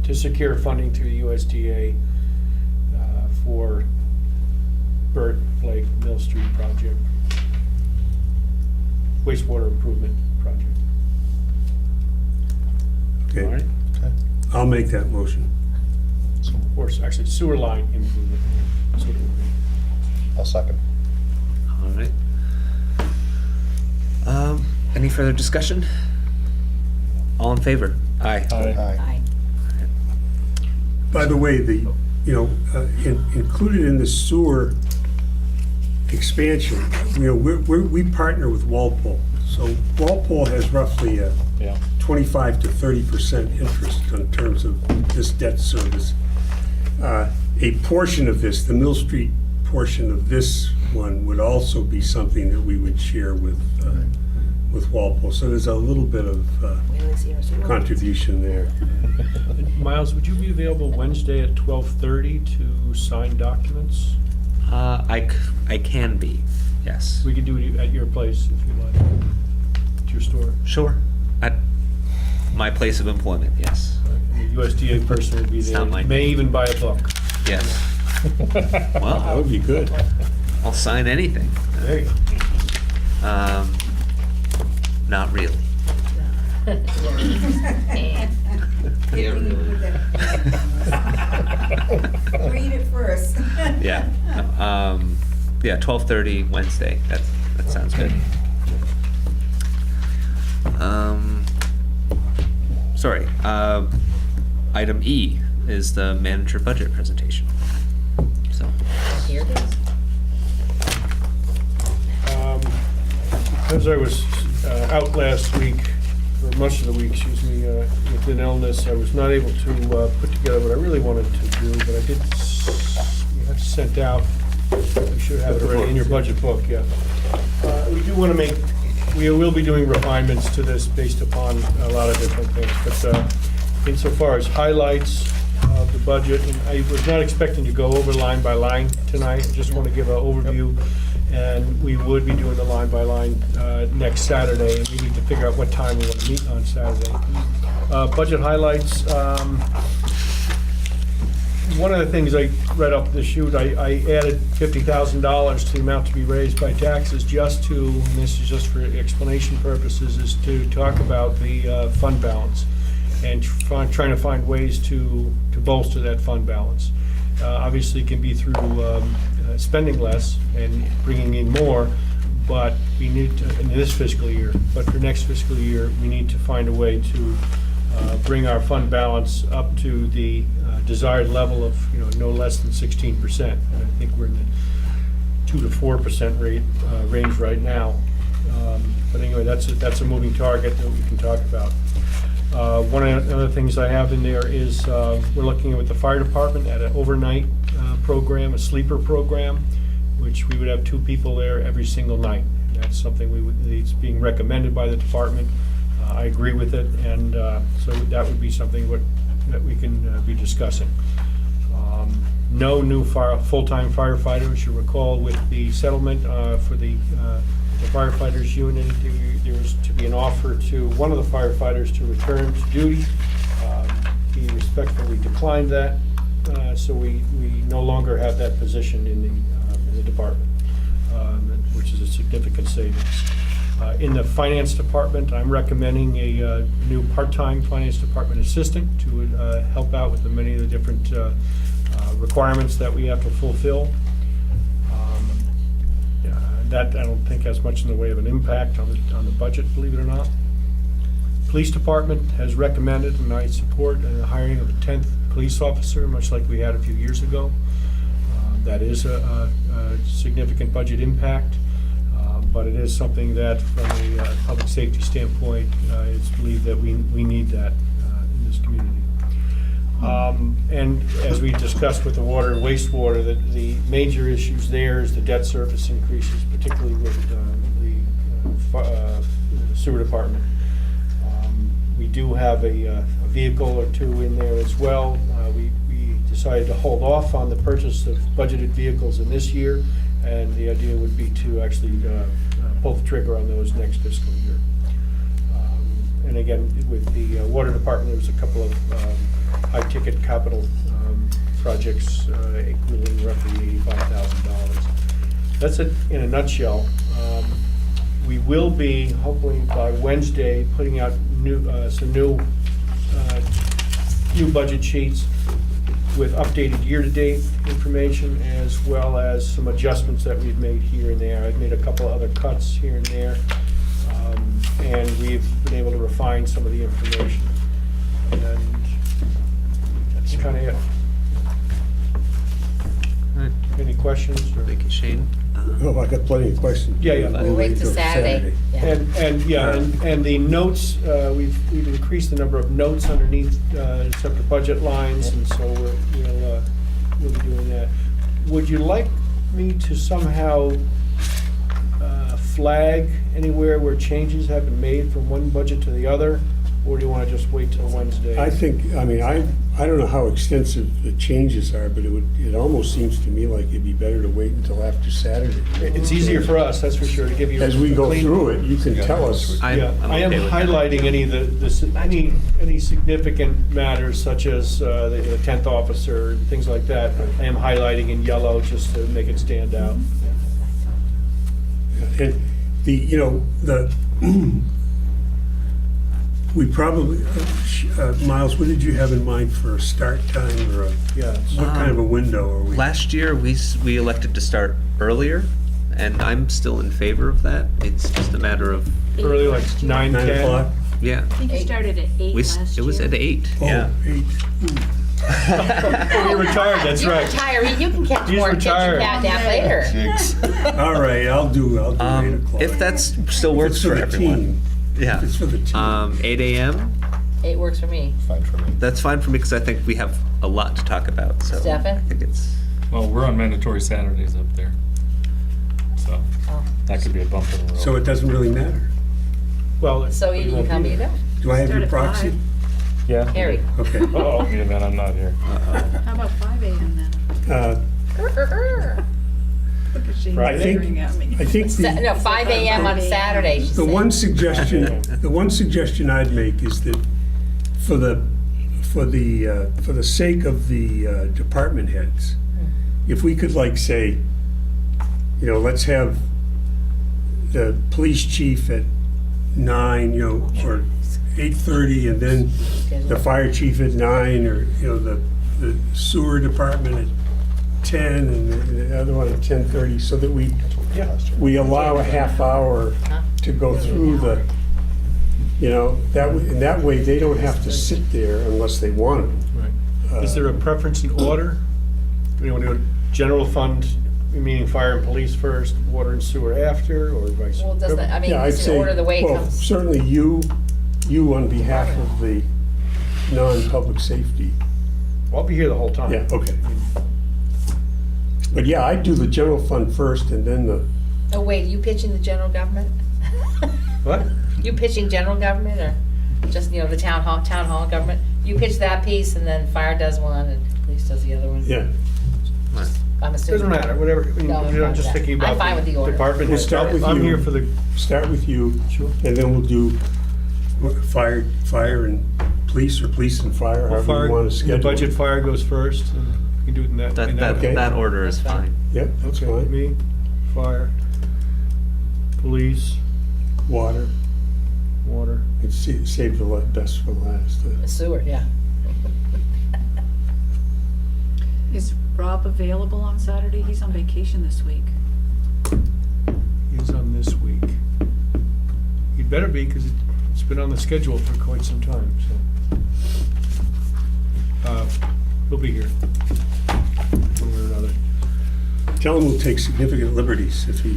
To secure funding through the USDA for Burt Lake Mill Street project, wastewater improvement project. Okay. All right? I'll make that motion. Or actually sewer line improvement. I'll second. All right. Any further discussion? All in favor? Aye. Aye. By the way, included in the sewer expansion, we partner with Walpole. So Walpole has roughly a 25 to 30% interest in terms of this debt service. A portion of this, the Mill Street portion of this one, would also be something that we would share with Walpole. So there's a little bit of contribution there. Miles, would you be available Wednesday at 12:30 to sign documents? I can be. Yes. We could do it at your place if you like, at your store. Sure. At my place of employment, yes. The USDA person would be It's there, not mine. may even buy a book. Yes. That Well, would be good. I'll sign anything. There you go. Not really. Yeah, really. Read it first. Yeah. No, yeah, 12:30 Wednesday. That sounds good. Sorry. Item E is the manager budget presentation. So. Here it is. Because I was out last week, or most of the week, excuse me, with an illness, I was not able to put together what I really wanted to do, but I did, we have sent out, you should have it already in your budget book, yeah. We do want to make, we will be doing refinements to this based upon a lot of different things, but insofar as highlights of the budget, and I was not expecting to go over line by line tonight, I just want to give an overview. And we would be doing the line by line next Saturday, and we need to figure out what time we want to meet on Saturday. Budget highlights. One of the things I read up the chute, I added $50,000 to the amount to be raised by taxes just to, and this is just for explanation purposes, is to talk about the fund balance and trying to find ways to bolster that fund balance. Obviously, it can be through spending less and bringing in more, but we need to, in this fiscal year, but for next fiscal year, we need to find a way to bring our fund balance up to the desired level of, no less than 16%. And I think we're in the 2 to 4% rate range right now. But anyway, that's a moving target that we can talk about. One of the other things I have in there is we're looking with the fire department at an overnight program, a sleeper program, which we would have 2 people there every single night. And that's something it's being recommended by the department. I agree with it, and so that would be something that we can be discussing. No new full-time firefighters. You recall with the settlement for the firefighters union, there was to be an offer to one of the firefighters to return to duty. He respectfully declined that, so we no longer have that position in the department, which is a significant savings. In the finance department, I'm recommending a new part-time finance department assistant to help out with the many of the different requirements that we have to fulfill. That I don't think has much in the way of an impact on the budget, believe it or not. Police department has recommended, and I support, the hiring of a 10th police officer, much like we had a few years ago. That is a significant budget impact, but it is something that, from a public safety standpoint, it's believed that we need that in this community. And as we discussed with the water and wastewater, the major issues there is the debt service increases, particularly with the sewer department. We do have a vehicle or 2 in there as well. We decided to hold off on the purchase of budgeted vehicles in this year, and the idea would be to actually pull the trigger on those next fiscal year. And again, with the water department, there was a couple of high-ticket capital projects equaling roughly $85,000. That's it in a nutshell. We will be, hopefully by Wednesday, putting out some new budget sheets with updated year-to-date information, as well as some adjustments that we've made here and there. I've made a couple other cuts here and there, and we've been able to refine some of the information. And that's kind of it. Any questions? Thank you, Shane. Oh, I got plenty of questions. Yeah. We'll wait till Saturday. Yeah. And the notes, we've increased the number of notes underneath separate budget lines, and so we'll be doing that. Would you like me to somehow flag anywhere where changes have been made from one budget to the other? Or do you want to just wait till Wednesday? I think, I mean, I don't know how extensive the changes are, but it almost seems to me like it'd be better to wait until after Saturday. It's easier for us, that's for sure, to give you. As we a go clean- through it, you can tell us. Yeah, I'm I am okay with that. highlighting any of any significant matters such as the 10th officer and things like that. I am highlighting in yellow just to make it stand out. And we probably, Miles, what did you have in mind for a start time or what kind of a window are we? Last year, we elected to start earlier, and I'm still in favor of that. It's just a matter of, Early, like 9, 9 10. o'clock? yeah. I think you started at 8 last It was year. at 8, yeah. Oh, 8. Oh, you're retired, that's You're right. retired, you can catch He's more kitchen retired. cat nap later. All right, I'll do 8 o'clock. If that still works It's for the everyone. team. Yeah. It's for the team. 8 a.m., 8 works for me. Fine for me. that's fine for me because I think we have a lot to talk about, so. Stefan? I think it's, Well, we're on mandatory Saturdays up there. So Oh. that could be a bump in the road. So it doesn't really matter. Well, So you can come either? Do I have Start your at proxy? 5. Yeah. Harry. Okay. uh-oh. Yeah, man, I'm not here. How about 5 AM then? Look at Shane Right. staring at me. I think No, 5 a.m. on Saturday, she the said. one suggestion I'd make is that for the sake of the department heads, if we could like say, let's have the police chief at 9, or 8:30, and then the fire chief at 9, or the sewer department at 10, and the other one at 10:30, so that we allow a half hour to go through the, that way they don't have to sit there unless they want to. Right. Is there a preference in order? Do you want to do general fund, meaning fire and police first, water and sewer after, or vice? Well, doesn't, I mean, Yeah, I'd it's in say, order the way it well, comes. certainly you on behalf of the non-public safety. I'll be here the whole time. Yeah, okay. But yeah, I'd do the general fund first and then the, Oh, wait, you pitching the general government? What? You pitching general government, or just, the town hall government? You pitch that piece, and then fire does one, and police does the other one? yeah. I'm assuming. Doesn't matter, whatever. I mean, No, I'm I'm fine with just that. thinking I'm about fine with the order. department We'll heads. start with I'm you. here for the, Start with you. Sure. And then we'll do fire and police, or police and fire, however fire, you want to the schedule. budget fire goes first, and we can do it in that. in that Okay. that order is That's fine. fine. Yep, that's Okay, fine. me, fire, police, Water, water. it's save the best for last. The sewer, yeah. Is Rob available on Saturday? He's on vacation this week. Is on this week. He'd better be, because it's been on the schedule for quite some time, so. He'll be here, one way or another. Tell him we'll take significant liberties if he,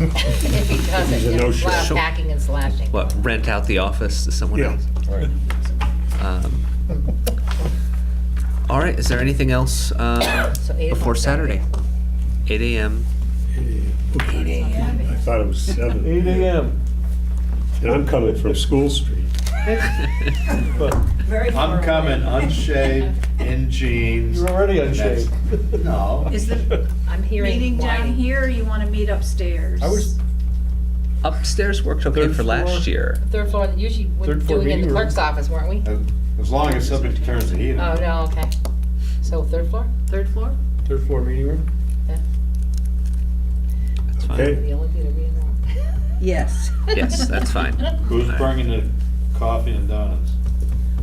If he does He's it, a no-show. a lot of hacking and slashing. What, rent out the office to someone Yeah. else? Right. All right, is there anything else So 8 before o'clock Saturday? 8 a.m. I thought it was 7. 8 a.m. And I'm coming from School Street. But I'm coming unshaved, in jeans. you're already unshaved. No. Is the I'm hearing meeting down whining. here, or you want to meet upstairs? I was, Upstairs worked okay Third for last floor. year. Third floor, usually we're Third floor doing it in the meeting room. clerk's office, weren't we? As long as somebody turns the heat Oh, on. no, okay. So third floor? Third floor? third floor meeting room. That's fine. Okay. The only theater being wrong. Yes. Yes, that's fine. Who's bringing the coffee and donuts?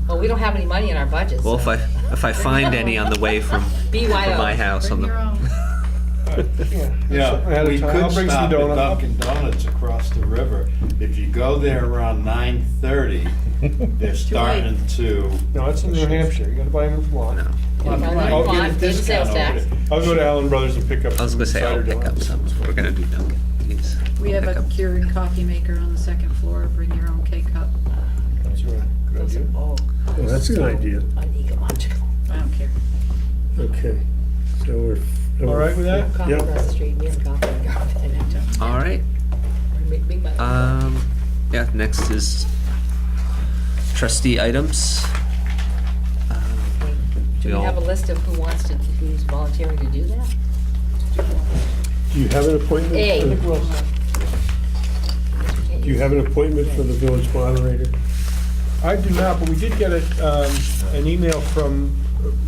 Well, we don't have any money in our budget, Well, so. if I find any on the way from BYO. my house on Bring your the, own. Yeah, Ahead of we time. could I'll bring some stop at donuts. Dunkin' Donuts across the river. If you go there around 9:30, they're starting to. No, it's in New Hampshire, you gotta buy them from Lon. no. Yeah, Well, well, right. come Get a on, pay the sales discount tax. over it. I'll go to Allen Brothers and pick up. I was gonna say I'll cider pick up donuts. some. We're gonna do Dunkin'. Please. We have Pick a up. Keurig coffee maker on the second floor. Bring your own K-cup. That's right, good Those idea. are all Well, that's an idea. unecological. I don't care. Okay. So we're. All right with that? Coffee Yep. across the street, we have coffee and coffee in it. All right. Big money. Yeah, next is trustee items. Do we have a list of who's volunteering to do that? Do you have an appointment? A. Do you have an appointment for the village moderator? I do not, but we did get an email from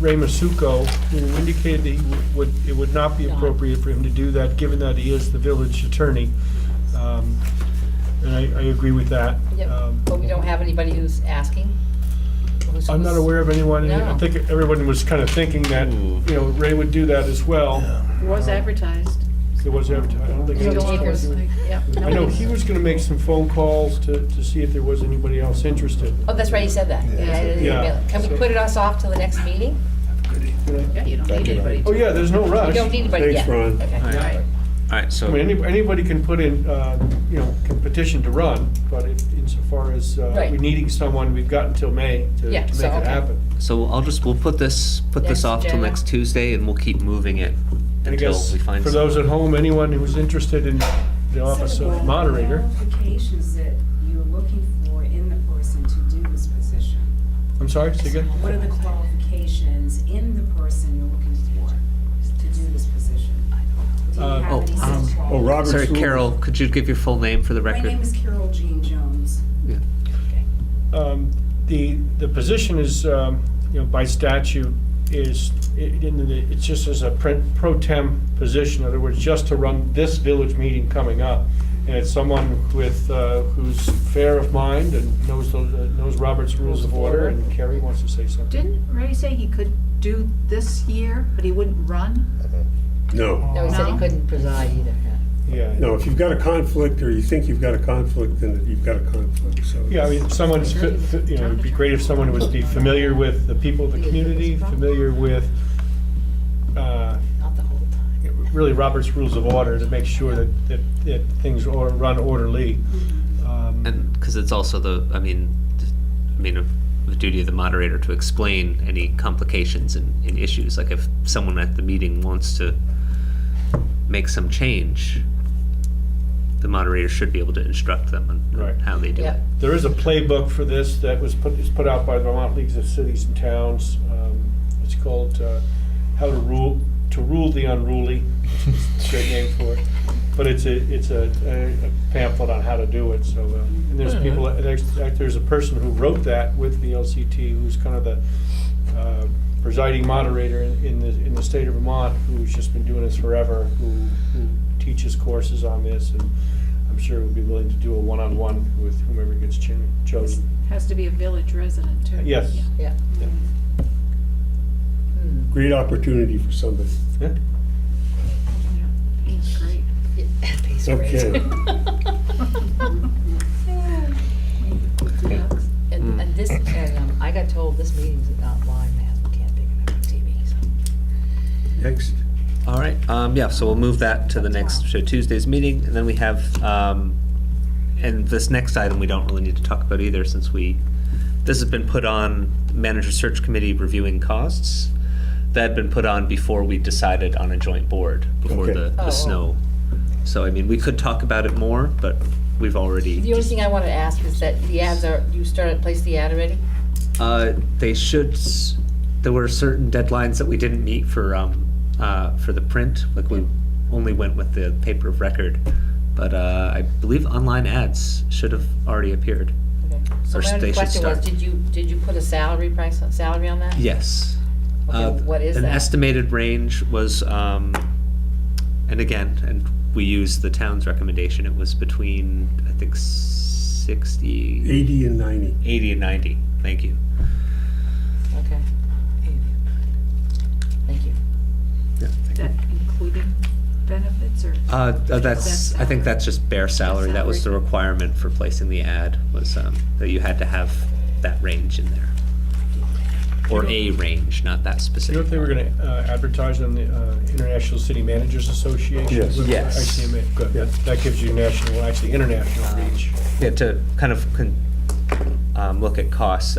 Ray Masuko, who indicated that it would not be appropriate for him to do that, given that he is the village attorney. And I agree with that. Yep, but we don't have anybody who's asking? I'm not aware of anyone, I No. think everyone was kind of thinking that, Ray would do that as well. It was advertised. It was advertised, I don't think. Still it was- acres. Yep. I know he was gonna make some phone calls to see if there was anybody else interested. Oh, that's right, he said that. Yeah. Can we put it us off till the next meeting? Yeah, you don't need anybody. Oh, yeah, there's no rush. We don't need anybody yet. Thanks, Ron. Okay, all right. All right, I so, mean, anybody can put in, can petition to run, but insofar as Right. we're needing someone, we've got until May to Yeah, make so, it okay. happen. we'll put this Next off till agenda. next Tuesday, and we'll keep moving it And I until guess we find for someone. those at home, anyone who's interested in the office of moderator. Qualifications that you're looking for in the person to do this position? I'm sorry, say again? What are the qualifications in the person you're looking for to do this position? Do you have any such qualifications? Robert's Sorry, rules. Carol, could you give your full name for the My record? name is Carol Jean Jones. The position is, by statute, it's just as a pro tem position, in other words, just to run this village meeting coming up. And it's someone with, who's fair of mind and knows Robert's Rules of Order, and Carrie wants to say something. Didn't Ray say he could do this year, but he wouldn't run? No. No, he said he No? couldn't preside either, yeah. Yeah. No, if you've got a conflict, or you think you've got a conflict, then you've got a conflict, so. Yeah, I mean, someone's, it'd be great if someone would be familiar with the people of the community, familiar with, Not the whole time. really Robert's Rules of Order to make sure that things run orderly. And, because it's also the duty of the moderator to explain any complications and issues. Like if someone at the meeting wants to make some change, the moderator should be able to instruct them on Right. how they do Yep. it. There is a playbook for this that is put out by the Vermont Leagues of Cities and Towns. It's called How to Rule the Unruly. It's a great name for it. But it's a pamphlet on how to do it. So and there's people. There's a person who wrote that with the LCT, who's kind of the presiding moderator in the state of Vermont, who's just been doing this forever, who teaches courses on this, and I'm sure would be willing to do a one-on-one with whomever gets chosen. Has to be a village resident too. Yes. Yeah. Yeah. Great opportunity for somebody. Yeah. He's great. Pays great. Okay. And this, I got told this meeting's not live, man, we can't pick it up on TV, so. Next. All right, so we'll move that to the next, to Tuesday's meeting, and then we have, and this next item we don't really need to talk about either, since this has been put on manager search committee reviewing costs. That had been put on before we decided on a joint board, before Okay. the Oh. snow. So, I mean, we could talk about it more, but we've already. The only thing I wanted to ask is that the ads you started, placed the ad already? They should, there were certain deadlines that we didn't meet for the print, like we only went with the paper of record. But I believe online ads should have already appeared. Okay. So Or my they only should question was, start. did you put a salary on that? Yes. Okay, what is An that? estimated range was, and we used the town's recommendation, it was between, I think, 60. 80 and 90. 80 and 90, thank you. Okay. Thank you. Yeah, Is that including benefits or? That's, I think that's just bare salary. That was the requirement for placing the ad, was that you had to have that range in there. Or a range, not that You know specific. if they were going to advertise on the International City Managers Association? Yes. Yes. ICMA, good. That gives you national, actually international reach. Yeah, to kind of look at costs,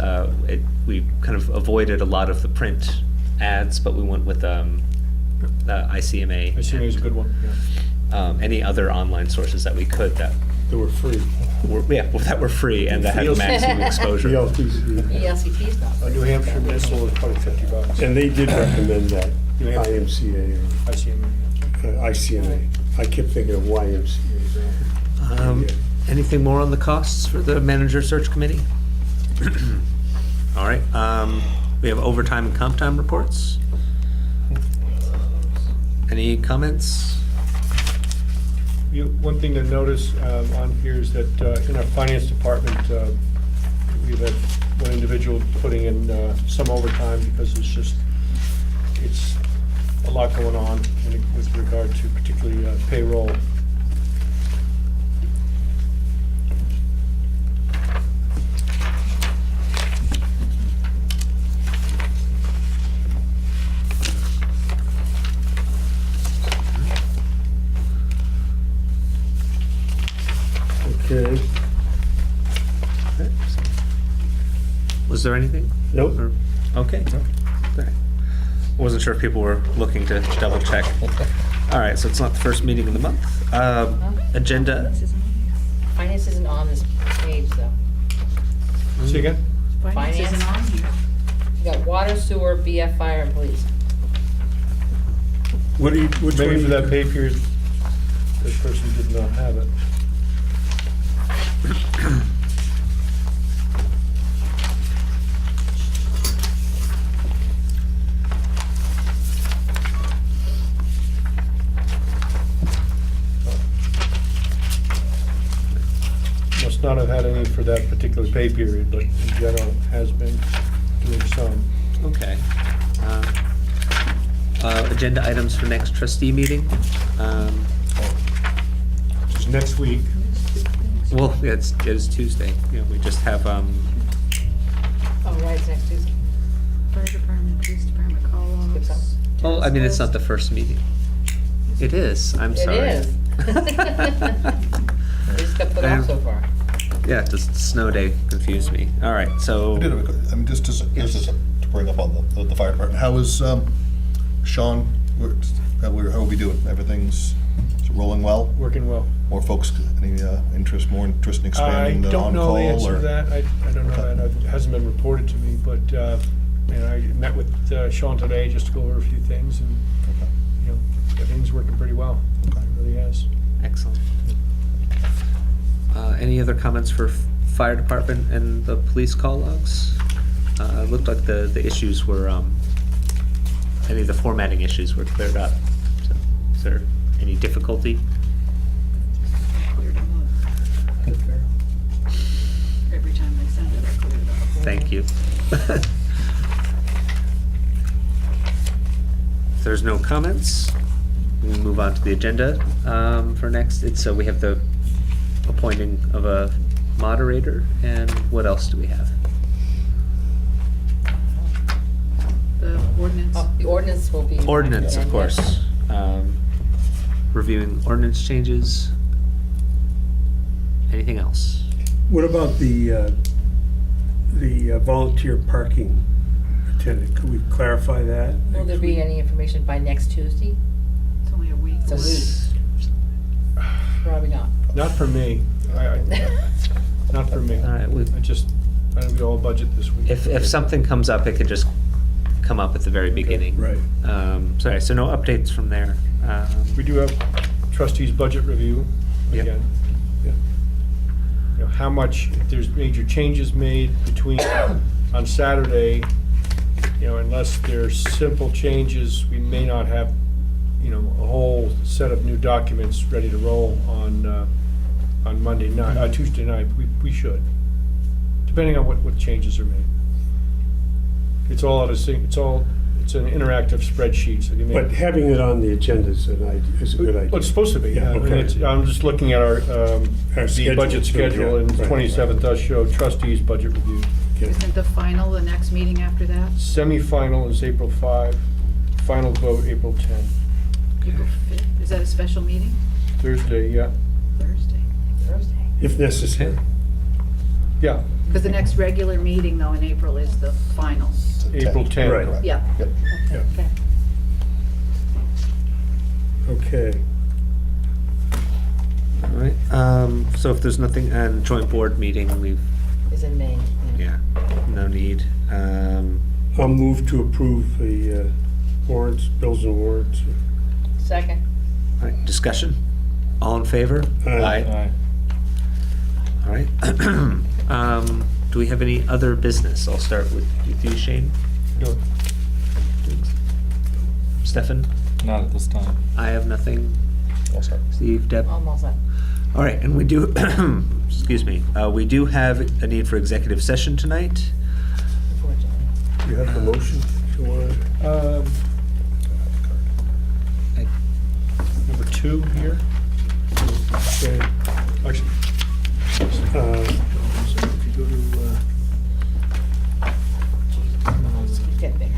we kind of avoided a lot of the print ads, but we went with the ICMA. ICMA is a good one, yeah. Any other online sources that we could that They were free. that were free and that had maximum exposure. The LTC. ELCT's not. New Hampshire missile is probably $50. And they did recommend that, New Hampshire. IMCA or ICMA. I kept thinking of YMCA. Anything more on the costs for the manager search committee? All right, we have overtime and comp time reports. Any comments? One thing to notice on here is that in our finance department, we've had one individual putting in some overtime because it's a lot going on with regard to particularly payroll. Okay. Was there anything? Nope. Okay. Okay. Wasn't sure if people were looking to double check. All right, so it's not the first meeting of the month. Agenda. Finance isn't on this page, though. See again? Finance isn't on here. You got water, sewer, BF, fire, and police. Maybe for that pay period, this person did not have it. Must not have had any for that particular pay period, but in general has been doing some. Okay. Agenda items for next trustee meeting. Which is next week. Well, it is Tuesday. You know, we just have, Oh, right, it's next Tuesday. Fire department, police department, call-offs. well, I mean, it's not the first meeting. It is, I'm sorry. It is. They just got put off so far. Yeah, just snow day confused me. All right, so. I mean, just to bring up on the fire department, how is Sean, how are we doing? Everything's rolling well? Working well. More folks, any more interest in expanding the on-call? I don't know the answer to or- that. I don't know that. It hasn't been reported to me, but, I met with Sean today just to go over a few things, and, everything's working pretty well. It really has. Excellent. Any other comments for fire department and the police call logs? It looked like the issues were, any of the formatting issues were cleared up. So, is there any difficulty? Cleared them up. Every time they send it, I clear it up. Thank you. If there's no comments, we can move on to the agenda for next. So we have the appointing of a moderator, and what else do we have? The ordinance. The ordinance will be. Ordinance, of Yeah. course. Reviewing ordinance changes. Anything else? What about the volunteer parking attendant? Could we clarify that? Will there be any information by next Tuesday? It's only a week. It's a week. Probably not. Not for me. Not for me. All right, I don't get all budget this week. If something comes up, it could just come up at the very beginning. Right. Sorry, so no updates from there. We do have trustees' budget review Yep. again. How much, if there's major changes made between, on Saturday, unless there's simple changes, we may not have, a whole set of new documents ready to roll on Monday night, Tuesday night. We should, depending on what changes are made. It's all it's an interactive spreadsheet, so you may. But having it on the agenda is a good idea. Well, it's supposed to be. Yeah, I mean, okay. I'm just looking at the schedule, budget too, schedule, yeah, and right, 27th does show trustees' budget review. Okay. Isn't the final the next meeting after that? Semi-final is April 5, final vote April 10. April 5th? Is that a special meeting? Thursday, yeah. Thursday. If necessary. Yeah, Because the next regular meeting, though, in April is the final. April 10. Right. Yeah. Yep. Okay. Okay. All right, so if there's nothing, and joint board meeting, we've, Is in May. yeah, no need. I'll move to approve the warrants, bills and warrants. Second. All right, discussion? All in favor? Aye. All right. Do we have any other business? I'll start with you, Shane. No. Stefan? Not at this time. I have nothing. I'll start. Steve, Deb? Almost up. All right, and we do, excuse me, we do have a need for executive session tonight. Unfortunately. You have the motion if you want. Number 2 here. Okay. Actually, if you go to, It's getting bigger.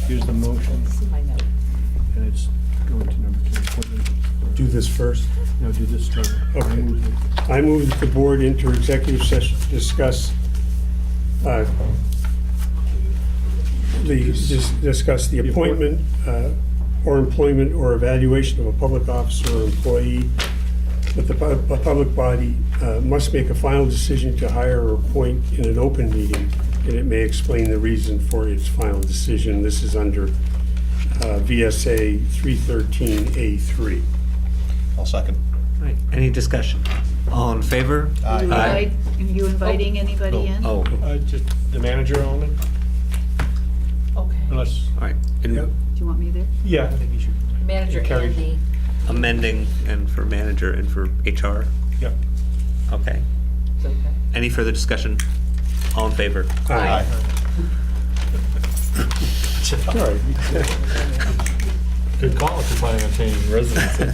here's the motion, See my note. and it's going to number 2. Do this first. No, do this first. Okay. I move that the board enter executive session to discuss the appointment or employment or evaluation of a public officer or employee. But a public body must make a final decision to hire or appoint in an open meeting, and it may explain the reason for its final decision. This is under VSA 313A3. I'll second. All right, any discussion? All in favor? Aye. Are you inviting anybody in? Oh, Just the manager only, Okay. unless, all right. And Do you want me there? yeah, I think you should. Manager Carrie. and the, amending and for manager and for HR? Yeah. Okay. it's okay. Any further discussion? All in favor? Aye. Good call if you're planning on changing residency.